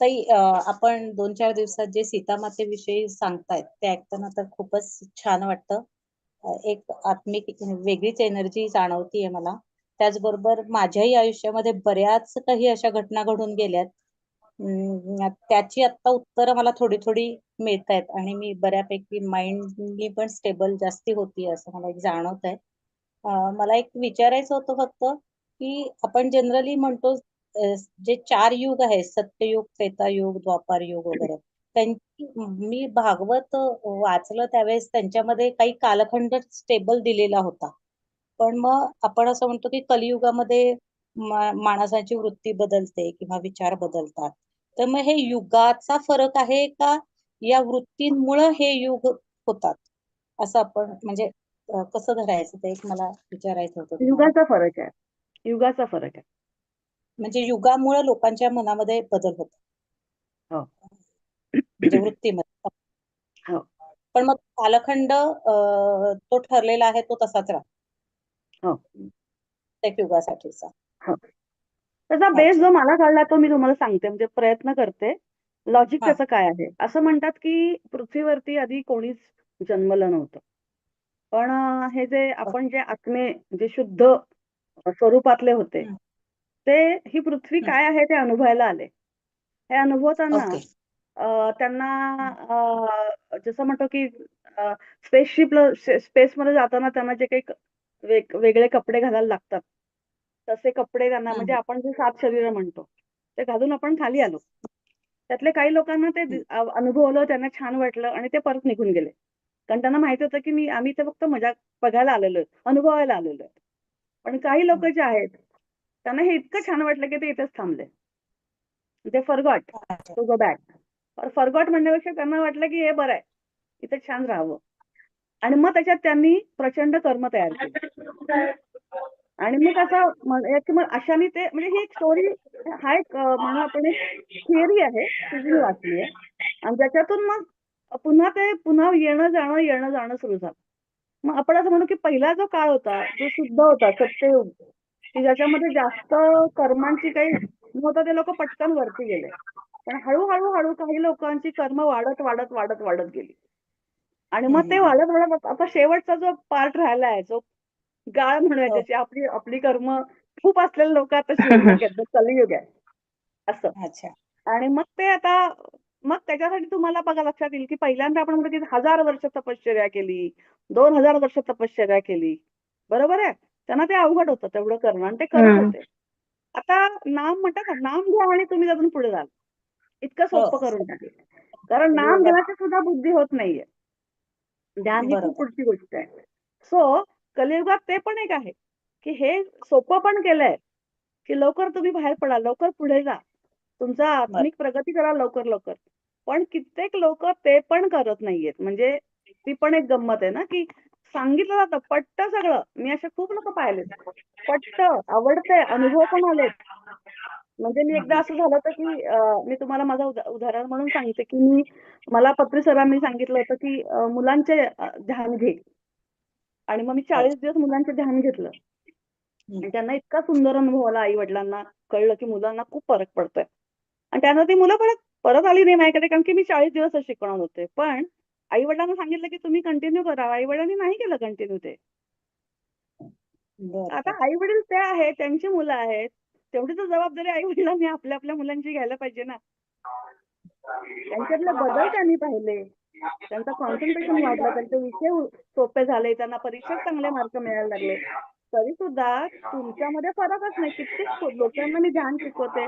ताई, आपण 2-4 दिवसात जे सीतामातेविषयी सांगतायत ते ऐकताना तर खूपच छान वाटतं. एक आत्मिक वेगळीच एनर्जी जाणवतीये मला. त्याचबरोबर माझ्याही आयुष्यामध्ये बऱ्याच काही अशा घटना घडून गेल्यात. त्याची आता उत्तरं मला थोडी थोडी मिळतायत आणि मी बऱ्यापैकी माइंडली पण स्टेबल जास्ती होतीये असं मला एक जाणवत आहे. मला एक विचारायचं होतं फक्त की आपण जनरली म्हणतो जे 4 युग आहेत, सत्ययुग, त्रेतायुग, द्वापार युग वगैरे, त्यांची मी भागवत वाचलं त्यावेळेस त्यांच्यामध्ये काही कालखंड स्टेबल दिलेला होता. पण मग आपण असं म्हणतो की कलियुगामध्ये माणसाची वृत्ती बदलते किंवा विचार बदलतात. तर मग हे युगाचा फरक आहे का या वृत्तींमुळं हे युग होतात? असं आपण म्हणजे कसं धरायचं ते एक मला विचारायचं होतं तुम्हाला. युगाचा फरक आहे. युगाचा फरक आहे. म्हणजे युगामुळे लोकांच्या मनामध्ये बदल होतो. हो. म्हणजे वृत्तीमध्ये. हो. पण मग कालखंड तो ठरलेला आहे तो तसाच राहतो. हो. प्रत्येक युगासाठीचा. हो. त्याचा बेस अच्छा. जो मला कळला तो मी तुम्हाला सांगते, म्हणजे प्रयत्न करते. लॉजिक हा. त्याचं काय आहे? असं म्हणतात की पृथ्वीवरती आधी कोणीच जन्मलं नव्हतं. पण हे जे आपण जे आत्मे जे शुद्ध स्वरूपातले होते, हं, ते ही पृथ्वी हं. काय आहे ते अनुभवायला आले. हे अनुभवताना ओके. त्यांना जसं म्हणतो की स्पेसमध्ये जाताना त्यांना जे काही वेगळे कपडे घालायला लागतात, तसे कपडे त्यांना, हं, म्हणजे आपण जे 7 शरीरं म्हणतो, ते घालून आपण खाली आलो. त्यातले काही लोकांना ते हं, अनुभवलं, त्यांना छान वाटलं आणि ते परत निघून गेले. कारण त्यांना माहिती होतं की आम्ही इथे फक्त मजा बघायला आलेलो आहे, अनुभवायला आलेलो आहे. पण काही लोक हं. जे आहेत, त्यांना हे इतकं छान वाटलं की ते इथेच थांबले. ते फॉरगॉट अच्छा. To go back. फॉरगॉट म्हणण्यापेक्षा त्यांना वाटलं की हे बरं आहे, इथे छान राहावं. आणि मग त्याच्यात त्यांनी प्रचंड कर्म तयार केले. आणि मग असं मग अशाने ते, म्हणजे ही एक स्टोरी, हा एक म्हणून आपण एक थिअरी आहे, ती मी वाचली आहे. आणि त्याच्यातून मग पुन्हा येणं जाणं सुरू झालं. मग आपण असं म्हणू की पहिला जो काळ होता, जो शुद्ध होता, सत्ययुग, की ज्याच्यामध्ये जास्त कर्मांची काही नव्हतं, ते लोक पटकन वरती गेले. पण हळूहळू काही लोकांची कर्म वाढत गेली. आणि हं, मग ते हं, हं. वाढत आता शेवटचा जो पार्ट राहिला आहे, जो गाळ म्हणूया, हो. ज्याची आपली कर्म खूप असलेले लोक आता शिल्लक आहेत, जो कलियुग आहे असं. अच्छा. आणि मग ते आता, मग त्याच्यासाठी तुम्हाला बघा लक्षात येईल की पहिल्यांदा आपण म्हणतो की 1000 वर्ष तपश्चर्या केली, 2000 वर्ष तपश्चर्या केली, बरोबर आहे. त्यांना ते अवघड होतं तेवढं करणं आणि ते करत होते. आता नाम म्हणतात ना, नाम घ्या आणि तुम्ही त्यातून पुढे जाल. इतकं सोपं करून टाकलं. कारण नाम घेण्याची सुद्धा बुद्धी होत नाहीये. ध्यान ही खूप बरोबर. पुढची गोष्ट आहे. सो कलियुगात ते पण एक आहे की हे सोपं पण केलंय की लवकर तुम्ही बाहेर पडा, लवकर पुढे जा, तुमचा आत्मिक प्रगती करा लवकर लवकर. पण कित्येक लोक ते पण करत नाहीयेत. म्हणजे ती पण एक गंमत आहे ना की सांगितलं जातं, पटतं सगळं. मी असे खूप लोक पाहिलेत, पटतं, आवडतंय, अनुभव पण आलेत. म्हणजे मी एकदा असं झालं होतं की मी तुम्हाला माझं उदाहरण म्हणून सांगते की मला पत्री सरांनी सांगितलं होतं की मुलांचे ध्यान घे. आणि मग मी 40 दिवस मुलांचे ध्यान घेतलं आणि त्यांना इतका सुंदर अनुभव आला. आई वडिलांना कळलं की मुलांना खूप फरक पडतोय आणि त्यांना ती मुलं परत परत आली नाही माझ्याकडे, कारण की मी 40 दिवस शिकवणार होते. पण आई वडिलांना सांगितलं की तुम्ही कंटिन्यू करा. आई वडिलांनी नाही केलं कंटिन्यू ते. आता आई वडील ते आहेत, त्यांची मुलं आहेत, तेवढी तर जबाबदारी आई वडिलांनी आपल्या आपल्या मुलांची घ्यायला पाहिजे ना. त्यांच्यातले बदल त्यांनी पाहिले, त्यांचं कॉन्सन्ट्रेशन वाढलं, त्यांचे विषय सोपे झाले, त्यांना परीक्षेत चांगले मार्क मिळायला लागले. तरी सुद्धा तुमच्यामध्ये फरकच नाही. कित्येक लोकांना मी ध्यान शिकवते,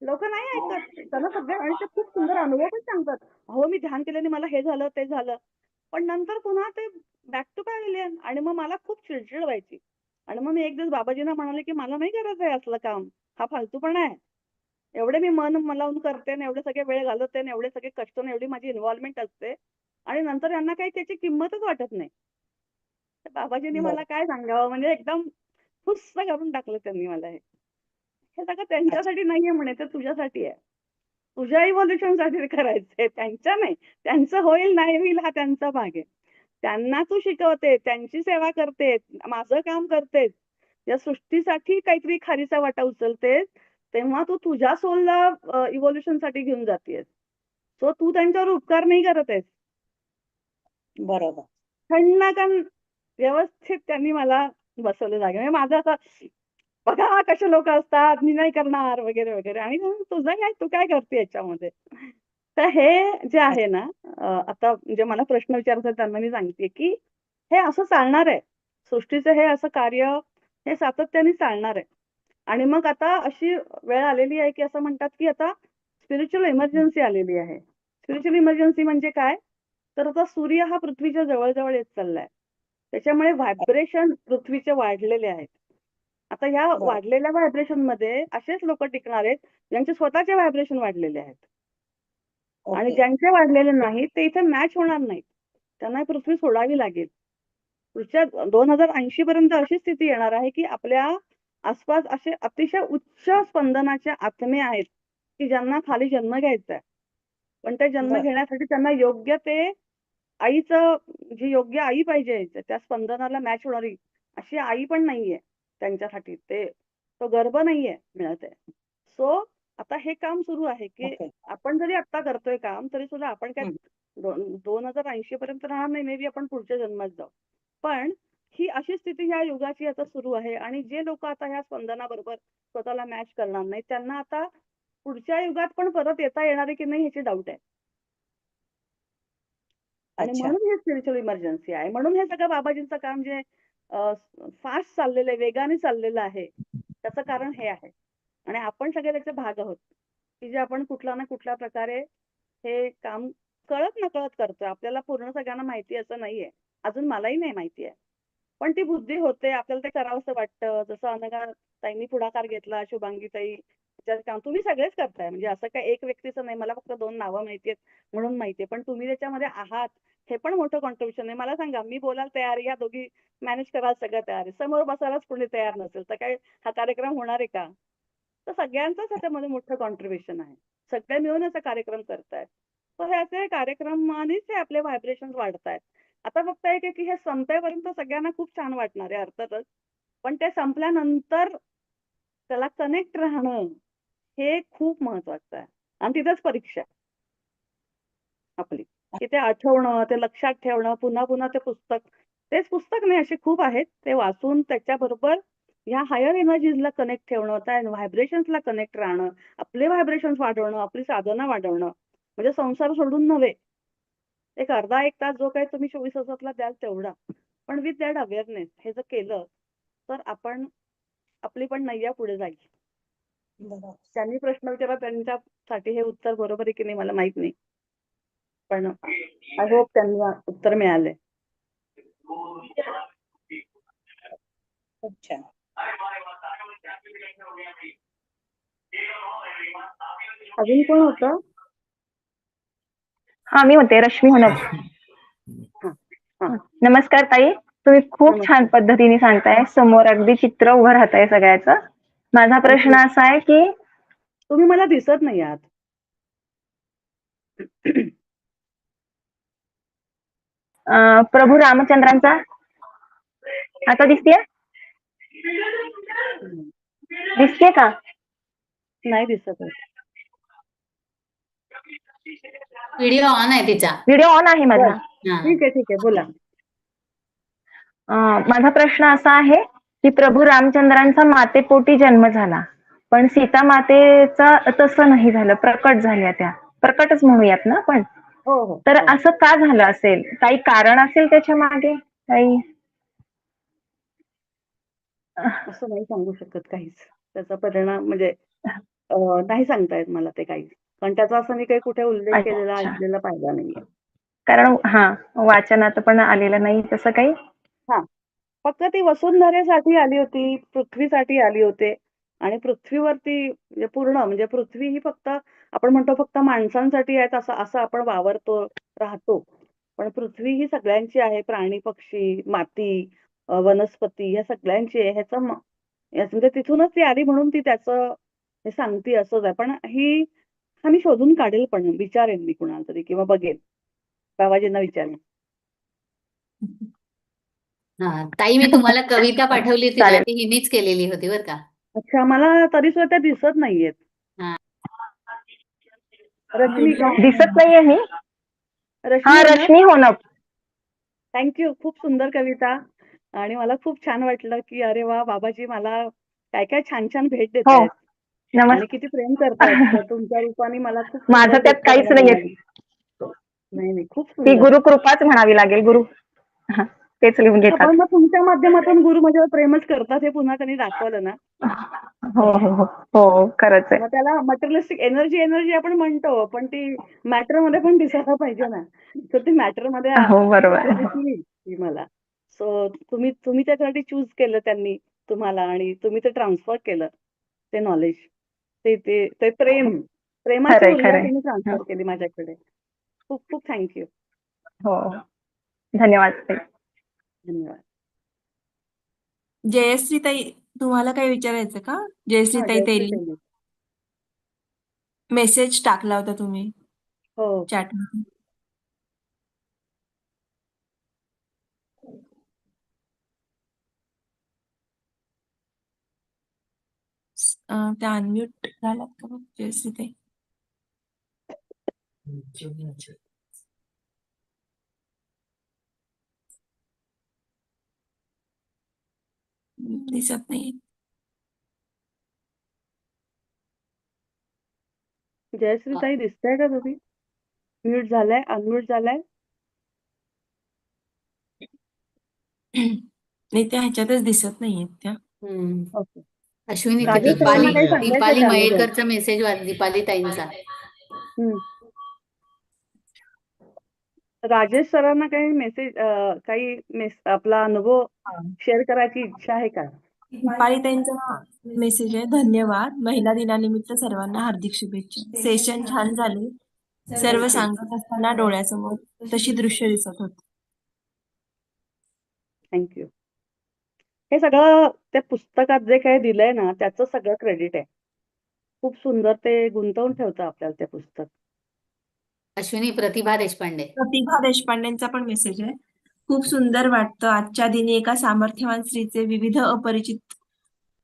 लोक नाही ऐकत. त्यांना सगळे आणि ते खूप सुंदर अनुभव पण सांगतात. अहो मी ध्यान केल्याने मला हे झालं ते झालं. पण नंतर पुन्हा ते बॅक टू पॅव्हिलियन आणि मग मला खूप चिडचिड व्हायची. आणि मग मी एक दिवस बाबाजींना म्हणाले की मला नाही करायचं आहे असलं काम, हा फालतूपणा आहे. एवढे मी मन लावून करते आणि एवढे सगळे वेळ घालवते आणि एवढे सगळे कष्ट आणि एवढी माझी इन्व्हॉल्वमेंट असते आणि नंतर यांना काही त्याची किंमतच वाटत नाही. तर बाबाजींनी मला काय सांगावं, म्हणजे एकदम फुस्स करून टाकलं त्यांनी मला. हे सगळं त्यांच्यासाठी नाहीये म्हणे, ते तुझ्यासाठी आहे. तुझ्या इव्होल्युशनसाठी करायचंय, त्यांच्या नाही. त्यांचं होईल नाही होईल हा त्यांचा भाग आहे. त्यांना तू शिकवते, त्यांची सेवा करते, माझं काम करतेस, या सृष्टीसाठी काहीतरी खारीचा वाटा उचलतेस, तेव्हा तू तुझ्या सोलला इव्होल्युशन साठी घेऊन जातेस. सो तू त्यांच्यावर उपकार नाही करत आहेस. बरोबर. खणनाकण व्यवस्थित त्यांनी मला बसवलं जागे. म्हणजे माझं असं बघा कसे लोक असतात, मी नाही करणार वगैरे वगैरे. आणि तुझं काय, तू काय करते याच्यामध्ये. तर हे जे आहे ना, आता म्हणजे मला प्रश्न विचारतात त्यांना मी सांगते की हे असं चालणार आहे. सृष्टीचं हे असं कार्य हे सातत्याने चालणार आहे. आणि मग आता अशी वेळ आलेली आहे की असं म्हणतात की आता स्पिरिच्युअल इमर्जन्सी आलेली आहे. स्पिरिच्युअल इमर्जन्सी म्हणजे काय, तर आता सूर्य हा पृथ्वीच्या जवळ येत चाललाय. त्याच्यामुळे व्हायब्रेशन पृथ्वीचे वाढलेले आहेत. आता ह्या वाढलेल्या व्हायब्रेशन मध्ये असेच लोक टिकणार आहेत ज्यांचे स्वतःचे व्हायब्रेशन वाढलेले आहेत. आणि ज्यांचे वाढलेले नाहीत ते इथे मॅच होणार नाहीत. त्यांना ही पृथ्वी सोडावी लागेल. पुढच्या 2080 पर्यंत अशी स्थिती येणार आहे की आपल्या आसपास असे अतिशय उच्च स्पंदनाचे आत्मे आहेत की ज्यांना खाली जन्म घ्यायचा आहे. पण ते जन्म घेण्यासाठी त्यांना योग्य ते आईचं, जी योग्य आई पाहिजे त्या स्पंदनाला मॅच होणारी अशी आई पण नाहीये त्यांच्यासाठी. तो गर्भ नाहीये मिळत आहे. सो आता हे काम सुरू आहे की आपण जरी आता करतोय काम तरी सुद्धा आपण काय 2080 पर्यंत राहणार नाही. मे बी आपण पुढच्या जन्मात जाऊ. पण ही अशी स्थिती ह्या युगाची आता सुरू आहे आणि जे लोक आता ह्या स्पंदनाबरोबर स्वतःला मॅच करणार नाही त्यांना आता पुढच्या युगात पण परत येता येणार आहे की नाही ह्याची डाऊट आहे. आणि म्हणून हे स्पिरिच्युअल इमर्जन्सी आहे. म्हणून हे सगळं बाबाजींचं काम जे फास्ट चाललेलं आहे, वेगाने चाललेलं आहे, त्याचं कारण हे आहे. आणि आपण सगळे त्याचे भाग आहोत की जे आपण कुठल्या ना कुठल्या प्रकारे हे काम कळत नकळत करतोय. आपल्याला पूर्ण सगळ्यांना माहिती असं नाहीये. अजून मलाही नाही माहिती आहे. पण ती बुद्धी होते, आपल्याला ते करावंसं वाटतं. जसं अनघा ताईंनी पुढाकार घेतला, शुभांगी ताई काम तुम्ही सगळेच करताय. म्हणजे असं काय एक व्यक्तीचं नाही. मला फक्त 2 नावं माहिती आहेत म्हणून माहितीये. पण तुम्ही त्याच्यामध्ये आहात हे पण मोठं कॉन्ट्रिब्युशन आहे. मला सांगा, मी बोलायला तयार, या दोघी मॅनेज करायला सगळं तयार आहे. समोर बसायलाच कोणी तयार नसेल तर काय हा कार्यक्रम होणार आहे का? तर सगळ्यांचंच ह्याच्यामध्ये मोठं कॉन्ट्रिब्युशन आहे. सगळे मिळून असा कार्यक्रम करतायत. तर ह्याचे कार्यक्रमानेच हे आपले व्हायब्रेशन वाढतायत. आता फक्त एक आहे की हे संपेपर्यंत सगळ्यांना खूप छान वाटणार आहे अर्थातच. पण ते संपल्यानंतर त्याला कनेक्ट राहणं हे खूप महत्वाचं आहे. आणि तिथेच परीक्षा आहे आपली, की ते आठवणं, ते लक्षात ठेवणं, पुन्हा पुन्हा ते पुस्तक, तेच पुस्तक नाही असे खूप आहेत, ते वाचून त्याच्याबरोबर ह्या हायर एनर्जीजला कनेक्ट ठेवणं, त्या व्हायब्रेशन्सला कनेक्ट राहणं, आपले व्हायब्रेशन्स वाढवणं, आपली साधना वाढवणं. म्हणजे संसार सोडून नव्हे, एक अर्धा एक तास जो काही तुम्ही 24 तासातला द्याल तेवढा. पण विथ दॅट अवेअरनेस हे जर केलं तर आपली पण नय्या पुढे जाईल. बरोबर. त्यांनी प्रश्न विचारला त्यांच्यासाठी हे उत्तर बरोबर आहे की नाही मला माहित नाही. पण आय होप त्यांना उत्तर मिळालंय. खूप छान. अजून कोण होतं? हा मी होते रश्मी होनप. हा हा नमस्कार ताई, तुम्ही खूप छान नमस्कार. पद्धतीने सांगताय, समोर अगदी चित्र उभं राहतंय सगळ्याचं. माझा प्रश्न थँक्यू. असा आहे की तुम्ही मला दिसत नाही आहात. प्रभू रामचंद्रांचा आता दिसतेय दिसते का? नाही दिसत आहे. व्हिडिओ ऑन आहे तिचा. व्हिडिओ ऑन आहे माझा. बरं हा. ठीक आहे बोला. माझा प्रश्न असा आहे की प्रभू रामचंद्रांचा मातेपोटी जन्म झाला, पण सीता मातेचा तसं नाही झालं, प्रकट झाल्या त्या, प्रकटच म्हणूयात ना आपण. हो हो तर हो. असं का झालं असेल? काही कारण असेल त्याच्या मागे? काही असं नाही सांगू शकत काहीच. त्याचा परिणाम म्हणजे नाही सांगता येत मला ते काहीच. पण त्याचा असं मी काही कुठे उल्लेख केलेला अच्छा, ऐकलेला पाहिला नाहीये. कारण वाचनात पण आलेलं नाही तसं काही. हा फक्त ती वसुंधरेसाठी आली होती, पृथ्वीसाठी आली होते आणि पृथ्वीवरती म्हणजे पूर्ण म्हणजे पृथ्वी ही फक्त आपण म्हणतो फक्त माणसांसाठी आहे असं असं आपण वावरतो राहतो. पण पृथ्वी ही सगळ्यांची आहे. प्राणी, पक्षी, माती, वनस्पती ह्या सगळ्यांची आहे. म्हणजे तिथूनच ती आली म्हणून ती त्याचं हे सांगती असंच आहे. पण मी शोधून काढेल पण विचारेन मी कुणाला तरी किंवा बघेन. बाबाजींना विचारेन. हा ताई, मी तुम्हाला कविता पाठवली होती ना, चालेल. ती हिनीच केलेली होती बरं का. अच्छा मला तरी सुद्धा त्या दिसत नाहीयेत. हा. रश्मी का? दिसत नाहीये मी. रश्मी होनप. रश्मी होनप. थँक्यू. खूप सुंदर कविता आणि मला खूप छान वाटलं की अरे वा बाबाजी मला काय काय छान छान भेट देत हो, आहेत आणि किती प्रेम करतायत. तर नमस्कार. तुमच्या रूपाने मला खूप माझं सुंदर त्यात भेट काहीच मला नाहीये. मिळाली. नाही नाही खूप ती सुंदर. गुरुकृपाच म्हणावी लागेल. गुरु तेच लिहून घेतात. आपण मग तुमच्या माध्यमातून गुरु माझ्यावर प्रेमच करतात हे पुन्हा त्यांनी दाखवलं ना. हो हो हो हो, खरंच आहे. मग त्याला मटेरियलिस्टिक एनर्जी आपण म्हणतो पण ती मॅटर मध्ये पण दिसायला पाहिजे ना. तर ती मॅटर मध्ये हो, बरोबर ते आहे. दिसली ती मला. सो तुम्ही त्यासाठी चूज केलं त्यांनी तुम्हाला आणि तुम्ही ते ट्रान्सफर केलं ते नॉलेज. ते प्रेमाची खरंय ऊर्जा खरंय. तुम्ही ट्रान्सफर केली माझ्याकडे. खूप खूप थँक्यू. हो, धन्यवाद ताई. धन्यवाद. जयश्री ताई, तुम्हाला काही विचारायचं का? जयश्री ताई जयश्री तेली, तेली. मेसेज टाकला होता तुम्ही हो चॅटमध्ये. त्या अनम्यूट झालात का बघ जयश्री ताई? दिसत नाही. जयश्री ताई दिसताय का तुम्ही? म्यूट झालाय, अनम्यूट झालाय. नाही, त्या ह्याच्यातच दिसत नाहीयेत त्या. ओके. अश्विनी, ते राजेश सरांना काही सांगायचं दीपाली त्यामध्ये. मयेकरचा मेसेज वाच, दीपाली ताईंचा. हम्म. राजेश सरांना काही मेसेज आपला अनुभव शेअर करायची इच्छा आहे का? दीपाली ताईंचा मेसेज आहे. धन्यवाद. महिला दिनानिमित्त सर्वांना हार्दिक शुभेच्छा. सेशन छान झाले. सर्व थँक्यू. सांगत असताना डोळ्यासमोर तशी दृश्य दिसत होती. थँक्यू. हे सगळं त्या पुस्तकात जे काही दिलंय ना त्याचं सगळं क्रेडिट आहे. खूप सुंदर ते गुंतवून ठेवतं आपल्याला ते पुस्तक. अश्विनी, प्रतिभा देशपांडे. प्रतिभा देशपांडेंचा पण मेसेज आहे. खूप सुंदर वाटतं आजच्या दिनी एका सामर्थ्यवान स्त्रीचे विविध अपरिचित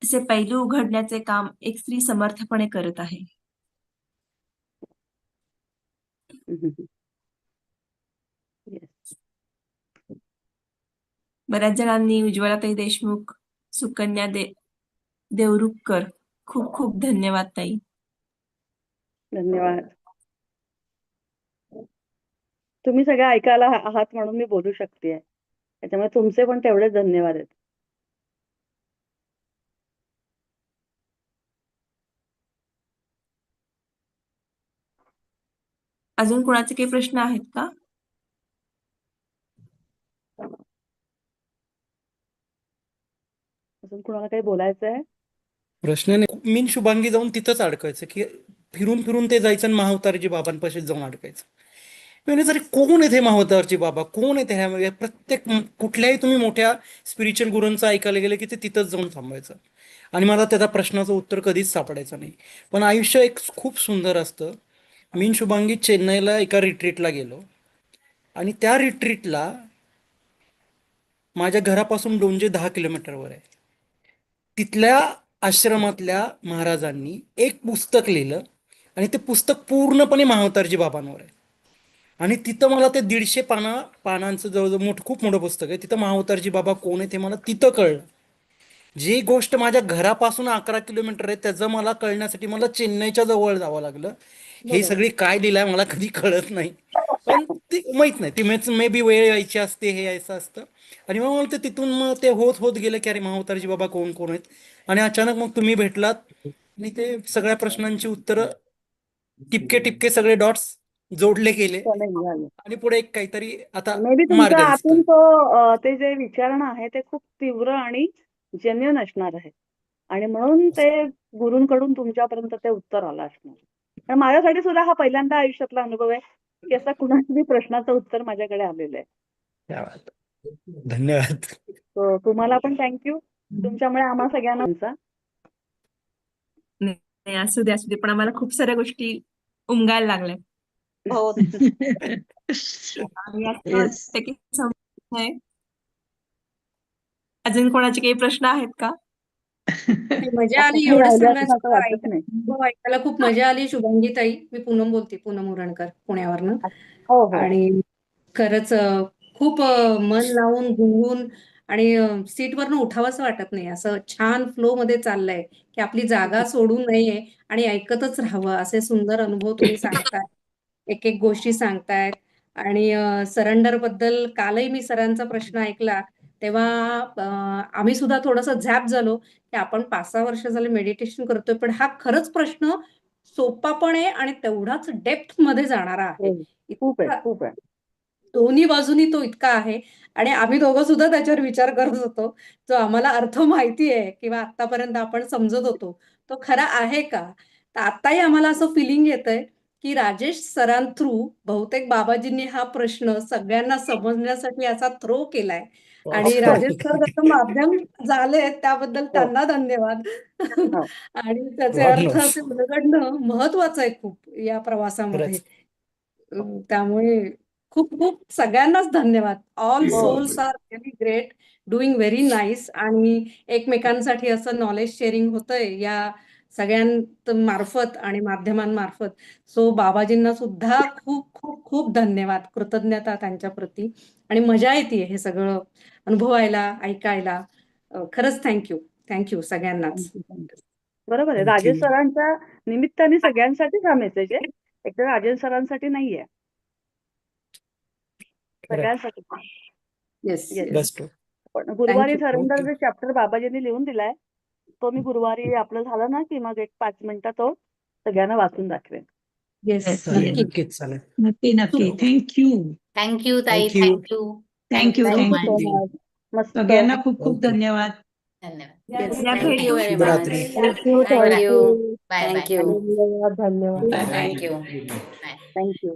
असे पैलू उघडण्याचे काम एक स्त्री समर्थपणे करत आहे. Yes. बऱ्याच जणांनी उज्ज्वलाताई देशमुख, सुकन्या देवरुखकर, खूप खूप धन्यवाद ताई. धन्यवाद. तुम्ही सगळ्या ऐकायला आहात म्हणून मी बोलू शकते. त्याच्यामुळे तुमचे पण तेवढेच धन्यवाद आहेत. अजून कोणाचे काही प्रश्न आहेत का? अजून कोणाला काही बोलायचं आहे? प्रश्न नाही. मी आणि शुभांगी जाऊन तिथंच अडकायचं की फिरून फिरून ते जायचं आणि महाअवतारजी बाबांपाशी जाऊन अडकायचं. म्हणजे तरी कोण येते महाअवतारजी बाबा, कोण येते ह्या प्रत्येक कुठल्याही तुम्ही मोठ्या स्पिरिच्युअल गुरूंचं ऐकायला गेलं की ते तिथंच जाऊन थांबायचं. आणि मला त्या प्रश्नाचं उत्तर कधीच सापडायचं नाही. पण आयुष्य एक खूप सुंदर असतं. मी आणि शुभांगी चेन्नईला एका रिट्रीटला गेलो आणि त्या रिट्रीटला माझ्या घरापासून डोंजे 10 किलोमीटरवर आहे. तिथल्या आश्रमातल्या महाराजांनी एक पुस्तक लिहिलं आणि ते पुस्तक पूर्णपणे महाअवतारजी बाबांवर आहे. आणि तिथं मला ते 150 पानांचं जवळजवळ खूप मोठं पुस्तक आहे. तिथं महाअवतारजी बाबा कोण आहे ते मला तिथं कळलं. जी गोष्ट माझ्या घरापासून 11 किलोमीटर आहे त्याचं मला कळण्यासाठी मला चेन्नईच्या जवळ जावं लागलं. हे सगळी काय लिहिलंय मला कधी कळत नाही, पण ती माहित नाही, ती मे बी वेळ यायची असते, हे यायचं असतं. आणि मग मला ते तिथून मग ते होत होत गेलं की अरे महाअवतारजी बाबा कोण कोण आहेत. आणि अचानक मग तुम्ही भेटलात आणि ते सगळ्या प्रश्नांची उत्तरं टिपके टिपके सगळे डॉट्स जोडले गेले आणि पुढे एक काहीतरी आता मे बी मार्ग तुमच्या दिसतोय. आतून तो ते जे विचारणं आहे ते खूप तीव्र आणि जेन्युइन असणार आहे. आणि म्हणून ते गुरूंकडून तुमच्यापर्यंत ते उत्तर आलं असणार. कारण माझ्यासाठी सुद्धा हा पहिल्यांदा आयुष्यातला अनुभव आहे की असा कुणाच्याही प्रश्नाचं उत्तर माझ्याकडे आलेलं आहे. क्या बात. धन्यवाद. So, तुम्हाला पण थँक्यू. तुमच्यामुळे आम्हा सगळ्यांना नाही, असू दे असू दे, पण आम्हाला खूप साऱ्या गोष्टी उमगायला लागल्या. हो. आणि असं वाटतं की समजत नाही. अजून कोणाचे काही प्रश्न आहेत का? मजा आली काही एवढं राहिलं सांगा असं वाटत नाही. ऐकायला खूप मजा आली. शुभांगी ताई, मी पूनम बोलते, पूनम उरणकर पुण्यावरनं. हो हो. आणि खरंच खूप मन लावून गुंगून आणि सीटवरनं उठावंसं वाटत नाही. असं छान फ्लो मध्ये चाललंय की आपली जागा सोडू नये आणि ऐकतच राहावं. असे सुंदर अनुभव तुम्ही सांगताय, एक एक गोष्टी सांगतायत. आणि सरेंडर बद्दल कालही मी सरांचा प्रश्न ऐकला तेव्हा आम्ही सुद्धा थोडंसं झॅप झालो की आपण 5-6 वर्ष झाले मेडिटेशन करतोय, पण हा खरंच प्रश्न सोपा पण आहे आणि तेवढाच डेप्थ मध्ये जाणारा आहे. खूप आहे, इतका खूप आहे. दोन्ही बाजूनी तो इतका आहे आणि आम्ही दोघं सुद्धा त्याच्यावर विचार करत होतो. जो आम्हाला अर्थ माहिती आहे किंवा आतापर्यंत आपण समजत होतो, तो खरा आहे का? तर आत्ताही आम्हाला असं फिलिंग येतंय की राजेश सरां थ्रू बहुतेक बाबाजींनी हा प्रश्न सगळ्यांना समजण्यासाठी असा थ्रो केलाय आणि राजेश सर त्याचं माध्यम झाले त्याबद्दल त्यांना धन्यवाद. हो. आणि त्याचे God अर्थ knows. असे उलगडणं महत्वाचं आहे खूप या प्रवासामध्ये. खरंच. त्यामुळे खूप खूप सगळ्यांनाच धन्यवाद. ऑल हो. Souls are really great, doing very nice आणि एकमेकांसाठी असं नॉलेज शेअरिंग होतंय या सगळ्यांमार्फत आणि माध्यमांमार्फत. सो बाबाजींना सुद्धा खूप खूप खूप धन्यवाद, कृतज्ञता त्यांच्याप्रती. आणि मजा येते हे सगळं अनुभवायला, ऐकायला. खरंच थँक्यू सगळ्यांनाच. बरोबर आहे. Thank Rajesh you. सरांच्या निमित्ताने सगळ्यांसाठीच हा मेसेज आहे. एकतर राजेश सरांसाठी नाहीये. सगळ्यांसाठी. Yes Yes. Best of. पण गुरुवारी Thank you. Surrender Okay. जे चॅप्टर बाबाजींनी लिहून दिलाय तो मी गुरुवारी आपलं झालं ना की मग एक 5 मिनिटात तो सगळ्यांना वाचून दाखवेन. येस, चालेल, नक्की. नक्कीच चालेल. नक्की थँक्यू थँक्यू ताई, Thank you. Thank you. Thank you Thank thank you thank you so much. मस्त. सगळ्यांना खूप खूप Okay. धन्यवाद. धन्यवाद. Yes, या thank भेटू. you very much. शुभरात्री. Thank you Thank you. Thank you bye bye. Thank you. धन्यवाद धन्यवाद. Bye bye. Thank you. Bye. Thank you.